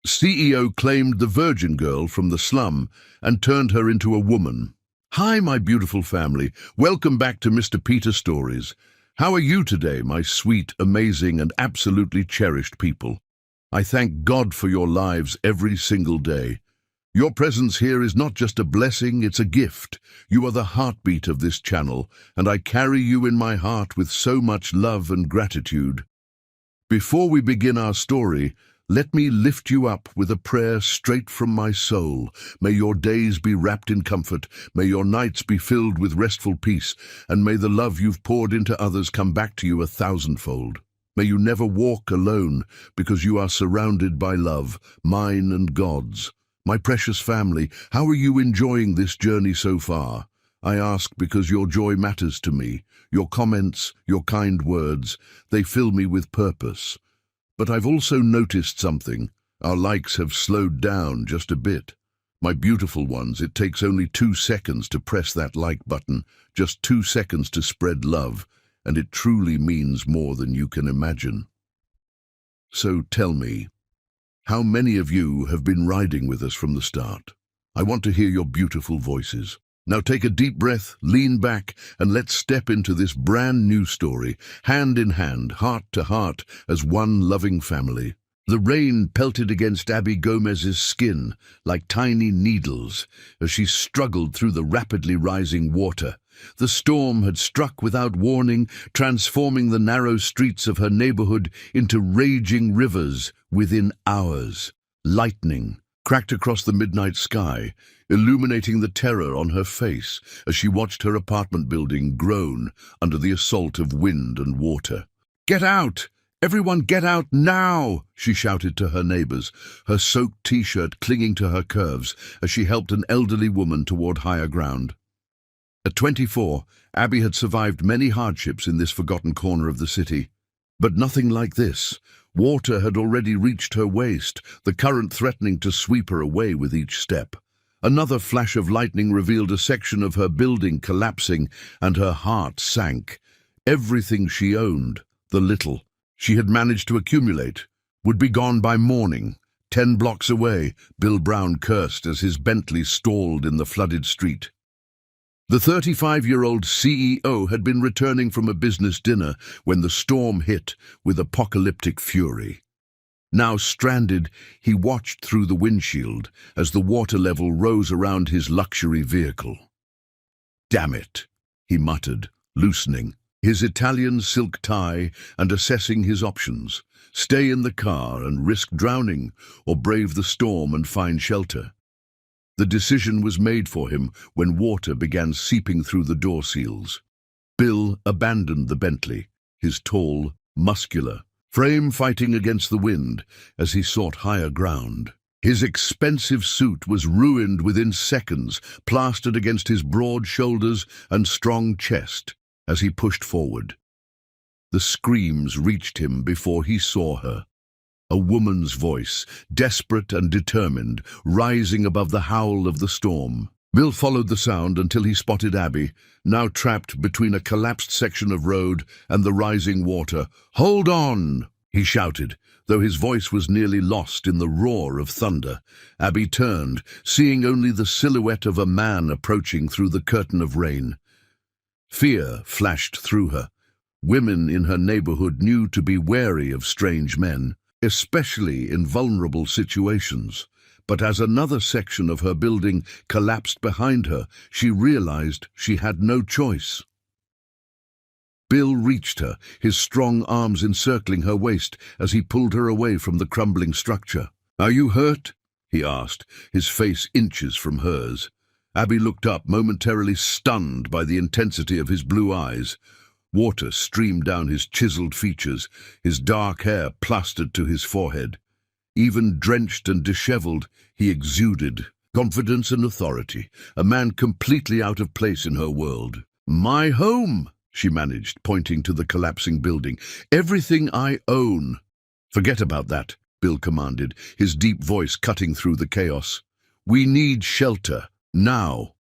CEO claimed the virgin girl from the slum and turned her into a woman. Hi, my beautiful family. Welcome back to Mr. Peter Stories. How are you today, my sweet, amazing, and absolutely cherished people? I thank God for your lives every single day. Your presence here is not just a blessing, it's a gift. You are the heartbeat of this channel, and I carry you in my heart with so much love and gratitude. Before we begin our story, let me lift you up with a prayer straight from my soul. May your days be wrapped in comfort, may your nights be filled with restful peace, and may the love you've poured into others come back to you 1,000-fold. May you never walk alone, because you are surrounded by love, mine and God's. My precious family, how are you enjoying this journey so far? I ask because your joy matters to me. Your comments, your kind words, they fill me with purpose. But I've also noticed something. Our likes have slowed down just a bit. My beautiful ones, it takes only 2 seconds to press that like button, just 2 seconds to spread love, and it truly means more than you can imagine. So tell me, how many of you have been riding with us from the start? I want to hear your beautiful voices. Now take a deep breath, lean back, and let's step into this brand new story, hand in hand, heart to heart, as one loving family. The rain pelted against Abby Gomez's skin like tiny needles as she struggled through the rapidly rising water. The storm had struck without warning, transforming the narrow streets of her neighborhood into raging rivers within hours. Lightning cracked across the midnight sky, illuminating the terror on her face as she watched her apartment building groan under the assault of wind and water. "Get out! Everyone get out now!" she shouted to her neighbors, her soaked t-shirt clinging to her curves as she helped an elderly woman toward higher ground. At 24, Abby had survived many hardships in this forgotten corner of the city. But nothing like this. Water had already reached her waist, the current threatening to sweep her away with each step. Another flash of lightning revealed a section of her building collapsing, and her heart sank. Everything she owned, the little she had managed to accumulate, would be gone by morning. 10 blocks away, Bill Brown cursed as his Bentley stalled in the flooded street. The 35-year-old CEO had been returning from a business dinner when the storm hit with apocalyptic fury. Now stranded, he watched through the windshield as the water level rose around his luxury vehicle. "Damn it," he muttered, loosening his Italian silk tie and assessing his options. Stay in the car and risk drowning, or brave the storm and find shelter. The decision was made for him when water began seeping through the door seals. Bill abandoned the Bentley, his tall, muscular frame fighting against the wind as he sought higher ground. His expensive suit was ruined within seconds, plastered against his broad shoulders and strong chest as he pushed forward. The screams reached him before he saw her. A woman's voice, desperate and determined, rising above the howl of the storm. Bill followed the sound until he spotted Abby, now trapped between a collapsed section of road and the rising water. "Hold on!" he shouted, though his voice was nearly lost in the roar of thunder. Abby turned, seeing only the silhouette of a man approaching through the curtain of rain. Fear flashed through her. Women in her neighborhood knew to be wary of strange men, especially in vulnerable situations. But as another section of her building collapsed behind her, she realized she had no choice. Bill reached her, his strong arms encircling her waist as he pulled her away from the crumbling structure. "Are you hurt?" he asked, his face inches from hers. Abby looked up, momentarily stunned by the intensity of his blue eyes. Water streamed down his chiseled features, his dark hair plastered to his forehead. Even drenched and disheveled, he exuded confidence and authority, a man completely out of place in her world. "My home," she managed, pointing to the collapsing building. "Everything I own." "Forget about that," Bill commanded, his deep voice cutting through the chaos. "We need shelter, now."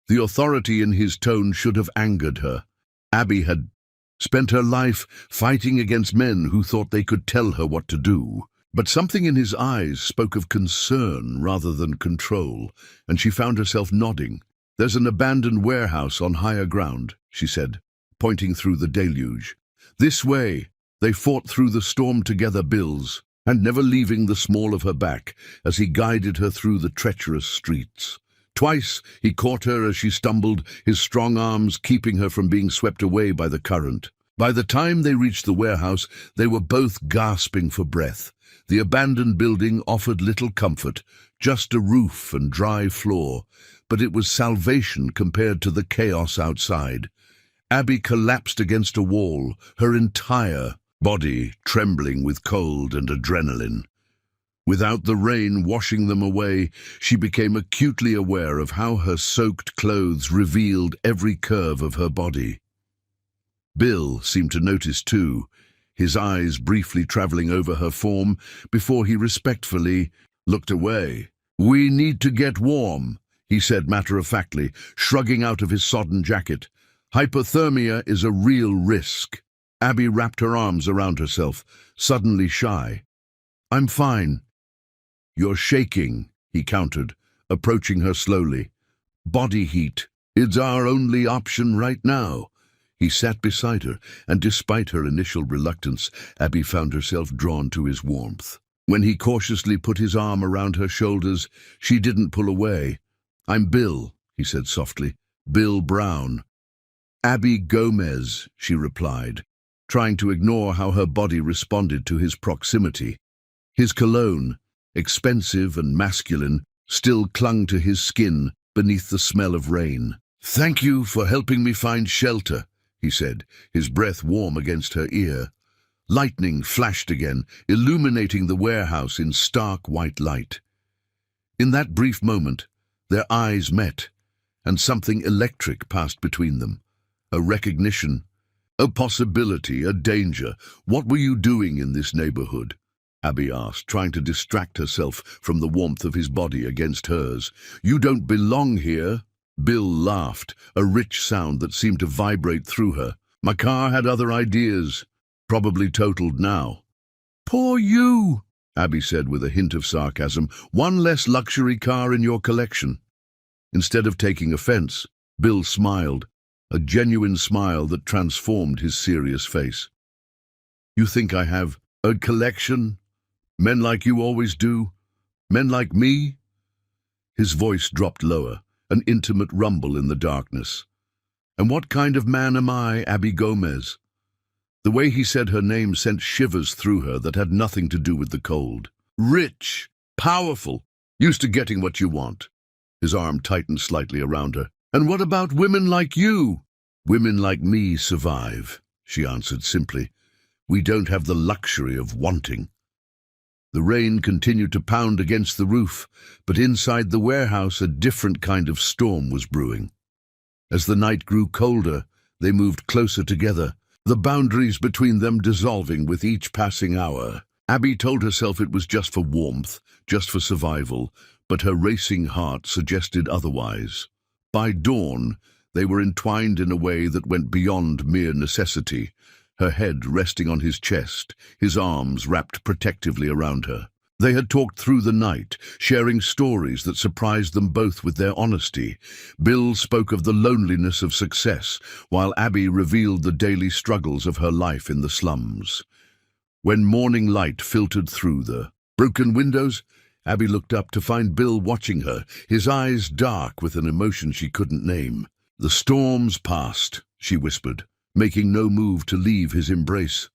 The authority in his tone should have angered her. Abby had spent her life fighting against men who thought they could tell her what to do. But something in his eyes spoke of concern rather than control, and she found herself nodding. "There's an abandoned warehouse on higher ground," she said, pointing through the deluge. "This way." They fought through the storm together, Bills, and never leaving the small of her back as he guided her through the treacherous streets. Twice he caught her as she stumbled, his strong arms keeping her from being swept away by the current. By the time they reached the warehouse, they were both gasping for breath. The abandoned building offered little comfort, just a roof and dry floor, but it was salvation compared to the chaos outside. Abby collapsed against a wall, her entire body trembling with cold and adrenaline. Without the rain washing them away, she became acutely aware of how her soaked clothes revealed every curve of her body. Bill seemed to notice too, his eyes briefly traveling over her form before he respectfully looked away. "We need to get warm," he said matter-of-factly, shrugging out of his sodden jacket. "Hypothermia is a real risk." Abby wrapped her arms around herself, suddenly shy. "I'm fine." "You're shaking," he countered, approaching her slowly. "Body heat. It's our only option right now." He sat beside her, and despite her initial reluctance, Abby found herself drawn to his warmth. When he cautiously put his arm around her shoulders, she didn't pull away. "I'm Bill," he said softly. "Bill Brown." "Abby Gomez," she replied, trying to ignore how her body responded to his proximity. His cologne, expensive and masculine, still clung to his skin beneath the smell of rain. "Thank you for helping me find shelter," he said, his breath warm against her ear. Lightning flashed again, illuminating the warehouse in stark white light. In that brief moment, their eyes met, and something electric passed between them. A recognition, a possibility, a danger. "What were you doing in this neighborhood?" Abby asked, trying to distract herself from the warmth of his body against hers. "You don't belong here." Bill laughed, a rich sound that seemed to vibrate through her. "My car had other ideas, probably totaled now." "Poor you," Abby said with a hint of sarcasm. "One less luxury car in your collection." Instead of taking offense, Bill smiled, a genuine smile that transformed his serious face. "You think I have a collection? Men like you always do? Men like me?" His voice dropped lower, an intimate rumble in the darkness. "And what kind of man am I, Abby Gomez?" The way he said her name sent shivers through her that had nothing to do with the cold. "Rich, powerful, used to getting what you want." His arm tightened slightly around her. "And what about women like you?" "Women like me survive," she answered simply. "We don't have the luxury of wanting." The rain continued to pound against the roof, but inside the warehouse a different kind of storm was brewing. As the night grew colder, they moved closer together, the boundaries between them dissolving with each passing hour. Abby told herself it was just for warmth, just for survival, but her racing heart suggested otherwise. By dawn, they were entwined in a way that went beyond mere necessity, her head resting on his chest, his arms wrapped protectively around her. They had talked through the night, sharing stories that surprised them both with their honesty. Bill spoke of the loneliness of success, while Abby revealed the daily struggles of her life in the slums. When morning light filtered through the broken windows, Abby looked up to find Bill watching her, his eyes dark with an emotion she couldn't name. "The storm's passed," she whispered, making no move to leave his embrace.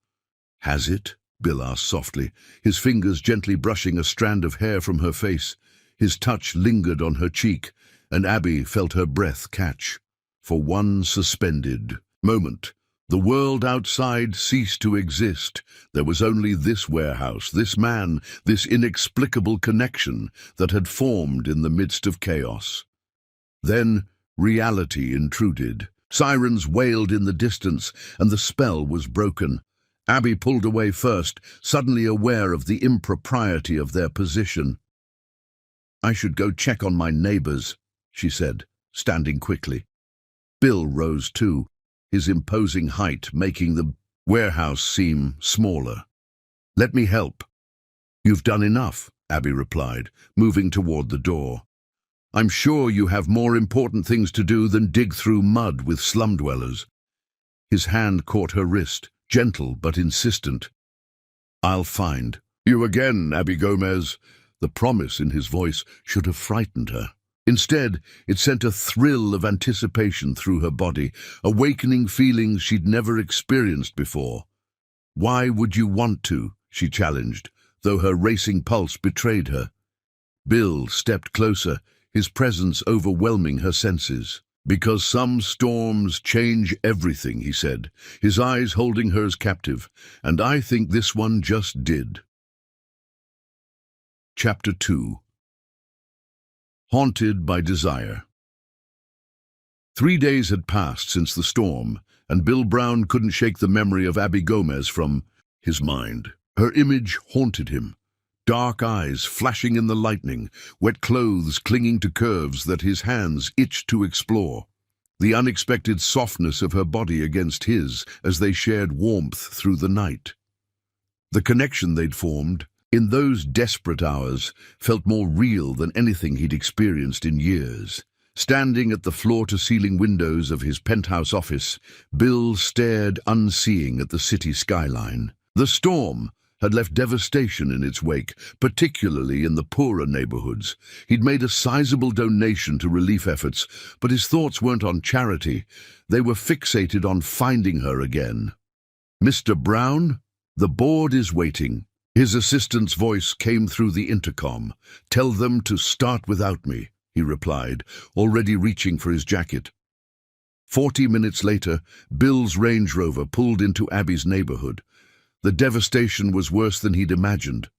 "Has it?" Bill asked softly, his fingers gently brushing a strand of hair from her face. His touch lingered on her cheek, and Abby felt her breath catch. For one suspended moment, the world outside ceased to exist. There was only this warehouse, this man, this inexplicable connection that had formed in the midst of chaos. Then reality intruded. Sirens wailed in the distance, and the spell was broken. Abby pulled away first, suddenly aware of the impropriety of their position. "I should go check on my neighbors," she said, standing quickly. Bill rose too, his imposing height making the warehouse seem smaller. "Let me help." You've done enough, Abby replied, moving toward the door. I'm sure you have more important things to do than dig through mud with slum dwellers. His hand caught her wrist, gentle but insistent. I'll find you again, Abby Gomez. The promise in his voice should have frightened her. Instead, it sent a thrill of anticipation through her body, awakening feelings she'd never experienced before. Why would you want to? She challenged, though her racing pulse betrayed her. Bill stepped closer, his presence overwhelming her senses. Because some storms change everything, he said, his eyes holding hers captive, and I think this one just did. Chapter 2. Haunted by Desire. 3 days had passed since the storm, and Bill Brown couldn't shake the memory of Abby Gomez from his mind. Her image haunted him. Dark eyes flashing in the lightning, wet clothes clinging to curves that his hands itched to explore. The unexpected softness of her body against his as they shared warmth through the night. The connection they'd formed, in those desperate hours, felt more real than anything he'd experienced in years. Standing at the floor-to-ceiling windows of his penthouse office, Bill stared unseeing at the city skyline. The storm had left devastation in its wake, particularly in the poorer neighborhoods. He'd made a sizable donation to relief efforts, but his thoughts weren't on charity. They were fixated on finding her again. Mr. Brown, the board is waiting. His assistant's voice came through the intercom. Tell them to start without me, he replied, already reaching for his jacket. 40 minutes later, Bill's Range Rover pulled into Abby's neighborhood. The devastation was worse than he'd imagined.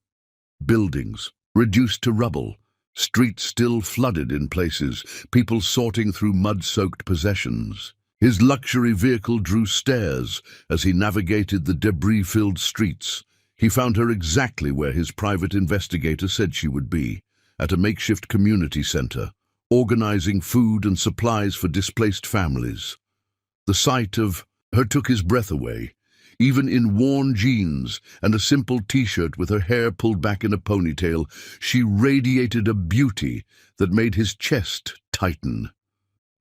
Buildings reduced to rubble, streets still flooded in places, people sorting through mud-soaked possessions. His luxury vehicle drew stares as he navigated the debris-filled streets. He found her exactly where his private investigator said she would be, at a makeshift community center, organizing food and supplies for displaced families. The sight of her took his breath away. Even in worn jeans and a simple t-shirt with her hair pulled back in a ponytail, she radiated a beauty that made his chest tighten.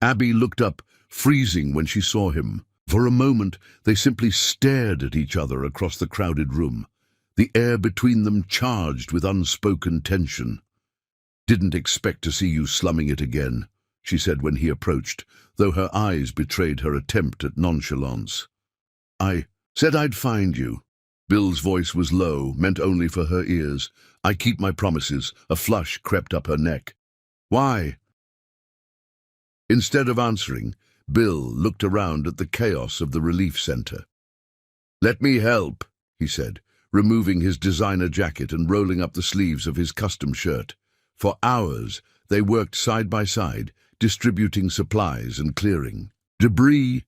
Abby looked up, freezing when she saw him. For a moment, they simply stared at each other across the crowded room, the air between them charged with unspoken tension. "Didn't expect to see you slumming it again," she said when he approached, though her eyes betrayed her attempt at nonchalance. "I said I'd find you." Bill's voice was low, meant only for her ears. "I keep my promises." A flush crept up her neck. "Why?" Instead of answering, Bill looked around at the chaos of the relief center. "Let me help," he said, removing his designer jacket and rolling up the sleeves of his custom shirt. For hours, they worked side by side, distributing supplies and clearing debris.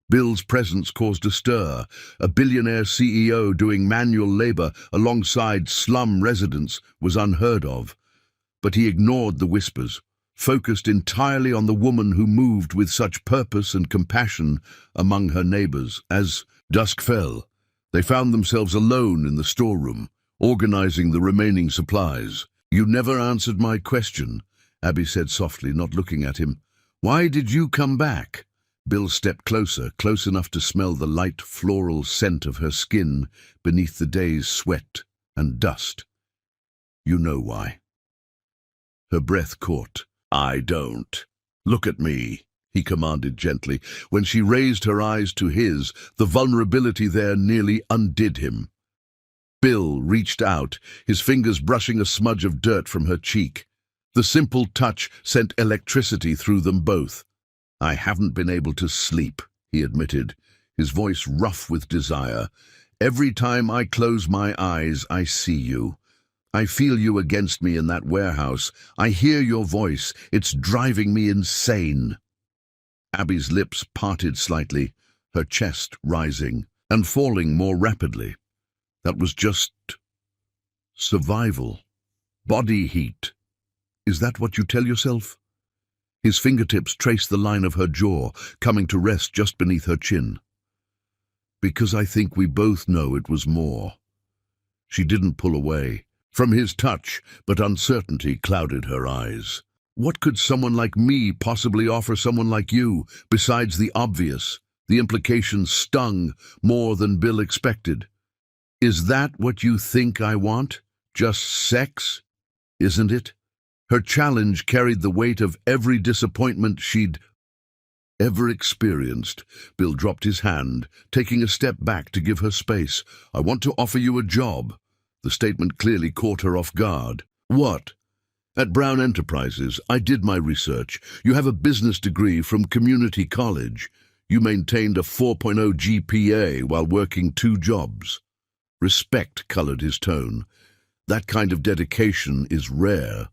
Bill's presence caused a stir. A billionaire CEO doing manual labor alongside slum residents was unheard of. But he ignored the whispers, focused entirely on the woman who moved with such purpose and compassion among her neighbors. As dusk fell, they found themselves alone in the storeroom, organizing the remaining supplies. "You never answered my question," Abby said softly, not looking at him. "Why did you come back?" Bill stepped closer, close enough to smell the light floral scent of her skin beneath the day's sweat and dust. "You know why." Her breath caught. "I don't. Look at me," he commanded gently. When she raised her eyes to his, the vulnerability there nearly undid him. Bill reached out, his fingers brushing a smudge of dirt from her cheek. The simple touch sent electricity through them both. "I haven't been able to sleep," he admitted, his voice rough with desire. "Every time I close my eyes, I see you. I feel you against me in that warehouse. I hear your voice. It's driving me insane." Abby's lips parted slightly, her chest rising and falling more rapidly. That was just survival. Body heat. Is that what you tell yourself? His fingertips traced the line of her jaw, coming to rest just beneath her chin. "Because I think we both know it was more." She didn't pull away from his touch, but uncertainty clouded her eyes. What could someone like me possibly offer someone like you, besides the obvious? The implications stung more than Bill expected. Is that what you think I want? Just sex? Isn't it? Her challenge carried the weight of every disappointment she'd ever experienced. Bill dropped his hand, taking a step back to give her space. I want to offer you a job. The statement clearly caught her off guard. What? At Brown Enterprises, I did my research. You have a business degree from community college. You maintained a 4.0 GPA while working 2 jobs. Respect colored his tone. That kind of dedication is rare.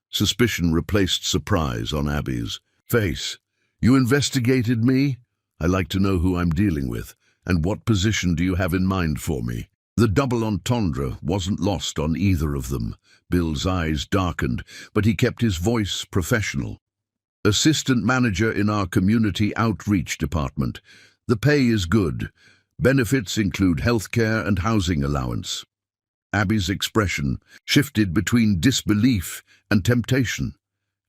Suspicion replaced surprise on Abby's face. You investigated me? I like to know who I'm dealing with, and what position do you have in mind for me? The double entendre wasn't lost on either of them. Bill's eyes darkened, but he kept his voice professional. Assistant manager in our community outreach department. The pay is good. Benefits include healthcare and housing allowance. Abby's expression shifted between disbelief and temptation.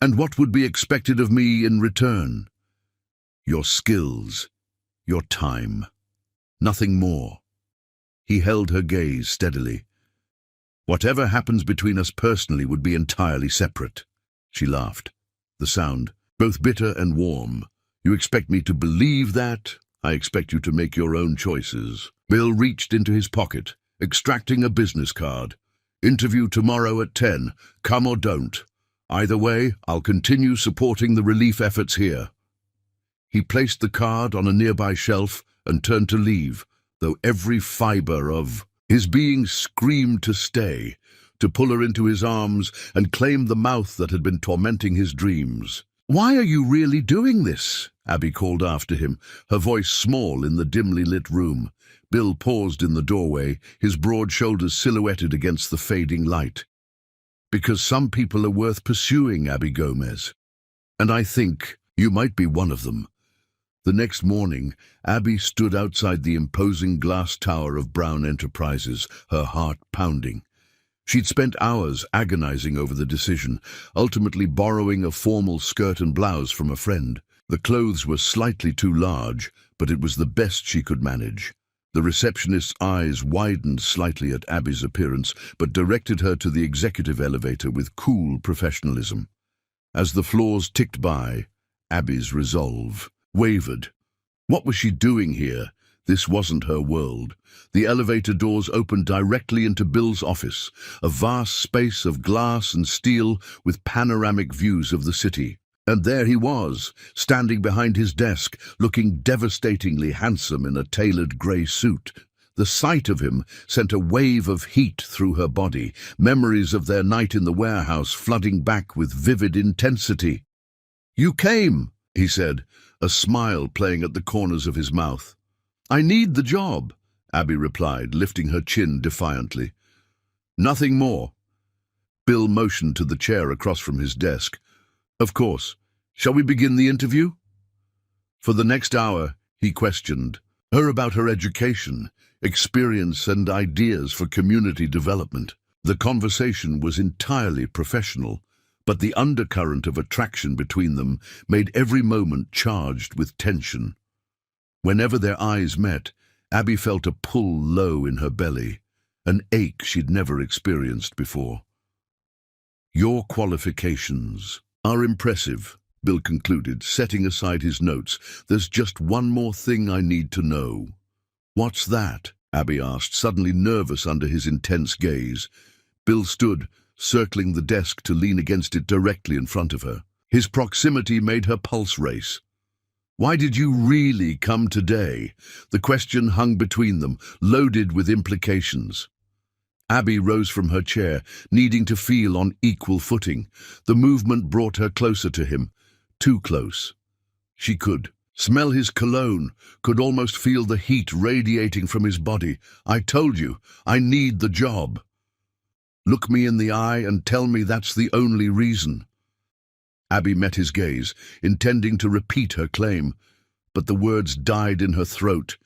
And what would be expected of me in return? Your skills, your time. Nothing more. He held her gaze steadily. Whatever happens between us personally would be entirely separate. She laughed, the sound both bitter and warm. You expect me to believe that? I expect you to make your own choices. Bill reached into his pocket, extracting a business card. Interview tomorrow at 10. Come or don't. Either way, I'll continue supporting the relief efforts here. He placed the card on a nearby shelf and turned to leave, though every fiber of his being screamed to stay, to pull her into his arms and claim the mouth that had been tormenting his dreams. Why are you really doing this? Abby called after him, her voice small in the dimly lit room. Bill paused in the doorway, his broad shoulders silhouetted against the fading light. Because some people are worth pursuing, Abby Gomez. And I think you might be one of them. The next morning, Abby stood outside the imposing glass tower of Brown Enterprises, her heart pounding. She'd spent hours agonizing over the decision, ultimately borrowing a formal skirt and blouse from a friend. The clothes were slightly too large, but it was the best she could manage. The receptionist's eyes widened slightly at Abby's appearance, but directed her to the executive elevator with cool professionalism. As the floors ticked by, Abby's resolve wavered. What was she doing here? This wasn't her world. The elevator doors opened directly into Bill's office, a vast space of glass and steel with panoramic views of the city. And there he was, standing behind his desk, looking devastatingly handsome in a tailored grey suit. The sight of him sent a wave of heat through her body, memories of their night in the warehouse flooding back with vivid intensity. "You came," he said, a smile playing at the corners of his mouth. "I need the job," Abby replied, lifting her chin defiantly. "Nothing more." Bill motioned to the chair across from his desk. "Of course. Shall we begin the interview?" For the next hour, he questioned her about her education, experience, and ideas for community development. The conversation was entirely professional, but the undercurrent of attraction between them made every moment charged with tension. Whenever their eyes met, Abby felt a pull low in her belly, an ache she'd never experienced before. "Your qualifications are impressive," Bill concluded, setting aside his notes. "There's just one more thing I need to know." "What's that?" Abby asked, suddenly nervous under his intense gaze. Bill stood, circling the desk to lean against it directly in front of her. His proximity made her pulse race. "Why did you really come today?" The question hung between them, loaded with implications. Abby rose from her chair, needing to feel on equal footing. The movement brought her closer to him, too close. She could smell his cologne, could almost feel the heat radiating from his body. "I told you, I need the job." "Look me in the eye and tell me that's the only reason." Abby met his gaze, intending to repeat her claim, but the words died in her throat.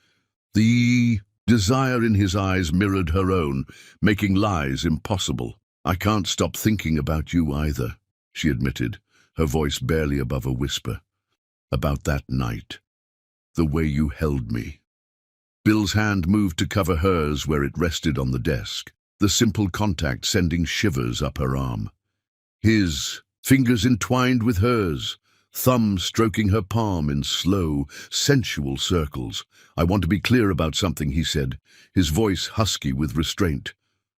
Desire in his eyes mirrored her own, making lies impossible. "I can't stop thinking about you either," she admitted, her voice barely above a whisper. "About that night. The way you held me." Bill's hand moved to cover hers where it rested on the desk, the simple contact sending shivers up her arm. His fingers entwined with hers, thumb stroking her palm in slow, sensual circles. "I want to be clear about something," he said, his voice husky with restraint.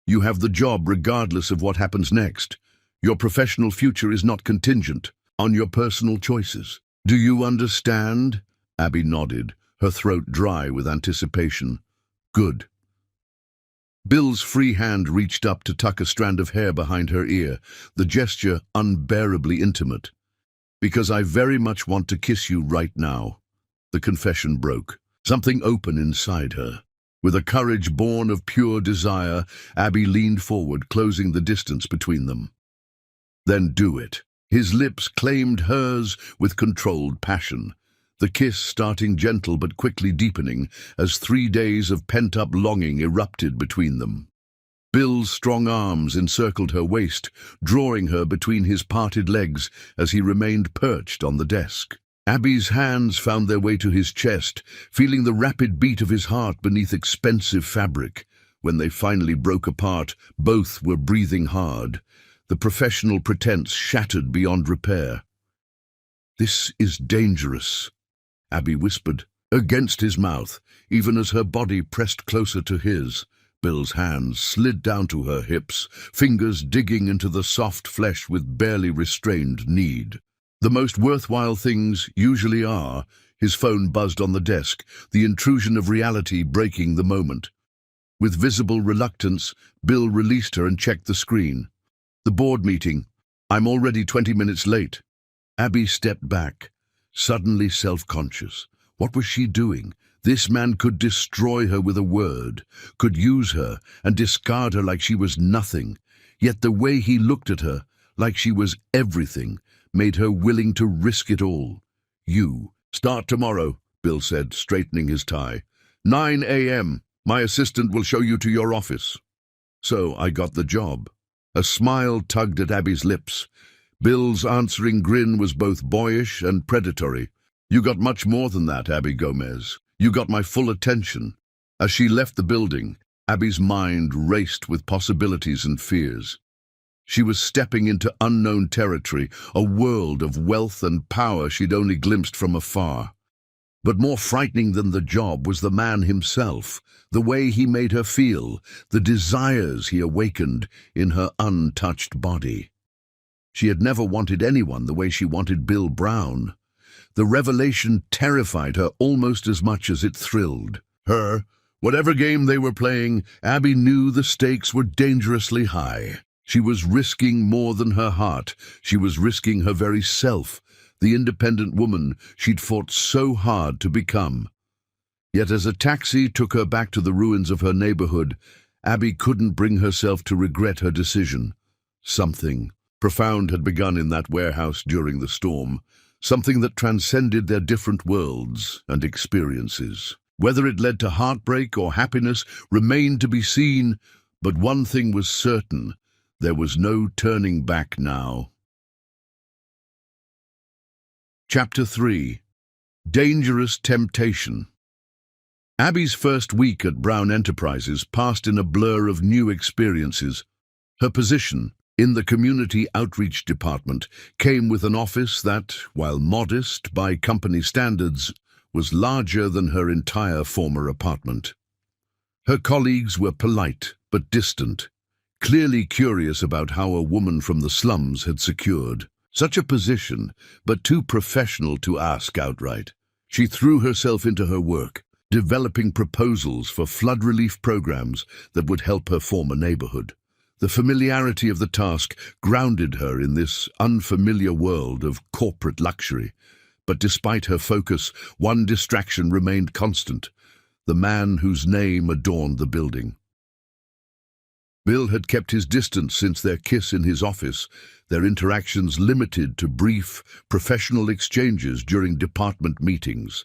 "You have the job regardless of what happens next. Your professional future is not contingent on your personal choices. Do you understand?" Abby nodded, her throat dry with anticipation. "Good." Bill's free hand reached up to tuck a strand of hair behind her ear, the gesture unbearably intimate. "Because I very much want to kiss you right now." The confession broke, something open inside her. With a courage born of pure desire, Abby leaned forward, closing the distance between them. "Then do it." His lips claimed hers with controlled passion, the kiss starting gentle but quickly deepening as 3 days of pent-up longing erupted between them. Bill's strong arms encircled her waist, drawing her between his parted legs as he remained perched on the desk. Abby's hands found their way to his chest, feeling the rapid beat of his heart beneath expensive fabric. When they finally broke apart, both were breathing hard, the professional pretense shattered beyond repair. "This is dangerous," Abby whispered, against his mouth, even as her body pressed closer to his. Bill's hands slid down to her hips, fingers digging into the soft flesh with barely restrained need. The most worthwhile things usually are. His phone buzzed on the desk, the intrusion of reality breaking the moment. With visible reluctance, Bill released her and checked the screen. "The board meeting. I'm already 20 minutes late." Abby stepped back, suddenly self-conscious. What was she doing? This man could destroy her with a word, could use her and discard her like she was nothing. Yet the way he looked at her, like she was everything, made her willing to risk it all. "You start tomorrow," Bill said, straightening his tie. 9 a.m. My assistant will show you to your office." So I got the job. A smile tugged at Abby's lips. Bill's answering grin was both boyish and predatory. "You got much more than that, Abby Gomez. You got my full attention." As she left the building, Abby's mind raced with possibilities and fears. She was stepping into unknown territory, a world of wealth and power she'd only glimpsed from afar. But more frightening than the job was the man himself, the way he made her feel, the desires he awakened in her untouched body. She had never wanted anyone the way she wanted Bill Brown. The revelation terrified her almost as much as it thrilled her. Whatever game they were playing, Abby knew the stakes were dangerously high. She was risking more than her heart. She was risking her very self, the independent woman she'd fought so hard to become. Yet as a taxi took her back to the ruins of her neighborhood, Abby couldn't bring herself to regret her decision. Something profound had begun in that warehouse during the storm, something that transcended their different worlds and experiences. Whether it led to heartbreak or happiness remained to be seen, but one thing was certain: there was no turning back now. Chapter 3. Dangerous Temptation. Abby's first week at Brown Enterprises passed in a blur of new experiences. Her position in the Community Outreach Department came with an office that, while modest by company standards, was larger than her entire former apartment. Her colleagues were polite but distant, clearly curious about how a woman from the slums had secured such a position, but too professional to ask outright. She threw herself into her work, developing proposals for flood relief programs that would help her former neighborhood. The familiarity of the task grounded her in this unfamiliar world of corporate luxury. But despite her focus, one distraction remained constant: the man whose name adorned the building. Bill had kept his distance since their kiss in his office, their interactions limited to brief, professional exchanges during department meetings.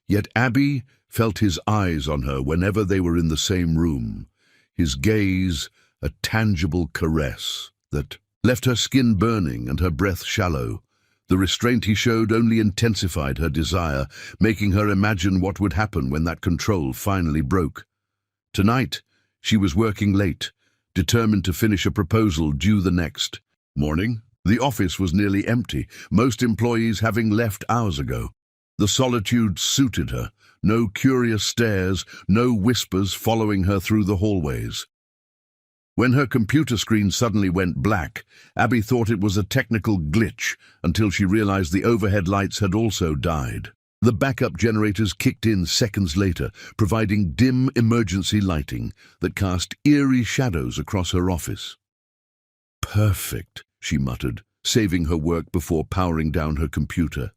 Yet Abby felt his eyes on her whenever they were in the same room, his gaze a tangible caress that left her skin burning and her breath shallow. The restraint he showed only intensified her desire, making her imagine what would happen when that control finally broke. Tonight, she was working late, determined to finish a proposal due the next morning. The office was nearly empty, most employees having left hours ago. The solitude suited her, no curious stares, no whispers following her through the hallways. When her computer screen suddenly went black, Abby thought it was a technical glitch until she realized the overhead lights had also died. The backup generators kicked in seconds later, providing dim emergency lighting that cast eerie shadows across her office. "Perfect," she muttered, saving her work before powering down her computer.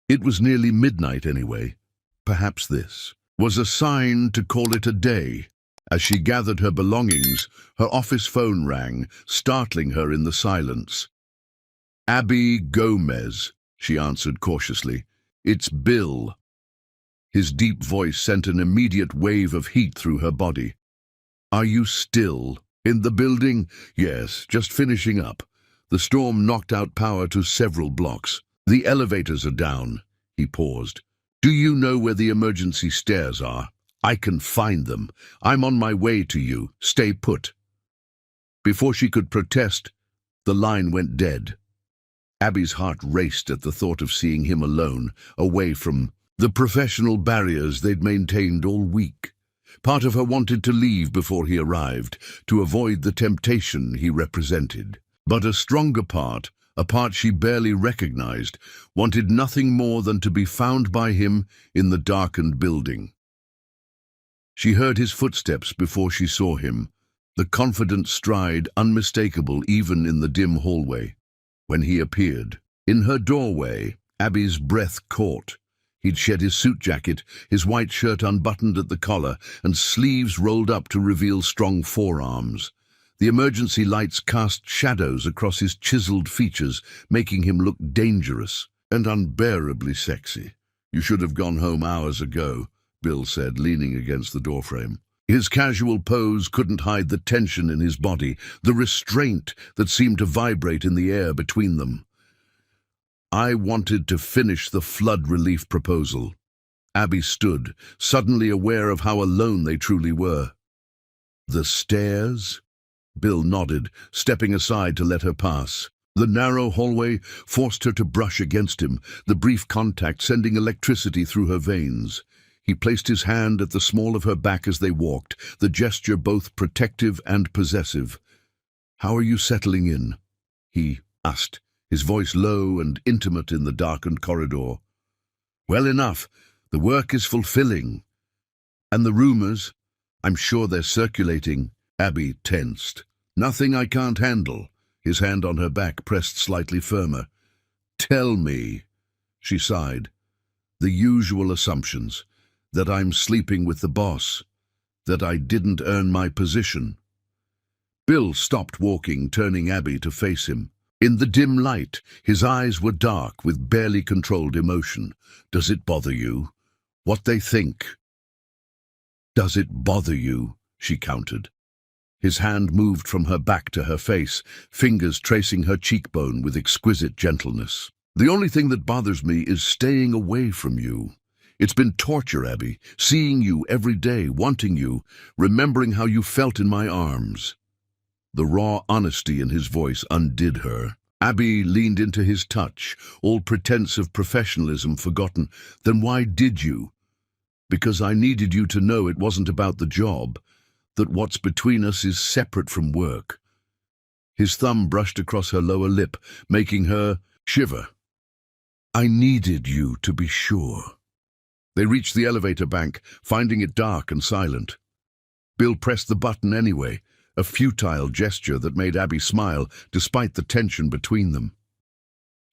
It was nearly midnight anyway. Perhaps this was a sign to call it a day. As she gathered her belongings, her office phone rang, startling her in the silence. "Abby Gomez," she answered cautiously. "It's Bill." His deep voice sent an immediate wave of heat through her body. "Are you still in the building?" "Yes, just finishing up. The storm knocked out power to several blocks. The elevators are down." He paused. "Do you know where the emergency stairs are? I can find them. I'm on my way to you. Stay put." Before she could protest, the line went dead. Abby's heart raced at the thought of seeing him alone, away from the professional barriers they'd maintained all week. Part of her wanted to leave before he arrived, to avoid the temptation he represented. But a stronger part, a part she barely recognized, wanted nothing more than to be found by him in the darkened building. She heard his footsteps before she saw him, the confident stride unmistakable even in the dim hallway. When he appeared, in her doorway, Abby's breath caught. He'd shed his suit jacket, his white shirt unbuttoned at the collar, and sleeves rolled up to reveal strong forearms. The emergency lights cast shadows across his chiseled features, making him look dangerous and unbearably sexy. "You should have gone home hours ago," Bill said, leaning against the doorframe. His casual pose couldn't hide the tension in his body, the restraint that seemed to vibrate in the air between them. "I wanted to finish the flood relief proposal." Abby stood, suddenly aware of how alone they truly were. "The stairs?" Bill nodded, stepping aside to let her pass. The narrow hallway forced her to brush against him, the brief contact sending electricity through her veins. He placed his hand at the small of her back as they walked, the gesture both protective and possessive. "How are you settling in?" he asked, his voice low and intimate in the darkened corridor. "Well enough. The work is fulfilling." "And the rumors? I'm sure they're circulating." Abby tensed. "Nothing I can't handle." His hand on her back pressed slightly firmer. "Tell me," she sighed. "The usual assumptions. That I'm sleeping with the boss. That I didn't earn my position." Bill stopped walking, turning Abby to face him. In the dim light, his eyes were dark with barely controlled emotion. "Does it bother you? What they think?" "Does it bother you?" she countered. His hand moved from her back to her face, fingers tracing her cheekbone with exquisite gentleness. "The only thing that bothers me is staying away from you. It's been torture, Abby, seeing you every day, wanting you, remembering how you felt in my arms." The raw honesty in his voice undid her. Abby leaned into his touch, all pretense of professionalism forgotten. "Then why did you?" "Because I needed you to know it wasn't about the job, that what's between us is separate from work." His thumb brushed across her lower lip, making her shiver. "I needed you to be sure." They reached the elevator bank, finding it dark and silent. Bill pressed the button anyway, a futile gesture that made Abby smile despite the tension between them.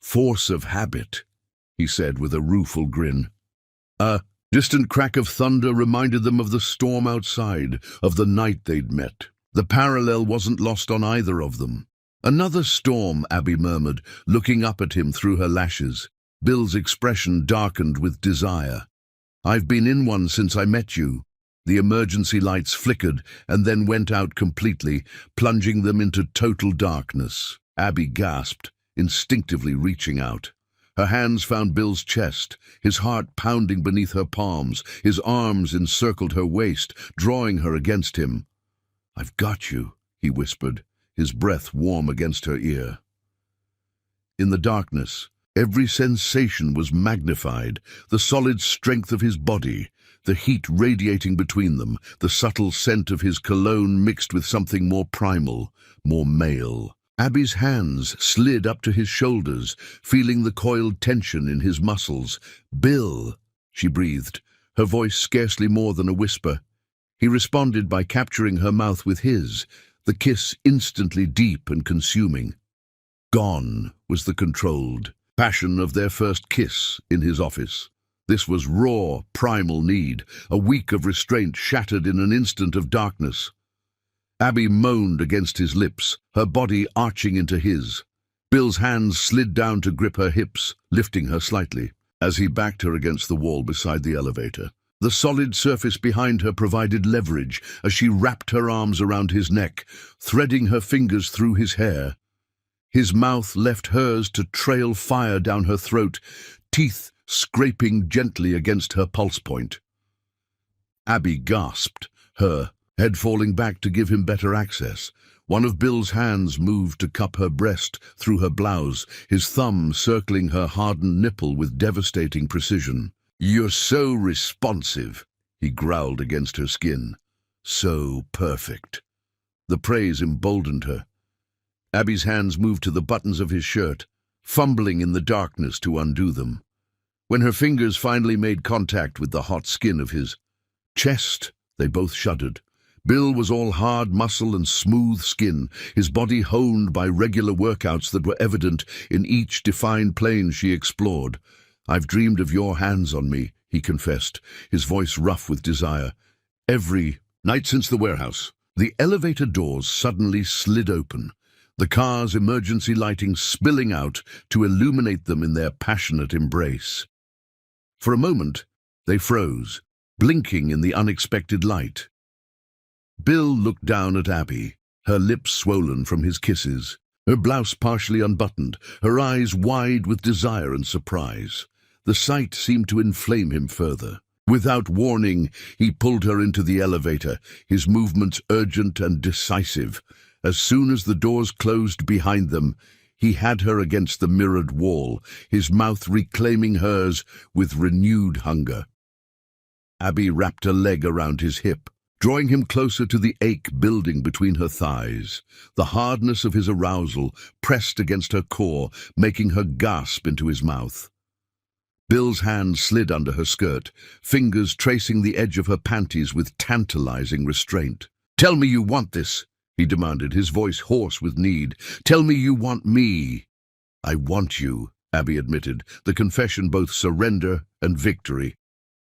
"Force of habit," he said with a rueful grin. A distant crack of thunder reminded them of the storm outside, of the night they'd met. The parallel wasn't lost on either of them. "Another storm," Abby murmured, looking up at him through her lashes. Bill's expression darkened with desire. I've been in one since I met you." The emergency lights flickered and then went out completely, plunging them into total darkness. Abby gasped, instinctively reaching out. Her hands found Bill's chest, his heart pounding beneath her palms. His arms encircled her waist, drawing her against him. "I've got you," he whispered, his breath warm against her ear. In the darkness, every sensation was magnified, the solid strength of his body, the heat radiating between them, the subtle scent of his cologne mixed with something more primal, more male. Abby's hands slid up to his shoulders, feeling the coiled tension in his muscles. "Bill," she breathed, her voice scarcely more than a whisper. He responded by capturing her mouth with his, the kiss instantly deep and consuming. Gone was the controlled passion of their first kiss in his office. This was raw, primal need, a week of restraint shattered in an instant of darkness. Abby moaned against his lips, her body arching into his. Bill's hands slid down to grip her hips, lifting her slightly, as he backed her against the wall beside the elevator. The solid surface behind her provided leverage as she wrapped her arms around his neck, threading her fingers through his hair. His mouth left hers to trail fire down her throat, teeth scraping gently against her pulse point. Abby gasped, her head falling back to give him better access. One of Bill's hands moved to cup her breast through her blouse, his thumb circling her hardened nipple with devastating precision. "You're so responsive," he growled against her skin. "So perfect." The praise emboldened her. Abby's hands moved to the buttons of his shirt, fumbling in the darkness to undo them. When her fingers finally made contact with the hot skin of his chest, they both shuddered. Bill was all hard muscle and smooth skin, his body honed by regular workouts that were evident in each defined plane she explored. "I've dreamed of your hands on me," he confessed, his voice rough with desire. "Every night since the warehouse." The elevator doors suddenly slid open, the car's emergency lighting spilling out to illuminate them in their passionate embrace. For a moment, they froze, blinking in the unexpected light. Bill looked down at Abby, her lips swollen from his kisses, her blouse partially unbuttoned, her eyes wide with desire and surprise. The sight seemed to inflame him further. Without warning, he pulled her into the elevator, his movements urgent and decisive. As soon as the doors closed behind them, he had her against the mirrored wall, his mouth reclaiming hers with renewed hunger. Abby wrapped a leg around his hip, drawing him closer to the ache building between her thighs. The hardness of his arousal pressed against her core, making her gasp into his mouth. Bill's hand slid under her skirt, fingers tracing the edge of her panties with tantalizing restraint. "Tell me you want this," he demanded, his voice hoarse with need. "Tell me you want me." "I want you," Abby admitted, the confession both surrender and victory.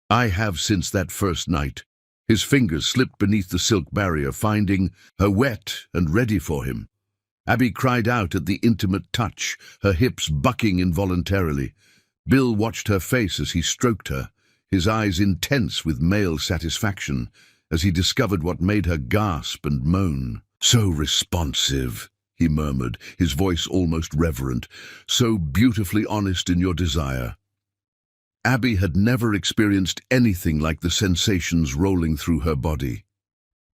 "I have since that first night." His fingers slipped beneath the silk barrier, finding her wet and ready for him. Abby cried out at the intimate touch, her hips bucking involuntarily. Bill watched her face as he stroked her, his eyes intense with male satisfaction, as he discovered what made her gasp and moan. "So responsive," he murmured, his voice almost reverent, "so beautifully honest in your desire." Abby had never experienced anything like the sensations rolling through her body.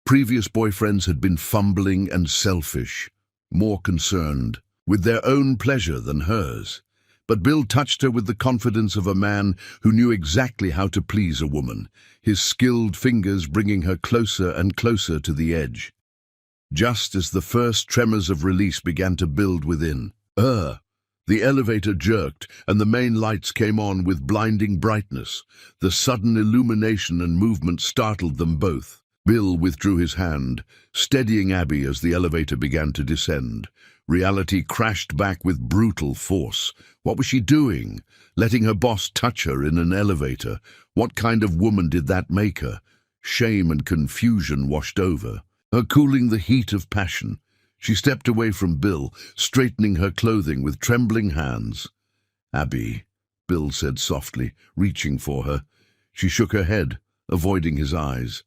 Previous boyfriends had been fumbling and selfish, more concerned with their own pleasure than hers. But Bill touched her with the confidence of a man who knew exactly how to please a woman, his skilled fingers bringing her closer and closer to the edge. Just as the first tremors of release began to build within, the elevator jerked and the main lights came on with blinding brightness. The sudden illumination and movement startled them both. Bill withdrew his hand, steadying Abby as the elevator began to descend. Reality crashed back with brutal force. What was she doing? Letting her boss touch her in an elevator? What kind of woman did that make her? Shame and confusion washed over her, cooling the heat of passion. She stepped away from Bill, straightening her clothing with trembling hands. "Abby," Bill said softly, reaching for her. She shook her head, avoiding his eyes.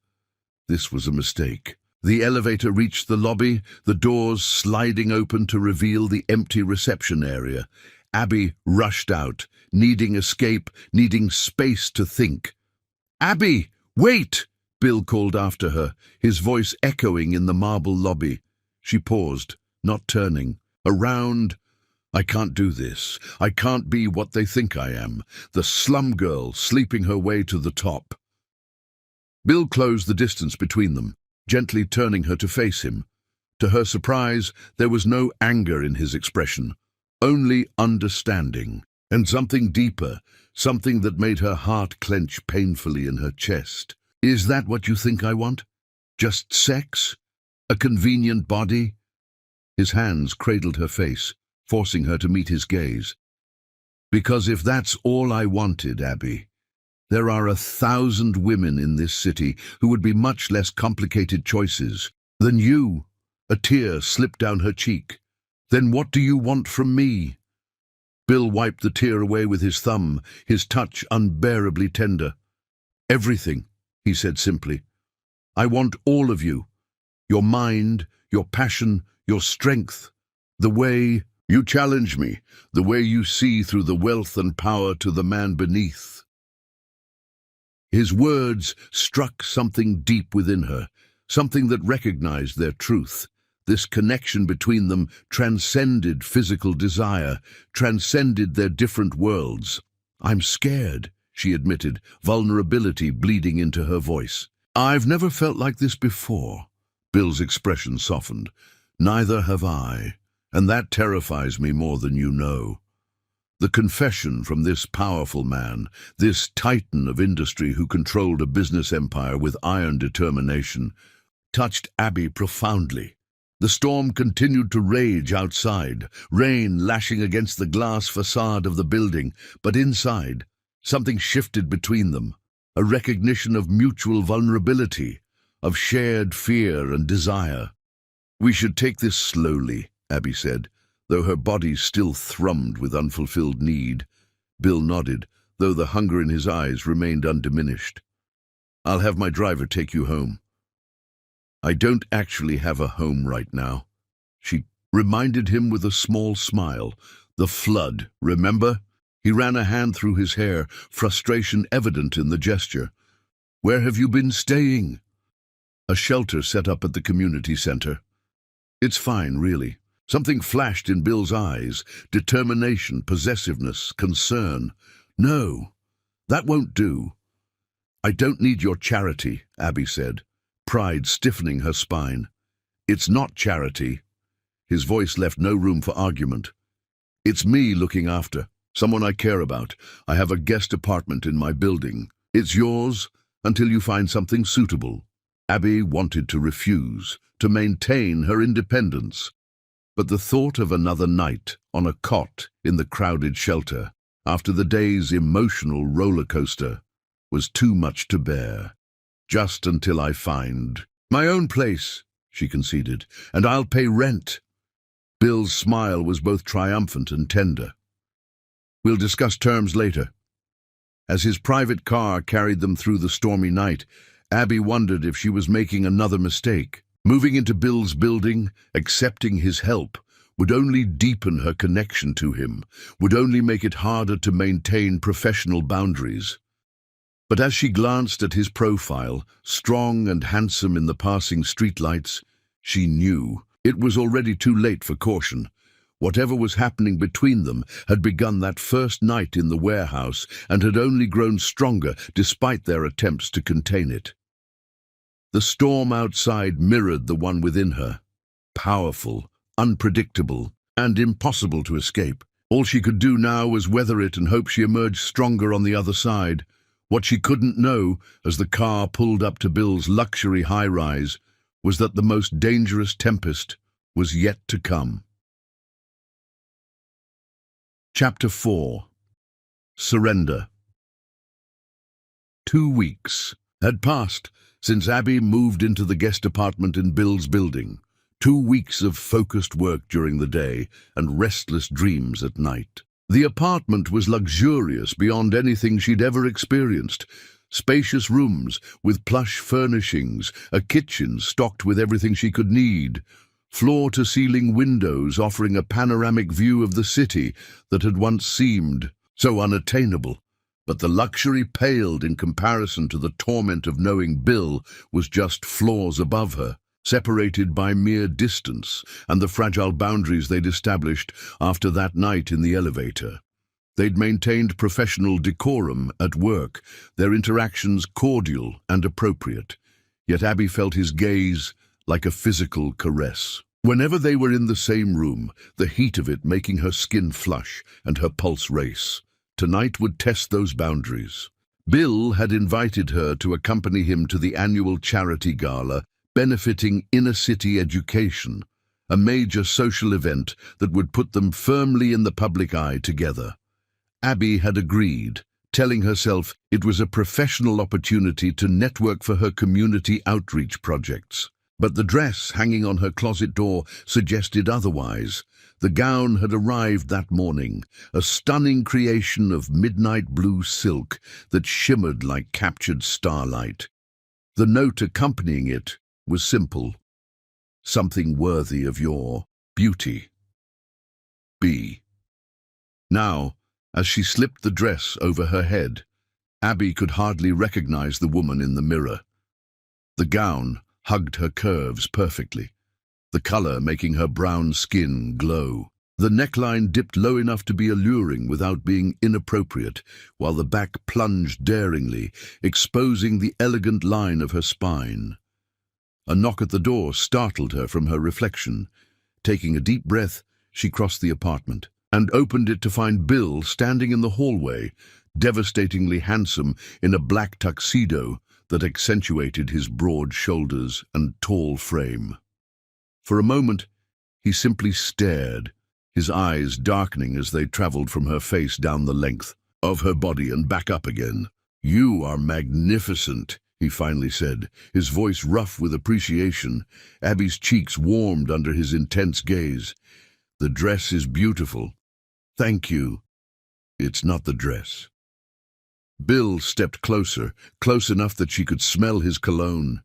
This was a mistake. The elevator reached the lobby, the doors sliding open to reveal the empty reception area. Abby rushed out, needing escape, needing space to think. "Abby, wait!" Bill called after her, his voice echoing in the marble lobby. She paused, not turning. Around. I can't do this. I can't be what they think I am. The slum girl sleeping her way to the top. Bill closed the distance between them, gently turning her to face him. To her surprise, there was no anger in his expression, only understanding, and something deeper, something that made her heart clench painfully in her chest. "Is that what you think I want? Just sex? A convenient body?" His hands cradled her face, forcing her to meet his gaze. "Because if that's all I wanted, Abby, there are 1,000 women in this city who would be much less complicated choices than you." A tear slipped down her cheek. "Then what do you want from me?" Bill wiped the tear away with his thumb, his touch unbearably tender. "Everything," he said simply. "I want all of you. Your mind, your passion, your strength. The way you challenge me, the way you see through the wealth and power to the man beneath." His words struck something deep within her, something that recognized their truth. This connection between them transcended physical desire, transcended their different worlds. "I'm scared," she admitted, vulnerability bleeding into her voice. "I've never felt like this before." Bill's expression softened. "Neither have I, and that terrifies me more than you know." The confession from this powerful man, this titan of industry who controlled a business empire with iron determination, touched Abby profoundly. The storm continued to rage outside, rain lashing against the glass facade of the building, but inside, something shifted between them, a recognition of mutual vulnerability, of shared fear and desire. "We should take this slowly," Abby said, though her body still thrummed with unfulfilled need. Bill nodded, though the hunger in his eyes remained undiminished. "I'll have my driver take you home." "I don't actually have a home right now," she reminded him with a small smile. "The flood, remember?" He ran a hand through his hair, frustration evident in the gesture. "Where have you been staying?" "A shelter set up at the community center." "It's fine, really." Something flashed in Bill's eyes, determination, possessiveness, concern. "No, that won't do." "I don't need your charity," Abby said, pride stiffening her spine. "It's not charity." His voice left no room for argument. "It's me looking after, someone I care about. I have a guest apartment in my building. It's yours until you find something suitable." Abby wanted to refuse, to maintain her independence. But the thought of another night on a cot in the crowded shelter, after the day's emotional roller coaster, was too much to bear. "Just until I find my own place," she conceded, "and I'll pay rent." Bill's smile was both triumphant and tender. "We'll discuss terms later." As his private car carried them through the stormy night, Abby wondered if she was making another mistake. Moving into Bill's building, accepting his help, would only deepen her connection to him, would only make it harder to maintain professional boundaries. But as she glanced at his profile, strong and handsome in the passing streetlights, she knew it was already too late for caution. Whatever was happening between them had begun that first night in the warehouse and had only grown stronger despite their attempts to contain it. The storm outside mirrored the one within her, powerful, unpredictable, and impossible to escape. All she could do now was weather it and hope she emerged stronger on the other side. What she couldn't know, as the car pulled up to Bill's luxury high-rise, was that the most dangerous tempest was yet to come. Chapter 4. Surrender. 2 weeks had passed since Abby moved into the guest apartment in Bill's building. 2 weeks of focused work during the day and restless dreams at night. The apartment was luxurious beyond anything she'd ever experienced. Spacious rooms with plush furnishings, a kitchen stocked with everything she could need, floor-to-ceiling windows offering a panoramic view of the city that had once seemed so unattainable. But the luxury paled in comparison to the torment of knowing Bill was just floors above her, separated by mere distance and the fragile boundaries they'd established after that night in the elevator. They'd maintained professional decorum at work, their interactions cordial and appropriate, yet Abby felt his gaze like a physical caress. Whenever they were in the same room, the heat of it making her skin flush and her pulse race. Tonight would test those boundaries. Bill had invited her to accompany him to the annual charity gala benefiting inner-city education, a major social event that would put them firmly in the public eye together. Abby had agreed, telling herself it was a professional opportunity to network for her community outreach projects. But the dress hanging on her closet door suggested otherwise. The gown had arrived that morning, a stunning creation of midnight blue silk that shimmered like captured starlight. The note accompanying it was simple: something worthy of your beauty. B. Now, as she slipped the dress over her head, Abby could hardly recognize the woman in the mirror. The gown hugged her curves perfectly, the color making her brown skin glow. The neckline dipped low enough to be alluring without being inappropriate, while the back plunged daringly, exposing the elegant line of her spine. A knock at the door startled her from her reflection. Taking a deep breath, she crossed the apartment and opened it to find Bill standing in the hallway, devastatingly handsome in a black tuxedo that accentuated his broad shoulders and tall frame. For a moment, he simply stared, his eyes darkening as they traveled from her face down the length of her body and back up again. "You are magnificent," he finally said, his voice rough with appreciation. Abby's cheeks warmed under his intense gaze. "The dress is beautiful." "Thank you." "It's not the dress." Bill stepped closer, close enough that she could smell his cologne,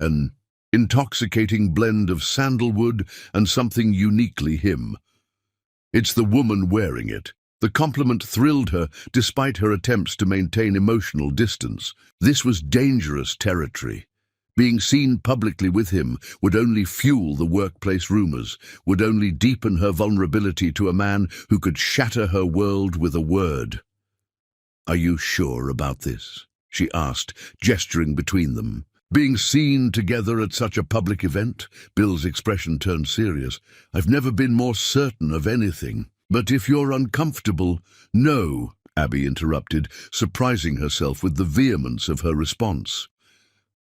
an intoxicating blend of sandalwood and something uniquely him. "It's the woman wearing it." The compliment thrilled her, despite her attempts to maintain emotional distance. This was dangerous territory. Being seen publicly with him would only fuel the workplace rumors, would only deepen her vulnerability to a man who could shatter her world with a word. "Are you sure about this?" she asked, gesturing between them. Being seen together at such a public event, Bill's expression turned serious. "I've never been more certain of anything. But if you're uncomfortable—" "No," Abby interrupted, surprising herself with the vehemence of her response.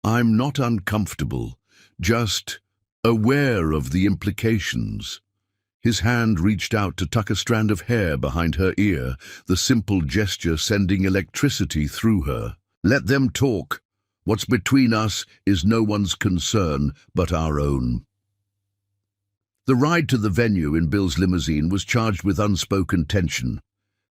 "I'm not uncomfortable, just aware of the implications." His hand reached out to tuck a strand of hair behind her ear, the simple gesture sending electricity through her. "Let them talk. What's between us is no one's concern but our own." The ride to the venue in Bill's limousine was charged with unspoken tension.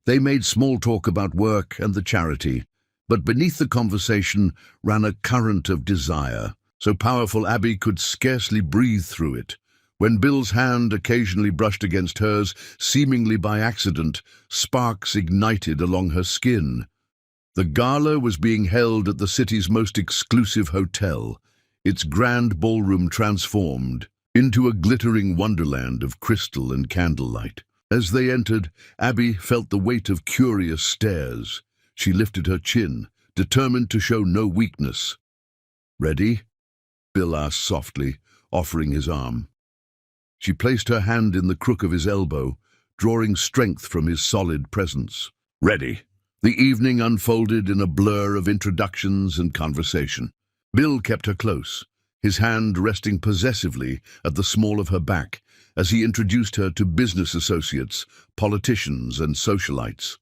They made small talk about work and the charity, but beneath the conversation ran a current of desire, so powerful Abby could scarcely breathe through it. When Bill's hand occasionally brushed against hers, seemingly by accident, sparks ignited along her skin. The gala was being held at the city's most exclusive hotel, its grand ballroom transformed into a glittering wonderland of crystal and candlelight. As they entered, Abby felt the weight of curious stares. She lifted her chin, determined to show no weakness. "Ready?" Bill asked softly, offering his arm. She placed her hand in the crook of his elbow, drawing strength from his solid presence. "Ready." The evening unfolded in a blur of introductions and conversation. Bill kept her close, his hand resting possessively at the small of her back as he introduced her to business associates, politicians, and socialites.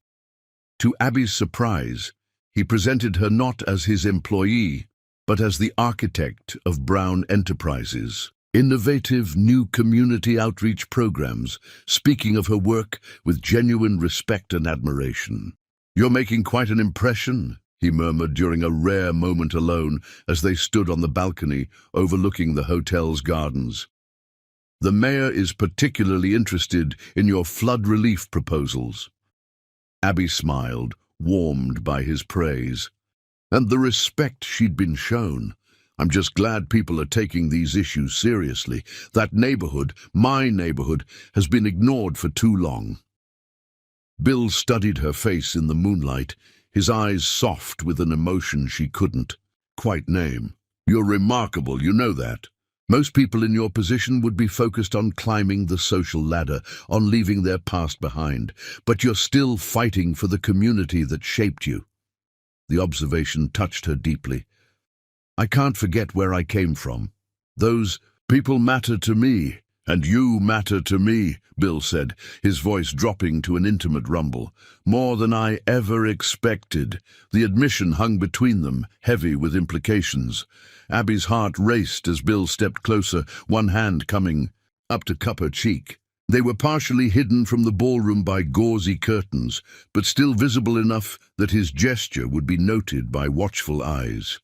To Abby's surprise, he presented her not as his employee, but as the architect of Brown Enterprises, innovative new community outreach programs, speaking of her work with genuine respect and admiration. "You're making quite an impression," he murmured during a rare moment alone as they stood on the balcony overlooking the hotel's gardens. The mayor is particularly interested in your flood relief proposals. Abby smiled, warmed by his praise. And the respect she'd been shown. I'm just glad people are taking these issues seriously. That neighborhood, my neighborhood, has been ignored for too long. Bill studied her face in the moonlight, his eyes soft with an emotion she couldn't quite name. You're remarkable, you know that. Most people in your position would be focused on climbing the social ladder, on leaving their past behind, but you're still fighting for the community that shaped you. The observation touched her deeply. I can't forget where I came from. Those people matter to me, and you matter to me, Bill said, his voice dropping to an intimate rumble. More than I ever expected. The admission hung between them, heavy with implications. Abby's heart raced as Bill stepped closer, one hand coming up to cup her cheek. They were partially hidden from the ballroom by gauzy curtains, but still visible enough that his gesture would be noted by watchful eyes.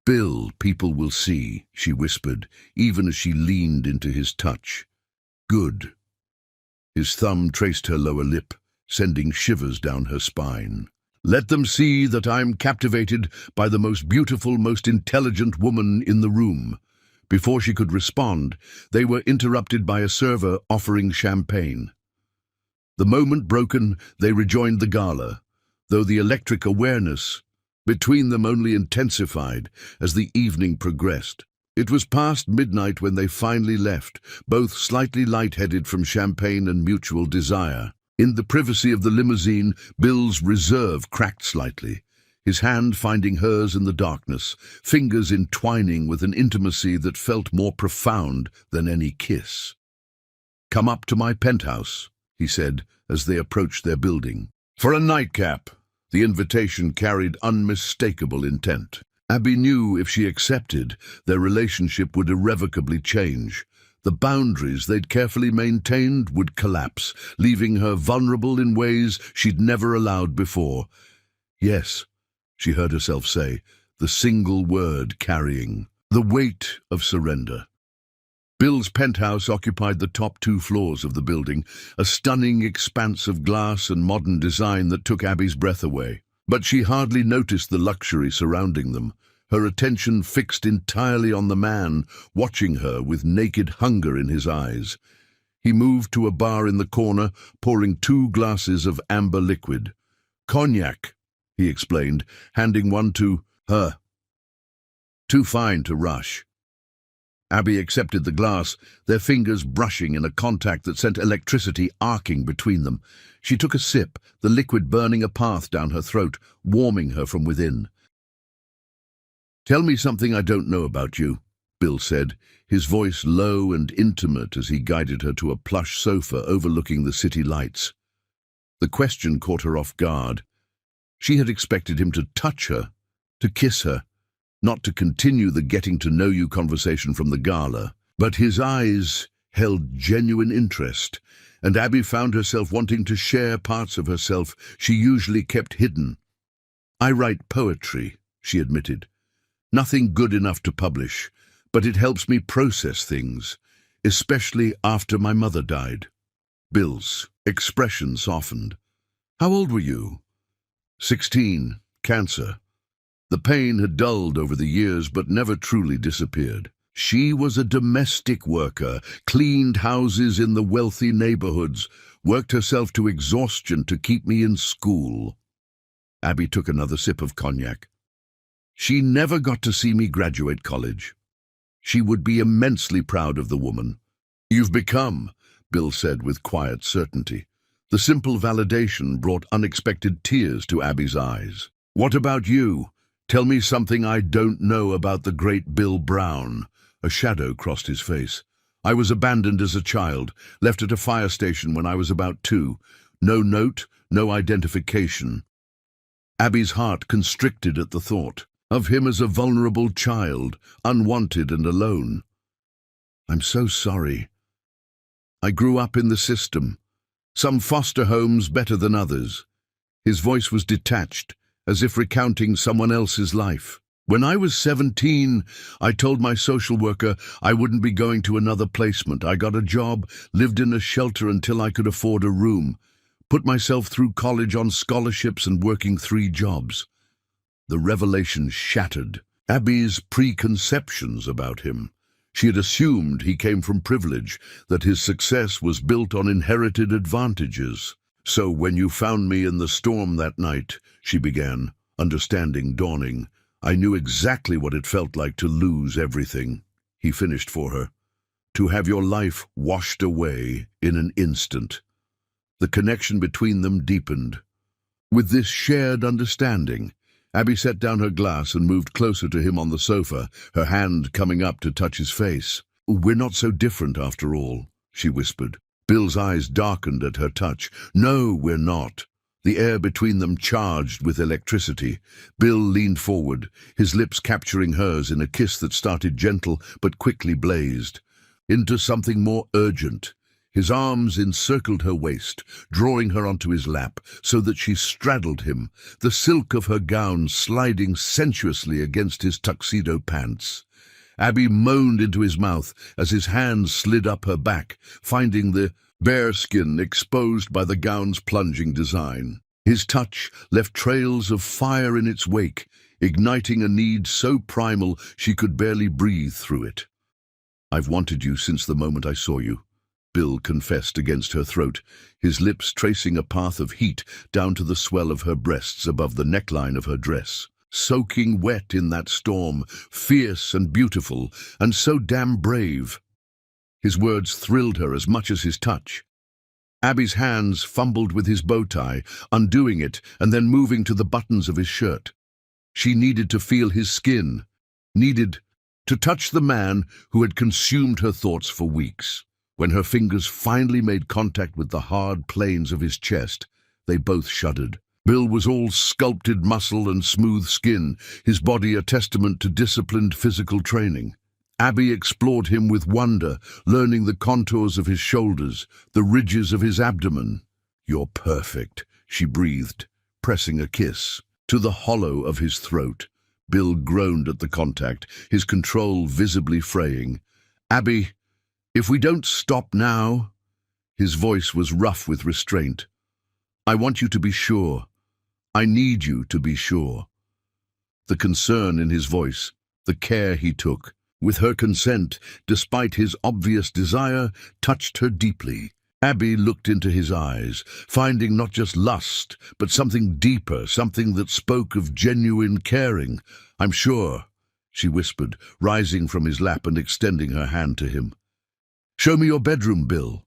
Bill, people will see, she whispered, even as she leaned into his touch. Good. His thumb traced her lower lip, sending shivers down her spine. Let them see that I'm captivated by the most beautiful, most intelligent woman in the room. Before she could respond, they were interrupted by a server offering champagne. The moment broken, they rejoined the gala, though the electric awareness between them only intensified as the evening progressed. It was past midnight when they finally left, both slightly lightheaded from champagne and mutual desire. In the privacy of the limousine, Bill's reserve cracked slightly, his hand finding hers in the darkness, fingers entwining with an intimacy that felt more profound than any kiss. Come up to my penthouse, he said as they approached their building. For a nightcap. The invitation carried unmistakable intent. Abby knew if she accepted, their relationship would irrevocably change. The boundaries they'd carefully maintained would collapse, leaving her vulnerable in ways she'd never allowed before. Yes, she heard herself say, the single word carrying the weight of surrender. Bill's penthouse occupied the top 2 floors of the building, a stunning expanse of glass and modern design that took Abby's breath away. But she hardly noticed the luxury surrounding them, her attention fixed entirely on the man, watching her with naked hunger in his eyes. He moved to a bar in the corner, pouring 2 glasses of amber liquid. Cognac, he explained, handing one to her. Too fine to rush. Abby accepted the glass, their fingers brushing in a contact that sent electricity arcing between them. She took a sip, the liquid burning a path down her throat, warming her from within. Tell me something I don't know about you, Bill said, his voice low and intimate as he guided her to a plush sofa overlooking the city lights. The question caught her off guard. She had expected him to touch her, to kiss her, not to continue the getting-to-know-you conversation from the gala. But his eyes held genuine interest, and Abby found herself wanting to share parts of herself she usually kept hidden. I write poetry, she admitted. Nothing good enough to publish, but it helps me process things, especially after my mother died. Bill's expression softened. How old were you? 16, cancer. The pain had dulled over the years but never truly disappeared. She was a domestic worker, cleaned houses in the wealthy neighborhoods, worked herself to exhaustion to keep me in school. Abby took another sip of cognac. She never got to see me graduate college. She would be immensely proud of the woman. You've become, Bill said with quiet certainty. The simple validation brought unexpected tears to Abby's eyes. What about you? Tell me something I don't know about the great Bill Brown. A shadow crossed his face. I was abandoned as a child, left at a fire station when I was about 2. No note, no identification. Abby's heart constricted at the thought of him as a vulnerable child, unwanted and alone. I'm so sorry. I grew up in the system. Some foster homes better than others. His voice was detached, as if recounting someone else's life. When I was 17, I told my social worker I wouldn't be going to another placement. I got a job, lived in a shelter until I could afford a room, put myself through college on scholarships and working 3 jobs. The revelation shattered Abby's preconceptions about him. She had assumed he came from privilege, that his success was built on inherited advantages. "So when you found me in the storm that night," she began, understanding dawning, "I knew exactly what it felt like to lose everything." He finished for her. "To have your life washed away in an instant." The connection between them deepened. With this shared understanding, Abby set down her glass and moved closer to him on the sofa, her hand coming up to touch his face. "We're not so different after all," she whispered. Bill's eyes darkened at her touch. "No, we're not." The air between them charged with electricity. Bill leaned forward, his lips capturing hers in a kiss that started gentle but quickly blazed into something more urgent. His arms encircled her waist, drawing her onto his lap so that she straddled him, the silk of her gown sliding sensuously against his tuxedo pants. Abby moaned into his mouth as his hands slid up her back, finding the bare skin exposed by the gown's plunging design. His touch left trails of fire in its wake, igniting a need so primal she could barely breathe through it. "I've wanted you since the moment I saw you," Bill confessed against her throat, his lips tracing a path of heat down to the swell of her breasts above the neckline of her dress. Soaking wet in that storm, fierce and beautiful, and so damn brave. His words thrilled her as much as his touch. Abby's hands fumbled with his bow tie, undoing it and then moving to the buttons of his shirt. She needed to feel his skin, needed to touch the man who had consumed her thoughts for weeks. When her fingers finally made contact with the hard planes of his chest, they both shuddered. Bill was all sculpted muscle and smooth skin, his body a testament to disciplined physical training. Abby explored him with wonder, learning the contours of his shoulders, the ridges of his abdomen. "You're perfect," she breathed, pressing a kiss to the hollow of his throat. Bill groaned at the contact, his control visibly fraying. "Abby, if we don't stop now—" His voice was rough with restraint. "I want you to be sure. I need you to be sure." The concern in his voice, the care he took, with her consent, despite his obvious desire, touched her deeply. Abby looked into his eyes, finding not just lust, but something deeper, something that spoke of genuine caring. "I'm sure," she whispered, rising from his lap and extending her hand to him. "Show me your bedroom, Bill."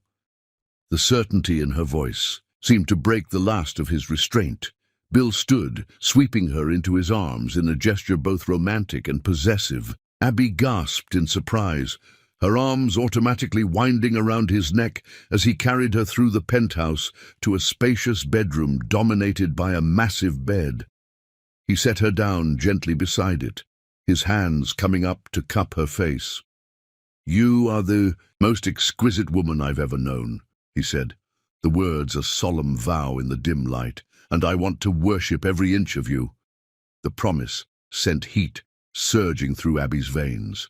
The certainty in her voice seemed to break the last of his restraint. Bill stood, sweeping her into his arms in a gesture both romantic and possessive. Abby gasped in surprise, her arms automatically winding around his neck as he carried her through the penthouse to a spacious bedroom dominated by a massive bed. He set her down gently beside it, his hands coming up to cup her face. "You are the most exquisite woman I've ever known," he said, the words a solemn vow in the dim light, "and I want to worship every inch of you." The promise sent heat surging through Abby's veins.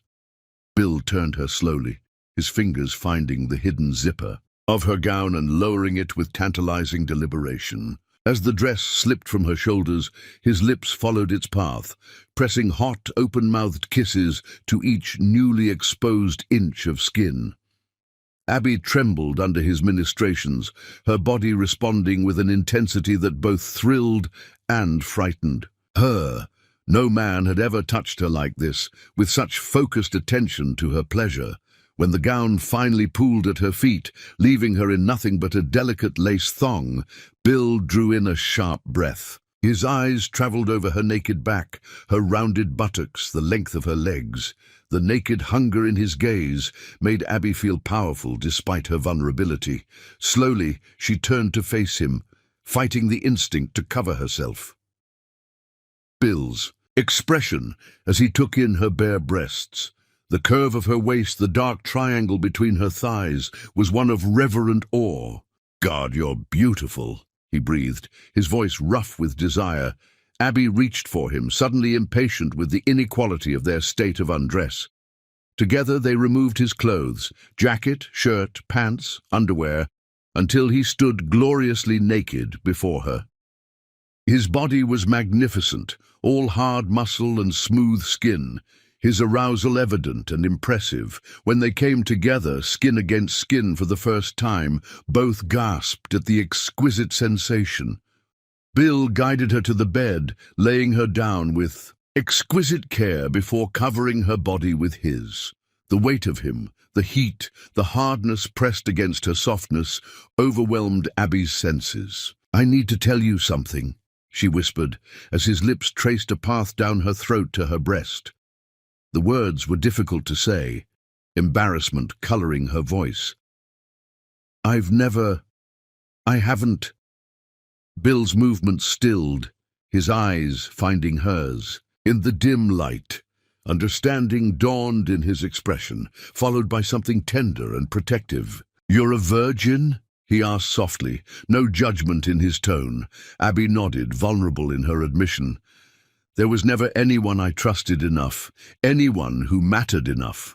Bill turned her slowly, his fingers finding the hidden zipper of her gown and lowering it with tantalizing deliberation. As the dress slipped from her shoulders, his lips followed its path, pressing hot, open-mouthed kisses to each newly exposed inch of skin. Abby trembled under his ministrations, her body responding with an intensity that both thrilled and frightened. No man had ever touched her like this, with such focused attention to her pleasure. When the gown finally pooled at her feet, leaving her in nothing but a delicate lace thong, Bill drew in a sharp breath. His eyes traveled over her naked back, her rounded buttocks, the length of her legs. The naked hunger in his gaze made Abby feel powerful despite her vulnerability. Slowly, she turned to face him, fighting the instinct to cover herself. Bill's expression as he took in her bare breasts, the curve of her waist, the dark triangle between her thighs, was one of reverent awe. "God, you're beautiful," he breathed, his voice rough with desire. Abby reached for him, suddenly impatient with the inequality of their state of undress. Together they removed his clothes, jacket, shirt, pants, underwear, until he stood gloriously naked before her. His body was magnificent, all hard muscle and smooth skin, his arousal evident and impressive. When they came together, skin against skin for the first time, both gasped at the exquisite sensation. Bill guided her to the bed, laying her down with exquisite care before covering her body with his. The weight of him, the heat, the hardness pressed against her softness, overwhelmed Abby's senses. "I need to tell you something," she whispered, as his lips traced a path down her throat to her breast. The words were difficult to say, embarrassment coloring her voice. I haven't." Bill's movement stilled, his eyes finding hers. In the dim light, understanding dawned in his expression, followed by something tender and protective. "You're a virgin?" he asked softly, no judgment in his tone. Abby nodded, vulnerable in her admission. "There was never anyone I trusted enough, anyone who mattered enough."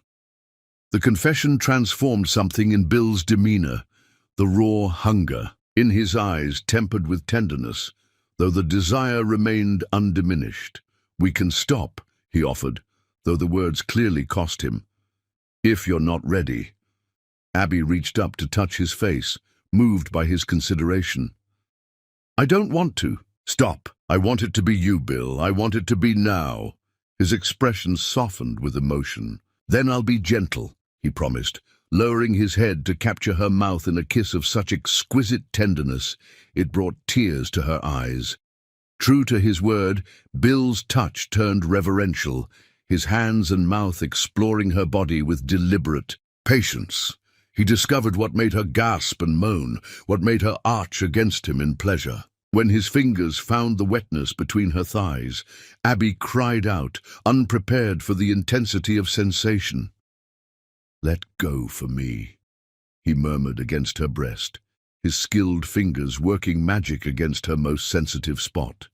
The confession transformed something in Bill's demeanor, the raw hunger in his eyes tempered with tenderness, though the desire remained undiminished. "We can stop," he offered, though the words clearly cost him. "If you're not ready." Abby reached up to touch his face, moved by his consideration. "I don't want to." "Stop. I want it to be you, Bill. I want it to be now." His expression softened with emotion. "Then I'll be gentle," he promised, lowering his head to capture her mouth in a kiss of such exquisite tenderness it brought tears to her eyes. True to his word, Bill's touch turned reverential, his hands and mouth exploring her body with deliberate patience. He discovered what made her gasp and moan, what made her arch against him in pleasure. When his fingers found the wetness between her thighs, Abby cried out, unprepared for the intensity of sensation. "Let go for me," he murmured against her breast, his skilled fingers working magic against her most sensitive spot.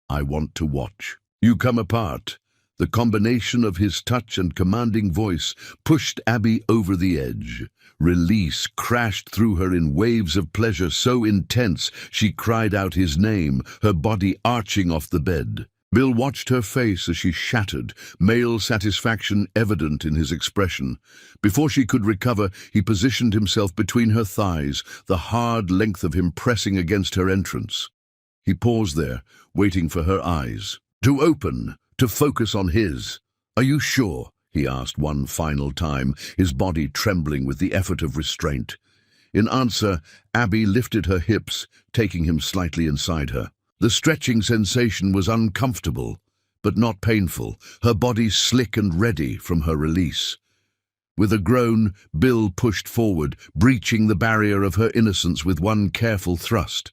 "I want to watch you come apart." The combination of his touch and commanding voice pushed Abby over the edge. Release crashed through her in waves of pleasure so intense she cried out his name, her body arching off the bed. Bill watched her face as she shattered, male satisfaction evident in his expression. Before she could recover, he positioned himself between her thighs, the hard length of him pressing against her entrance. He paused there, waiting for her eyes to open, to focus on his. "Are you sure?" he asked one final time, his body trembling with the effort of restraint. In answer, Abby lifted her hips, taking him slightly inside her. The stretching sensation was uncomfortable, but not painful, her body slick and ready from her release. With a groan, Bill pushed forward, breaching the barrier of her innocence with one careful thrust.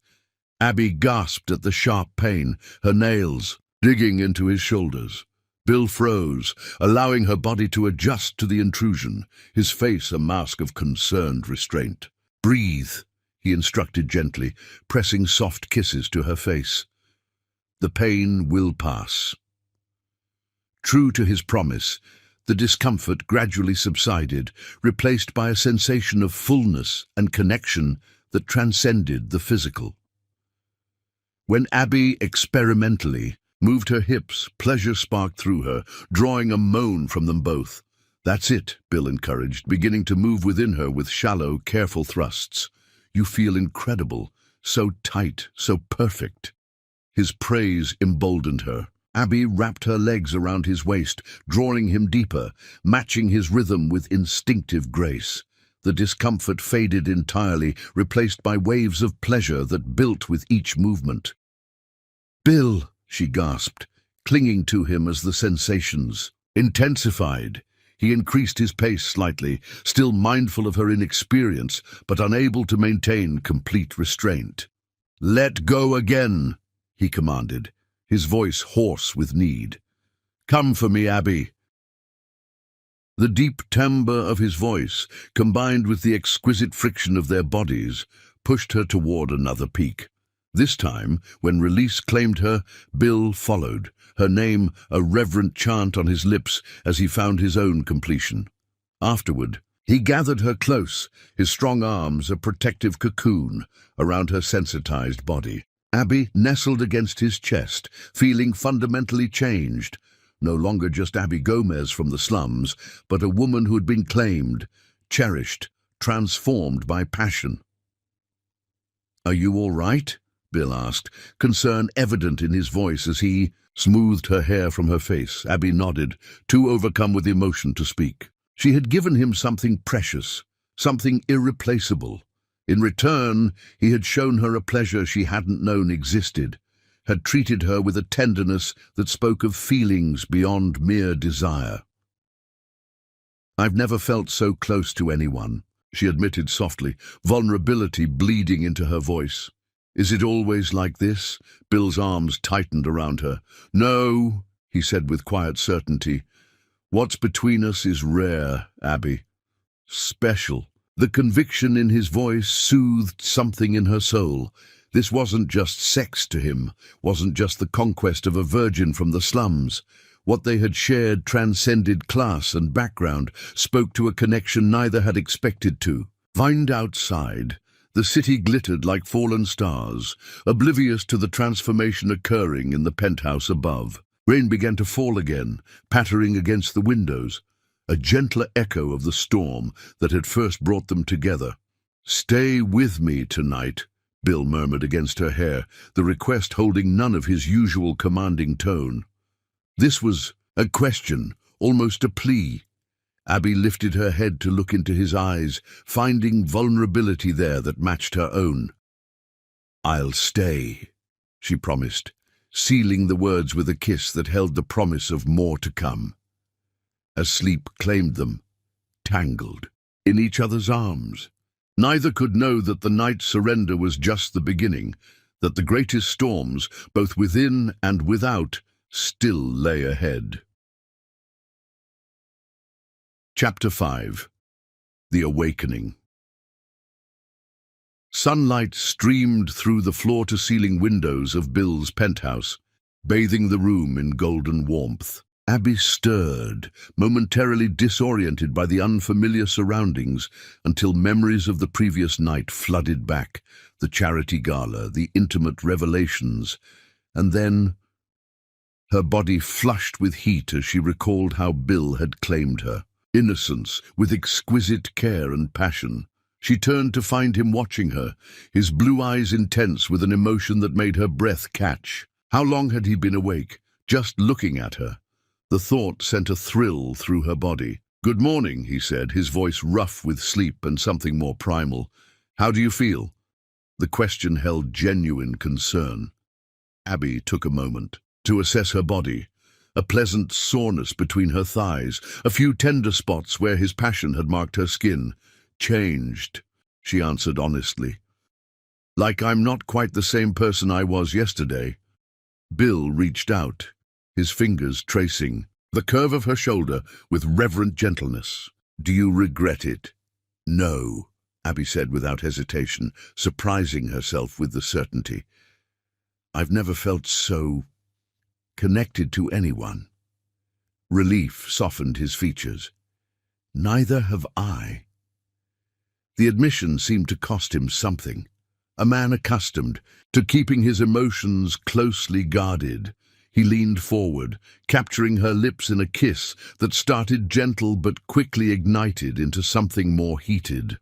Abby gasped at the sharp pain, her nails digging into his shoulders. Bill froze, allowing her body to adjust to the intrusion, his face a mask of concerned restraint. "Breathe," he instructed gently, pressing soft kisses to her face. "The pain will pass." True to his promise, the discomfort gradually subsided, replaced by a sensation of fullness and connection that transcended the physical. When Abby experimentally moved her hips, pleasure sparked through her, drawing a moan from them both. "That's it," Bill encouraged, beginning to move within her with shallow, careful thrusts. "You feel incredible, so tight, so perfect." His praise emboldened her. Abby wrapped her legs around his waist, drawing him deeper, matching his rhythm with instinctive grace. The discomfort faded entirely, replaced by waves of pleasure that built with each movement. "Bill," she gasped, clinging to him as the sensations intensified. He increased his pace slightly, still mindful of her inexperience, but unable to maintain complete restraint. "Let go again," he commanded, his voice hoarse with need. "Come for me, Abby." The deep timbre of his voice, combined with the exquisite friction of their bodies, pushed her toward another peak. This time, when release claimed her, Bill followed, her name a reverent chant on his lips as he found his own completion. Afterward, he gathered her close, his strong arms a protective cocoon around her sensitized body. Abby nestled against his chest, feeling fundamentally changed. No longer just Abby Gomez from the slums, but a woman who had been claimed, cherished, transformed by passion. "Are you all right?" Bill asked, concern evident in his voice as he smoothed her hair from her face. Abby nodded, too overcome with emotion to speak. She had given him something precious, something irreplaceable. In return, he had shown her a pleasure she hadn't known existed, had treated her with a tenderness that spoke of feelings beyond mere desire. "I've never felt so close to anyone," she admitted softly, vulnerability bleeding into her voice. "Is it always like this?" Bill's arms tightened around her. "No," he said with quiet certainty. "What's between us is rare, Abby. Special." The conviction in his voice soothed something in her soul. This wasn't just sex to him, wasn't just the conquest of a virgin from the slums. What they had shared transcended class and background, spoke to a connection neither had expected to. Vined outside, the city glittered like fallen stars, oblivious to the transformation occurring in the penthouse above. Rain began to fall again, pattering against the windows, a gentler echo of the storm that had first brought them together. "Stay with me tonight," Bill murmured against her hair, the request holding none of his usual commanding tone. This was a question, almost a plea. Abby lifted her head to look into his eyes, finding vulnerability there that matched her own. "I'll stay," she promised, sealing the words with a kiss that held the promise of more to come. As sleep claimed them, tangled, in each other's arms. Neither could know that the night's surrender was just the beginning, that the greatest storms, both within and without, still lay ahead. Chapter 5. The Awakening. Sunlight streamed through the floor-to-ceiling windows of Bill's penthouse, bathing the room in golden warmth. Abby stirred, momentarily disoriented by the unfamiliar surroundings, until memories of the previous night flooded back, the charity gala, the intimate revelations, and then her body flushed with heat as she recalled how Bill had claimed her. Innocence, with exquisite care and passion. She turned to find him watching her, his blue eyes intense with an emotion that made her breath catch. How long had he been awake, just looking at her? The thought sent a thrill through her body. "Good morning," he said, his voice rough with sleep and something more primal. "How do you feel?" The question held genuine concern. Abby took a moment to assess her body. A pleasant soreness between her thighs, a few tender spots where his passion had marked her skin. "Changed," she answered honestly. "Like I'm not quite the same person I was yesterday." Bill reached out, his fingers tracing the curve of her shoulder with reverent gentleness. "Do you regret it?" "No," Abby said without hesitation, surprising herself with the certainty. "I've never felt so connected to anyone." Relief softened his features. "Neither have I." The admission seemed to cost him something. A man accustomed to keeping his emotions closely guarded, he leaned forward, capturing her lips in a kiss that started gentle but quickly ignited into something more heated.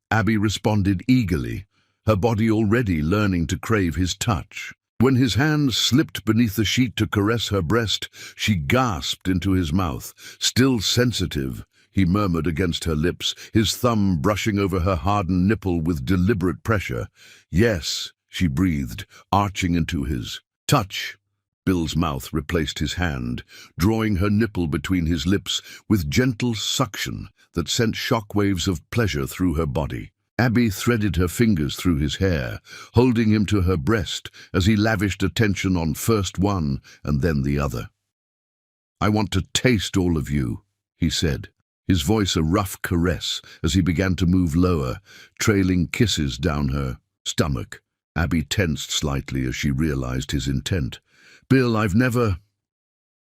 Abby responded eagerly, her body already learning to crave his touch. When his hand slipped beneath the sheet to caress her breast, she gasped into his mouth. Still sensitive, he murmured against her lips, his thumb brushing over her hardened nipple with deliberate pressure. "Yes," she breathed, arching into his touch. Bill's mouth replaced his hand, drawing her nipple between his lips with gentle suction that sent shockwaves of pleasure through her body. Abby threaded her fingers through his hair, holding him to her breast as he lavished attention on first one and then the other. "I want to taste all of you," he said, his voice a rough caress as he began to move lower, trailing kisses down her stomach. Abby tensed slightly as she realized his intent. "Bill, I've never—"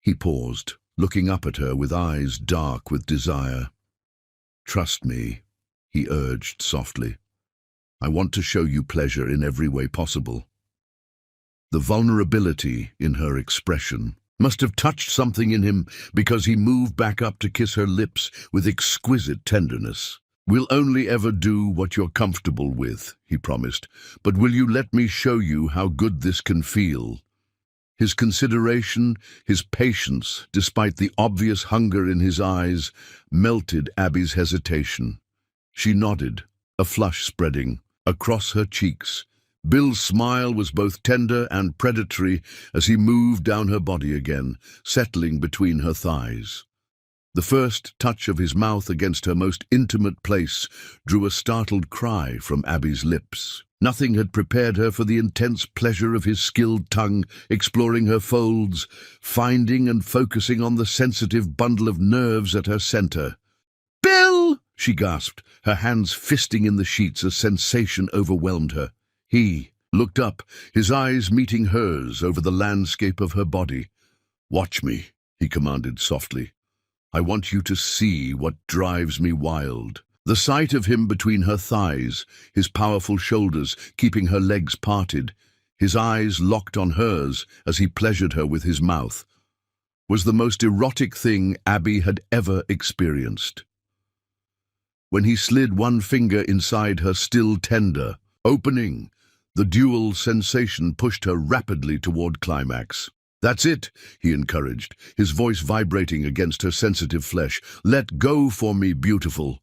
He paused, looking up at her with eyes dark with desire. "Trust me," he urged softly. "I want to show you pleasure in every way possible." The vulnerability in her expression must have touched something in him, because he moved back up to kiss her lips with exquisite tenderness. "We'll only ever do what you're comfortable with," he promised, "but will you let me show you how good this can feel?" His consideration, his patience, despite the obvious hunger in his eyes, melted Abby's hesitation. She nodded, a flush spreading across her cheeks. Bill's smile was both tender and predatory as he moved down her body again, settling between her thighs. The first touch of his mouth against her most intimate place drew a startled cry from Abby's lips. Nothing had prepared her for the intense pleasure of his skilled tongue, exploring her folds, finding and focusing on the sensitive bundle of nerves at her center. "Bill!" she gasped, her hands fisting in the sheets as sensation overwhelmed her. He looked up, his eyes meeting hers over the landscape of her body. "Watch me," he commanded softly. "I want you to see what drives me wild." The sight of him between her thighs, his powerful shoulders keeping her legs parted, his eyes locked on hers as he pleasured her with his mouth, was the most erotic thing Abby had ever experienced. When he slid one finger inside her still tender opening, the dual sensation pushed her rapidly toward climax. "That's it," he encouraged, his voice vibrating against her sensitive flesh. "Let go for me, beautiful."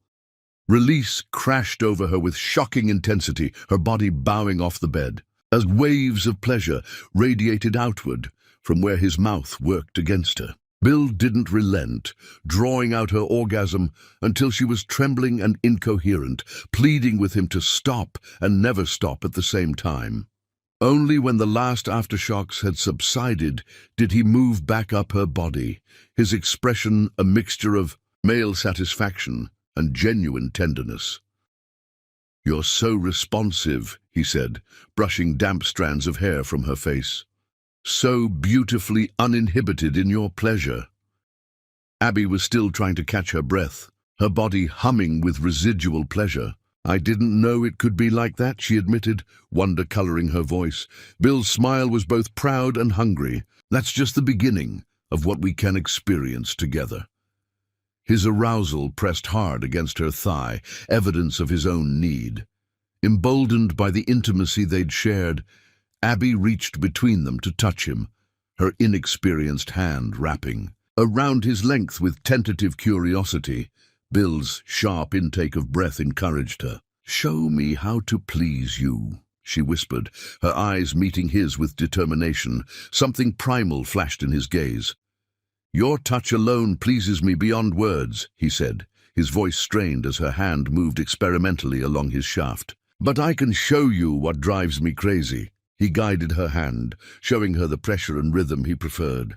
Release crashed over her with shocking intensity, her body bowing off the bed, as waves of pleasure radiated outward from where his mouth worked against her. Bill didn't relent, drawing out her orgasm until she was trembling and incoherent, pleading with him to stop and never stop at the same time. Only when the last aftershocks had subsided did he move back up her body, his expression a mixture of male satisfaction and genuine tenderness. "You're so responsive," he said, brushing damp strands of hair from her face. "So beautifully uninhibited in your pleasure." Abby was still trying to catch her breath, her body humming with residual pleasure. "I didn't know it could be like that," she admitted, wonder coloring her voice. Bill's smile was both proud and hungry. "That's just the beginning of what we can experience together." His arousal pressed hard against her thigh, evidence of his own need. Emboldened by the intimacy they'd shared, Abby reached between them to touch him, her inexperienced hand wrapping around his length with tentative curiosity. Bill's sharp intake of breath encouraged her. "Show me how to please you," she whispered, her eyes meeting his with determination. Something primal flashed in his gaze. "Your touch alone pleases me beyond words," he said, his voice strained as her hand moved experimentally along his shaft. "But I can show you what drives me crazy." He guided her hand, showing her the pressure and rhythm he preferred.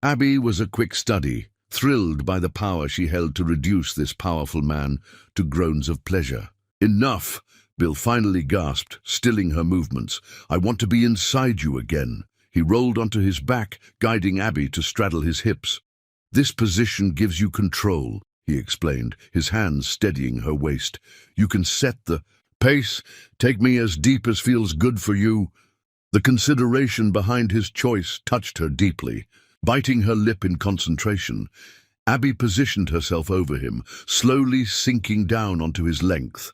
Abby was a quick study, thrilled by the power she held to reduce this powerful man to groans of pleasure. "Enough," Bill finally gasped, stilling her movements. "I want to be inside you again." He rolled onto his back, guiding Abby to straddle his hips. "This position gives you control," he explained, his hands steadying her waist. "You can set the pace, take me as deep as feels good for you." The consideration behind his choice touched her deeply. Biting her lip in concentration, Abby positioned herself over him, slowly sinking down onto his length.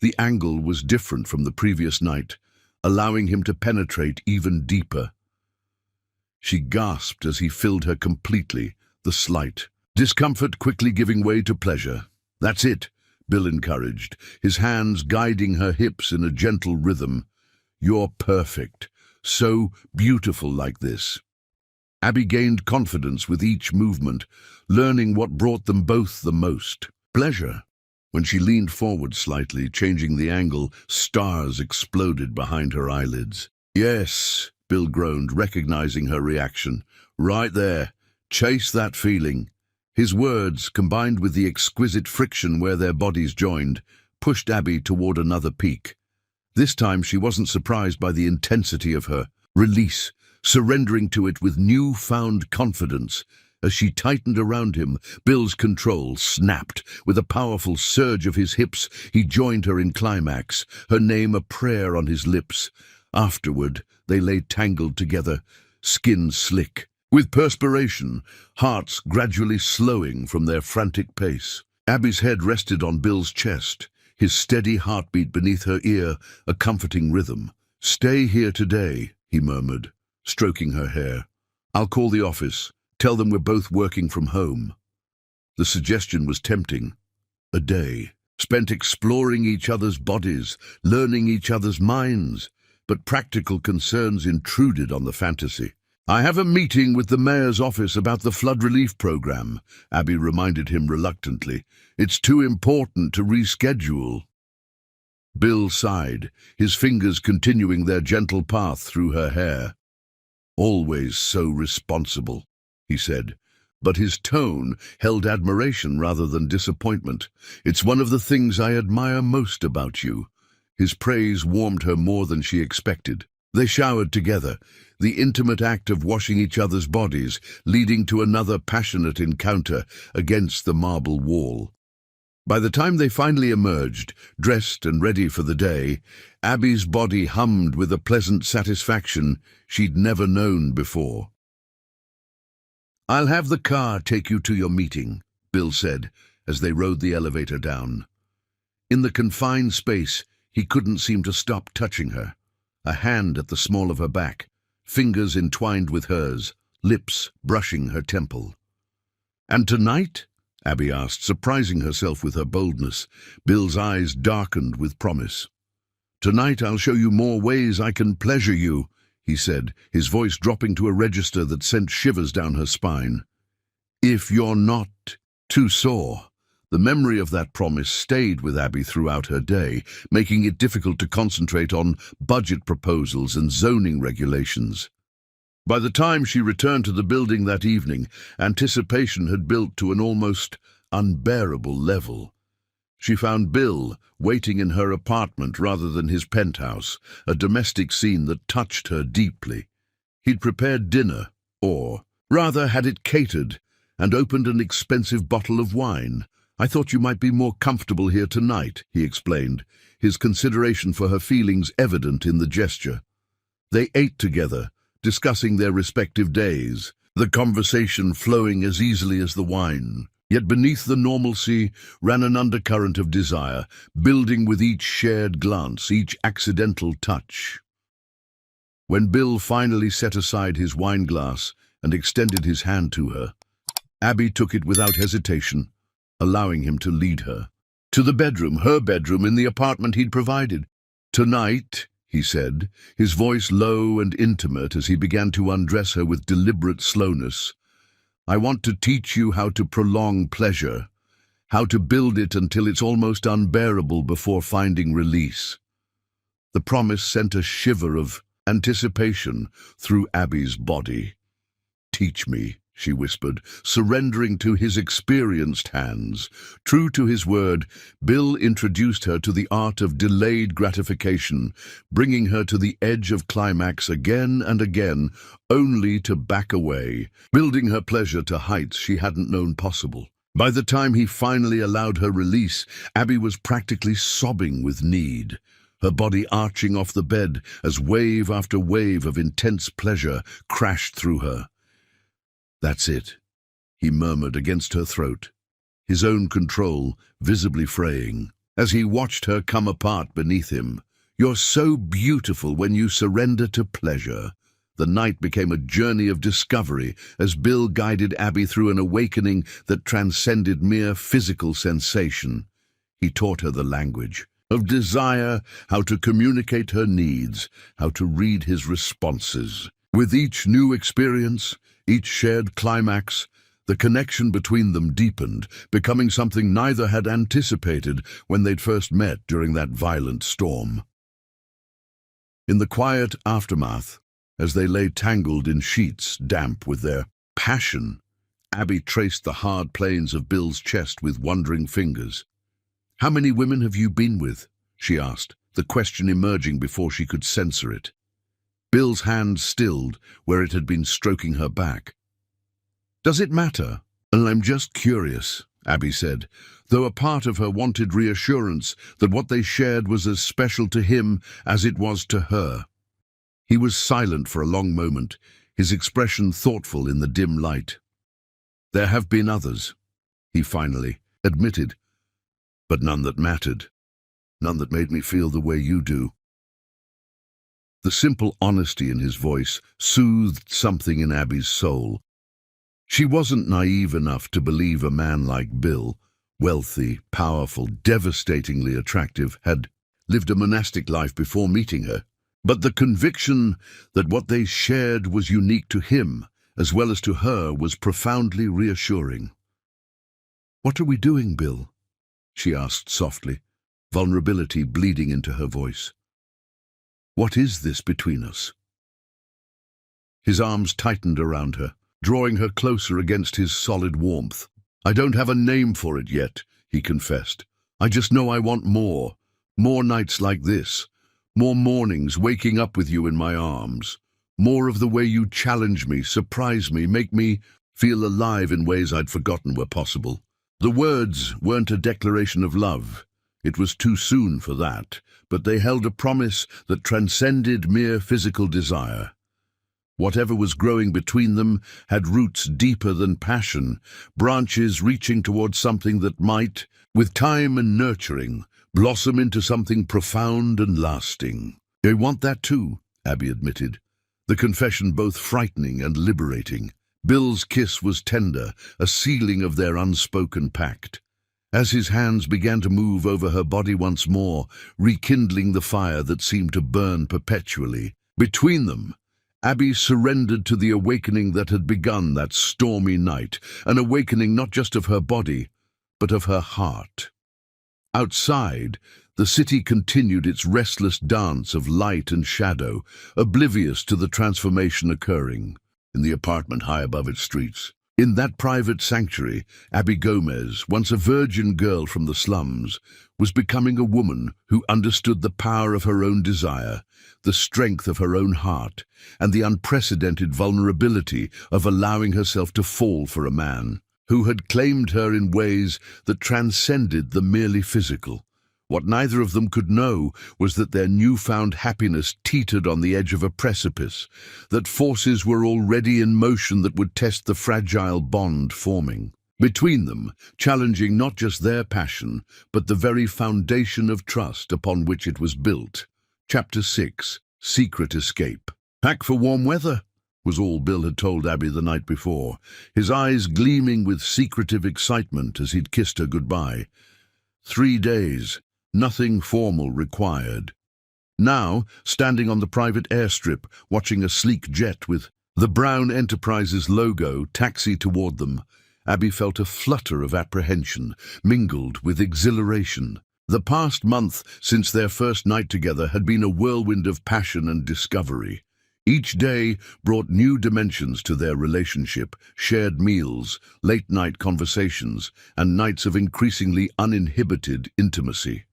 The angle was different from the previous night, allowing him to penetrate even deeper. She gasped as he filled her completely, the slight discomfort quickly giving way to pleasure. "That's it," Bill encouraged, his hands guiding her hips in a gentle rhythm. "You're perfect, so beautiful like this." Abby gained confidence with each movement, learning what brought them both the most pleasure. When she leaned forward slightly, changing the angle, stars exploded behind her eyelids. "Yes," Bill groaned, recognizing her reaction. "Right there. Chase that feeling." His words, combined with the exquisite friction where their bodies joined, pushed Abby toward another peak. This time she wasn't surprised by the intensity of her release, surrendering to it with newfound confidence. As she tightened around him, Bill's control snapped. With a powerful surge of his hips, he joined her in climax, her name a prayer on his lips. Afterward, they lay tangled together, skin slick, with perspiration, hearts gradually slowing from their frantic pace. Abby's head rested on Bill's chest, his steady heartbeat beneath her ear, a comforting rhythm. "Stay here today," he murmured, stroking her hair. "I'll call the office. Tell them we're both working from home." The suggestion was tempting. A day spent exploring each other's bodies, learning each other's minds, but practical concerns intruded on the fantasy. "I have a meeting with the mayor's office about the flood relief program," Abby reminded him reluctantly. "It's too important to reschedule." Bill sighed, his fingers continuing their gentle path through her hair. "Always so responsible," he said, but his tone held admiration rather than disappointment. "It's one of the things I admire most about you." His praise warmed her more than she expected. They showered together, the intimate act of washing each other's bodies, leading to another passionate encounter against the marble wall. By the time they finally emerged, dressed and ready for the day, Abby's body hummed with a pleasant satisfaction she'd never known before. "I'll have the car take you to your meeting," Bill said, as they rode the elevator down. In the confined space, he couldn't seem to stop touching her. A hand at the small of her back, fingers entwined with hers, lips brushing her temple. "And tonight?" Abby asked, surprising herself with her boldness. Bill's eyes darkened with promise. "Tonight I'll show you more ways I can pleasure you," he said, his voice dropping to a register that sent shivers down her spine. "If you're not too sore." The memory of that promise stayed with Abby throughout her day, making it difficult to concentrate on budget proposals and zoning regulations. By the time she returned to the building that evening, anticipation had built to an almost unbearable level. She found Bill waiting in her apartment rather than his penthouse, a domestic scene that touched her deeply. He'd prepared dinner, or rather had it catered, and opened an expensive bottle of wine. "I thought you might be more comfortable here tonight," he explained, his consideration for her feelings evident in the gesture. They ate together, discussing their respective days, the conversation flowing as easily as the wine. Yet beneath the normalcy ran an undercurrent of desire, building with each shared glance, each accidental touch. When Bill finally set aside his wineglass and extended his hand to her, Abby took it without hesitation, allowing him to lead her to the bedroom, her bedroom in the apartment he'd provided. "Tonight," he said, his voice low and intimate as he began to undress her with deliberate slowness, "I want to teach you how to prolong pleasure, how to build it until it's almost unbearable before finding release." The promise sent a shiver of anticipation through Abby's body. "Teach me," she whispered, surrendering to his experienced hands. True to his word, Bill introduced her to the art of delayed gratification, bringing her to the edge of climax again and again, only to back away, building her pleasure to heights she hadn't known possible. By the time he finally allowed her release, Abby was practically sobbing with need, her body arching off the bed as wave after wave of intense pleasure crashed through her. "That's it," he murmured against her throat, his own control visibly fraying, as he watched her come apart beneath him. "You're so beautiful when you surrender to pleasure." The night became a journey of discovery as Bill guided Abby through an awakening that transcended mere physical sensation. He taught her the language of desire, how to communicate her needs, how to read his responses. With each new experience, each shared climax, the connection between them deepened, becoming something neither had anticipated when they'd first met during that violent storm. In the quiet aftermath, as they lay tangled in sheets damp with their passion, Abby traced the hard planes of Bill's chest with wondering fingers. "How many women have you been with?" she asked, the question emerging before she could censor it. Bill's hand stilled where it had been stroking her back. "Does it matter?" "I'm just curious," Abby said, though a part of her wanted reassurance that what they shared was as special to him as it was to her. He was silent for a long moment, his expression thoughtful in the dim light. "There have been others," he finally admitted, "but none that mattered. None that made me feel the way you do." The simple honesty in his voice soothed something in Abby's soul. She wasn't naive enough to believe a man like Bill, wealthy, powerful, devastatingly attractive, had lived a monastic life before meeting her. But the conviction that what they shared was unique to him, as well as to her, was profoundly reassuring. "What are we doing, Bill?" she asked softly, vulnerability bleeding into her voice. "What is this between us?" His arms tightened around her, drawing her closer against his solid warmth. "I don't have a name for it yet," he confessed. "I just know I want more. More nights like this. More mornings waking up with you in my arms. More of the way you challenge me, surprise me, make me feel alive in ways I'd forgotten were possible." The words weren't a declaration of love. It was too soon for that, but they held a promise that transcended mere physical desire. Whatever was growing between them had roots deeper than passion, branches reaching towards something that might, with time and nurturing, blossom into something profound and lasting. "I want that too," Abby admitted, the confession both frightening and liberating. Bill's kiss was tender, a sealing of their unspoken pact. As his hands began to move over her body once more, rekindling the fire that seemed to burn perpetually, between them, Abby surrendered to the awakening that had begun that stormy night, an awakening not just of her body, but of her heart. Outside, the city continued its restless dance of light and shadow, oblivious to the transformation occurring in the apartment high above its streets. In that private sanctuary, Abby Gomez, once a virgin girl from the slums, was becoming a woman who understood the power of her own desire, the strength of her own heart, and the unprecedented vulnerability of allowing herself to fall for a man who had claimed her in ways that transcended the merely physical. What neither of them could know was that their newfound happiness teetered on the edge of a precipice, that forces were already in motion that would test the fragile bond forming between them, challenging not just their passion, but the very foundation of trust upon which it was built. Chapter 6. Secret Escape. "Pack for warm weather," was all Bill had told Abby the night before, his eyes gleaming with secretive excitement as he'd kissed her goodbye. 3 days. Nothing formal required. Now, standing on the private airstrip, watching a sleek jet with the Brown Enterprises logo taxi toward them, Abby felt a flutter of apprehension, mingled with exhilaration. The past month since their first night together had been a whirlwind of passion and discovery. Each day brought new dimensions to their relationship, shared meals, late-night conversations, and nights of increasingly uninhibited intimacy.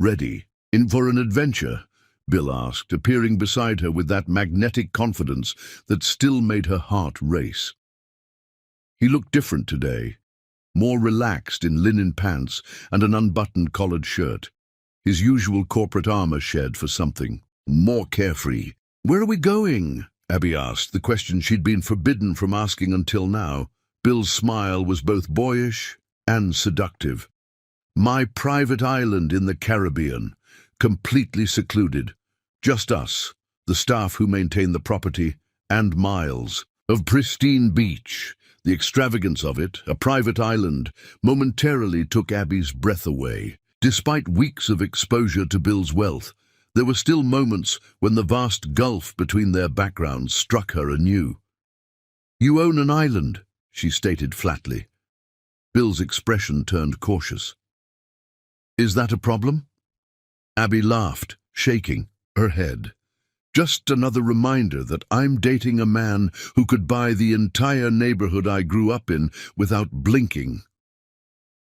"Ready? In for an adventure?" Bill asked, appearing beside her with that magnetic confidence that still made her heart race. He looked different today, more relaxed in linen pants and an unbuttoned collared shirt, his usual corporate armor shed for something more carefree. "Where are we going?" Abby asked, the question she'd been forbidden from asking until now. Bill's smile was both boyish and seductive. "My private island in the Caribbean, completely secluded. Just us, the staff who maintain the property, and miles of pristine beach." The extravagance of it, a private island, momentarily took Abby's breath away. Despite weeks of exposure to Bill's wealth, there were still moments when the vast gulf between their backgrounds struck her anew. "You own an island," she stated flatly. Bill's expression turned cautious. "Is that a problem?" Abby laughed, shaking her head. "Just another reminder that I'm dating a man who could buy the entire neighborhood I grew up in without blinking."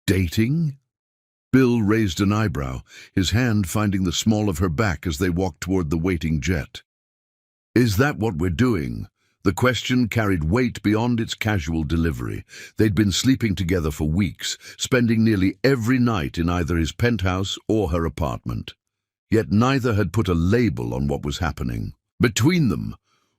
"Dating?" Bill raised an eyebrow, his hand finding the small of her back as they walked toward the waiting jet. "Is that what we're doing?" The question carried weight beyond its casual delivery. They'd been sleeping together for weeks, spending nearly every night in either his penthouse or her apartment. Yet neither had put a label on what was happening. Between them,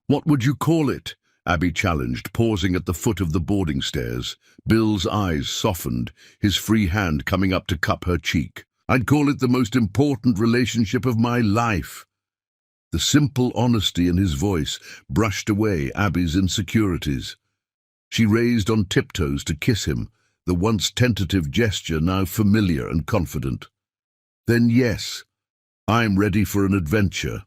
what would you call it? Abby challenged, pausing at the foot of the boarding stairs. Bill's eyes softened, his free hand coming up to cup her cheek. "I'd call it the most important relationship of my life." The simple honesty in his voice brushed away Abby's insecurities. She raised on tiptoes to kiss him, the once tentative gesture now familiar and confident. "Then yes, I'm ready for an adventure."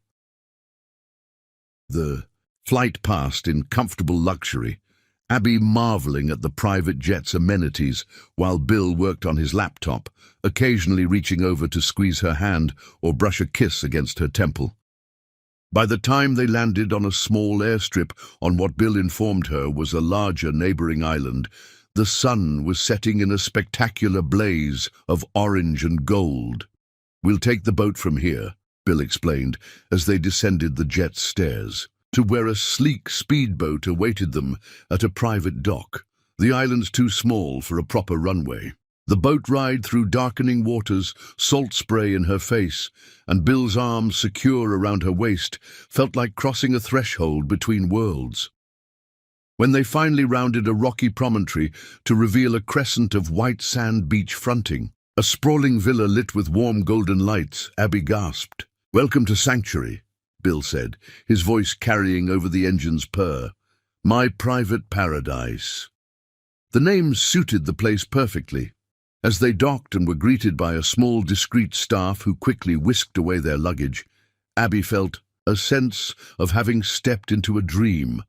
The flight passed in comfortable luxury, Abby marveling at the private jet's amenities while Bill worked on his laptop, occasionally reaching over to squeeze her hand or brush a kiss against her temple. By the time they landed on a small airstrip on what Bill informed her was a larger neighboring island, the sun was setting in a spectacular blaze of orange and gold. "We'll take the boat from here," Bill explained as they descended the jet's stairs, to where a sleek speedboat awaited them at a private dock. The island's too small for a proper runway. The boat ride through darkening waters, salt spray in her face, and Bill's arms secure around her waist felt like crossing a threshold between worlds. When they finally rounded a rocky promontory to reveal a crescent of white sand beach fronting, a sprawling villa lit with warm golden lights, Abby gasped. "Welcome to Sanctuary," Bill said, his voice carrying over the engine's purr. "My private paradise." The name suited the place perfectly. As they docked and were greeted by a small, discreet staff who quickly whisked away their luggage, Abby felt a sense of having stepped into a dream.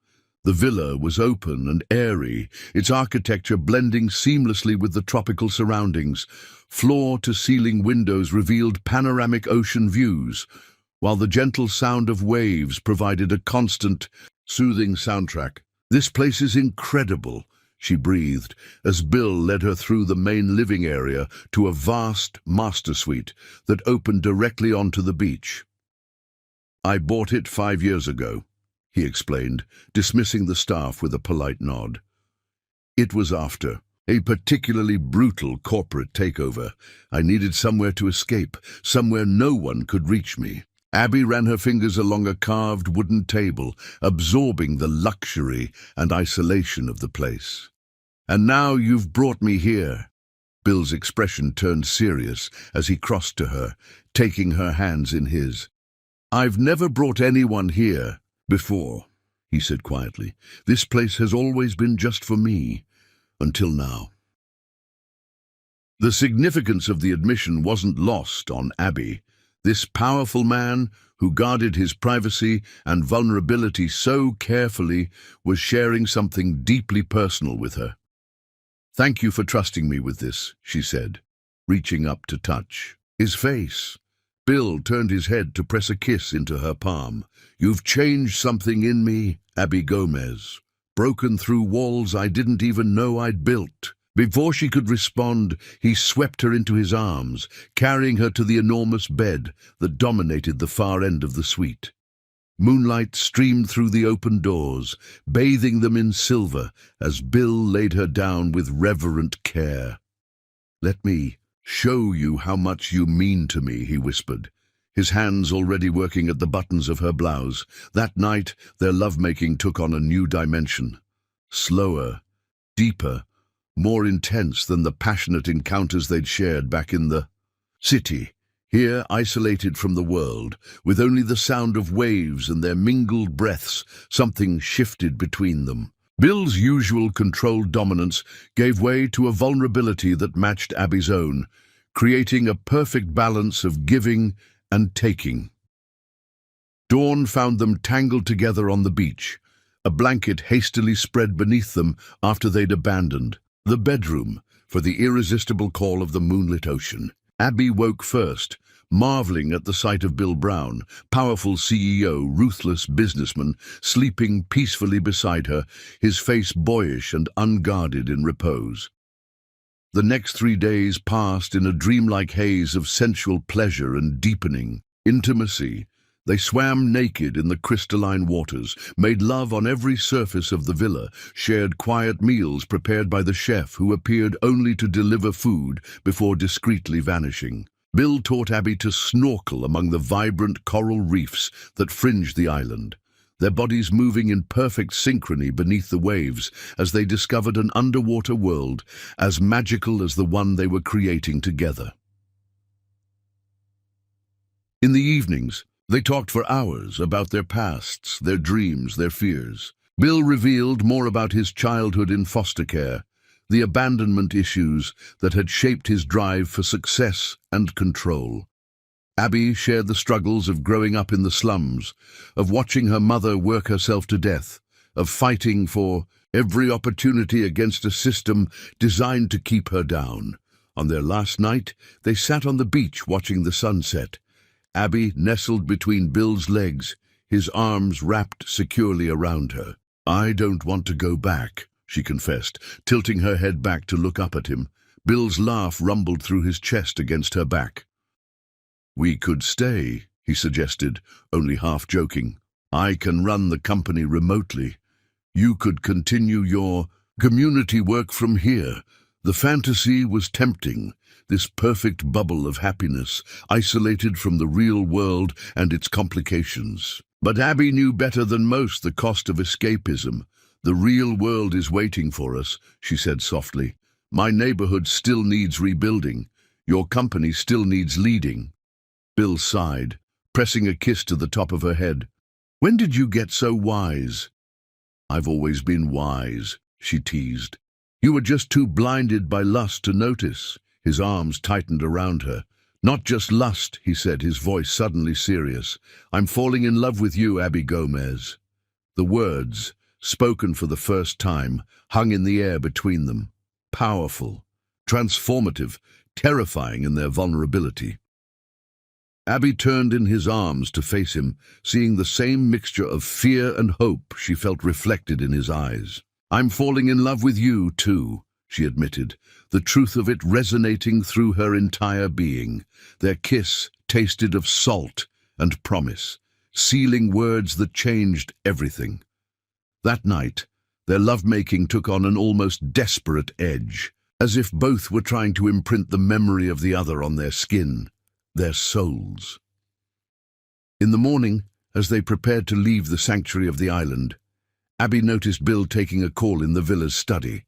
The villa was open and airy, its architecture blending seamlessly with the tropical surroundings. Floor-to-ceiling windows revealed panoramic ocean views, while the gentle sound of waves provided a constant, soothing soundtrack. "This place is incredible," she breathed, as Bill led her through the main living area to a vast master suite that opened directly onto the beach. "I bought it 5 years ago," he explained, dismissing the staff with a polite nod. "It was after a particularly brutal corporate takeover. I needed somewhere to escape, somewhere no one could reach me." Abby ran her fingers along a carved wooden table, absorbing the luxury and isolation of the place. "And now you've brought me here." Bill's expression turned serious as he crossed to her, taking her hands in his. "I've never brought anyone here before," he said quietly. "This place has always been just for me, until now." The significance of the admission wasn't lost on Abby. This powerful man, who guarded his privacy and vulnerability so carefully, was sharing something deeply personal with her. "Thank you for trusting me with this," she said, reaching up to touch his face. Bill turned his head to press a kiss into her palm. "You've changed something in me, Abby Gomez. Broken through walls I didn't even know I'd built." Before she could respond, he swept her into his arms, carrying her to the enormous bed that dominated the far end of the suite. Moonlight streamed through the open doors, bathing them in silver as Bill laid her down with reverent care. "Let me show you how much you mean to me," he whispered, his hands already working at the buttons of her blouse. That night, their lovemaking took on a new dimension. Slower, deeper, more intense than the passionate encounters they'd shared back in the city. Here, isolated from the world, with only the sound of waves and their mingled breaths, something shifted between them. Bill's usual controlled dominance gave way to a vulnerability that matched Abby's own, creating a perfect balance of giving and taking. Dawn found them tangled together on the beach, a blanket hastily spread beneath them after they'd abandoned the bedroom for the irresistible call of the moonlit ocean. Abby woke first, marveling at the sight of Bill Brown, powerful CEO, ruthless businessman, sleeping peacefully beside her, his face boyish and unguarded in repose. The next 3 days passed in a dreamlike haze of sensual pleasure and deepening intimacy. They swam naked in the crystalline waters, made love on every surface of the villa, shared quiet meals prepared by the chef who appeared only to deliver food before discreetly vanishing. Bill taught Abby to snorkel among the vibrant coral reefs that fringed the island, their bodies moving in perfect synchrony beneath the waves as they discovered an underwater world as magical as the one they were creating together. In the evenings, they talked for hours about their pasts, their dreams, their fears. Bill revealed more about his childhood in foster care, the abandonment issues that had shaped his drive for success and control. Abby shared the struggles of growing up in the slums, of watching her mother work herself to death, of fighting for every opportunity against a system designed to keep her down. On their last night, they sat on the beach watching the sunset. Abby nestled between Bill's legs, his arms wrapped securely around her. "I don't want to go back," she confessed, tilting her head back to look up at him. Bill's laugh rumbled through his chest against her back. "We could stay," he suggested, only half joking. "I can run the company remotely. You could continue your community work from here." The fantasy was tempting, this perfect bubble of happiness, isolated from the real world and its complications. But Abby knew better than most the cost of escapism. "The real world is waiting for us," she said softly. "My neighborhood still needs rebuilding. Your company still needs leading." Bill sighed, pressing a kiss to the top of her head. "When did you get so wise?" "I've always been wise," she teased. "You were just too blinded by lust to notice." His arms tightened around her. "Not just lust," he said, his voice suddenly serious. "I'm falling in love with you, Abby Gomez." The words, spoken for the first time, hung in the air between them. Powerful, transformative, terrifying in their vulnerability. Abby turned in his arms to face him, seeing the same mixture of fear and hope she felt reflected in his eyes. "I'm falling in love with you, too," she admitted, the truth of it resonating through her entire being. Their kiss tasted of salt and promise, sealing words that changed everything. That night, their lovemaking took on an almost desperate edge, as if both were trying to imprint the memory of the other on their skin, their souls. In the morning, as they prepared to leave the sanctuary of the island, Abby noticed Bill taking a call in the villa's study,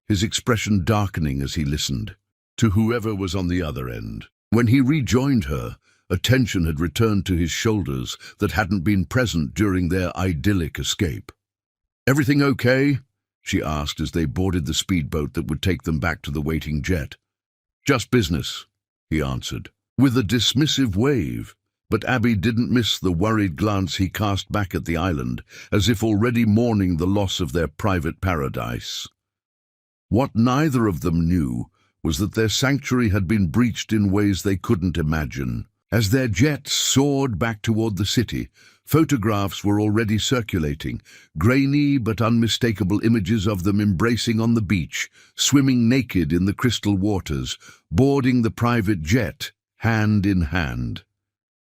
his expression darkening as he listened to whoever was on the other end. When he rejoined her, a tension had returned to his shoulders that hadn't been present during their idyllic escape. "Everything okay?" she asked as they boarded the speedboat that would take them back to the waiting jet. "Just business," he answered, with a dismissive wave. But Abby didn't miss the worried glance he cast back at the island, as if already mourning the loss of their private paradise. What neither of them knew was that their sanctuary had been breached in ways they couldn't imagine. As their jet soared back toward the city, photographs were already circulating, grainy but unmistakable images of them embracing on the beach, swimming naked in the crystal waters, boarding the private jet, hand in hand.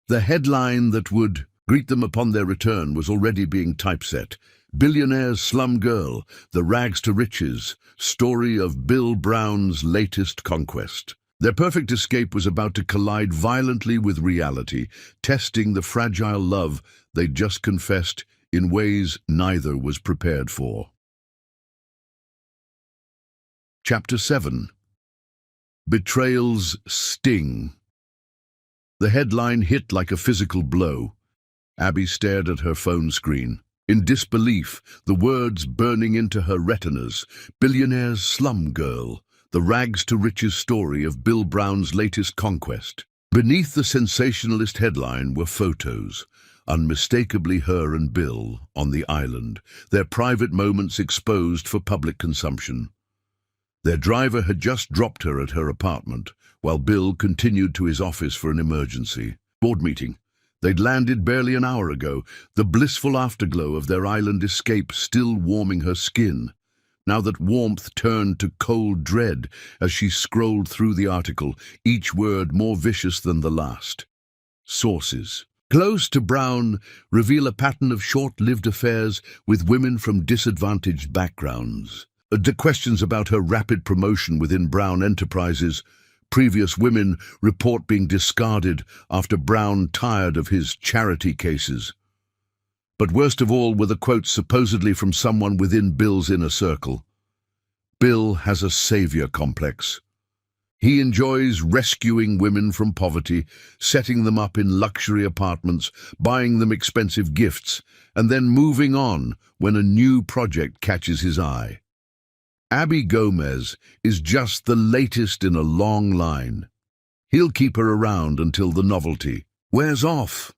The headline that would greet them upon their return was already being typeset. "Billionaire's Slum Girl, the Rags to Riches, Story of Bill Brown's Latest Conquest." Their perfect escape was about to collide violently with reality, testing the fragile love they'd just confessed in ways neither was prepared for. Chapter 7. Betrayal's Sting. The headline hit like a physical blow. Abby stared at her phone screen, in disbelief, the words burning into her retinas. "Billionaire's Slum Girl, the rags to riches story of Bill Brown's latest conquest." Beneath the sensationalist headline were photos, unmistakably her and Bill on the island, their private moments exposed for public consumption. Their driver had just dropped her at her apartment, while Bill continued to his office for an emergency board meeting. They'd landed barely an hour ago, the blissful afterglow of their island escape still warming her skin. now that warmth turned to cold dread as she scrolled through the article, each word more vicious than the last. Sources. Close to Brown reveal a pattern of short-lived affairs with women from disadvantaged backgrounds. The questions about her rapid promotion within Brown Enterprises. Previous women report being discarded after Brown tired of his charity cases. But worst of all were the quotes supposedly from someone within Bill's inner circle. Bill has a savior complex. He enjoys rescuing women from poverty, setting them up in luxury apartments, buying them expensive gifts, and then moving on when a new project catches his eye. Abby Gomez is just the latest in a long line. He'll keep her around until the novelty wears off.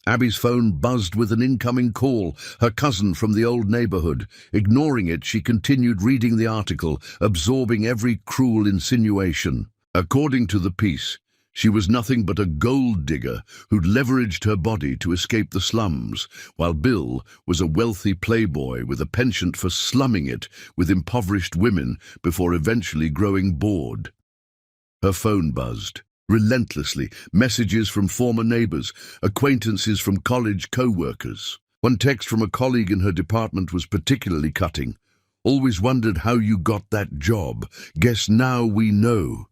Abby's phone buzzed with an incoming call, her cousin from the old neighborhood. Ignoring it, she continued reading the article, absorbing every cruel insinuation. According to the piece, she was nothing but a gold digger who'd leveraged her body to escape the slums, while Bill was a wealthy playboy with a penchant for slumming it with impoverished women before eventually growing bored. Her phone buzzed. Relentlessly, messages from former neighbors, acquaintances from college co-workers. One text from a colleague in her department was particularly cutting. Always wondered how you got that job. Guess now we know.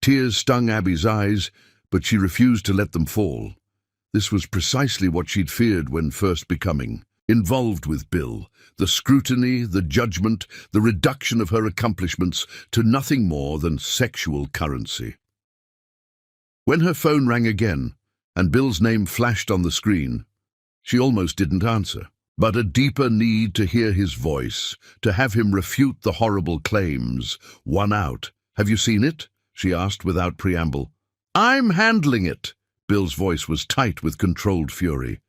Tears stung Abby's eyes, but she refused to let them fall. This was precisely what she'd feared when first becoming involved with Bill. The scrutiny, the judgment, the reduction of her accomplishments to nothing more than sexual currency. When her phone rang again, and Bill's name flashed on the screen, she almost didn't answer. But a deeper need to hear his voice, to have him refute the horrible claims, won out. "Have you seen it?" she asked without preamble. "I'm handling it." Bill's voice was tight with controlled fury.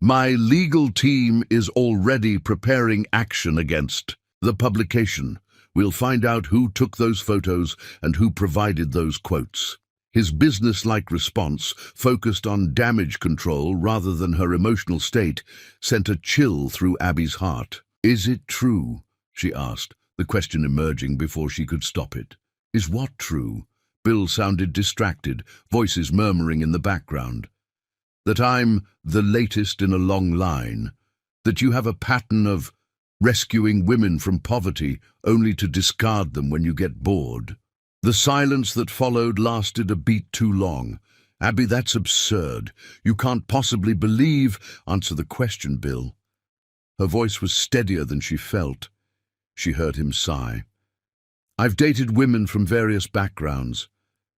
"My legal team is already preparing action against the publication. We'll find out who took those photos and who provided those quotes." His business-like response, focused on damage control rather than her emotional state, sent a chill through Abby's heart. "Is it true?" she asked, the question emerging before she could stop it. "Is what true?" Bill sounded distracted, voices murmuring in the background. "That I'm the latest in a long line. That you have a pattern of rescuing women from poverty only to discard them when you get bored." The silence that followed lasted a beat too long. "Abby, that's absurd. You can't possibly believe—" "Answer the question, Bill." Her voice was steadier than she felt. She heard him sigh. "I've dated women from various backgrounds.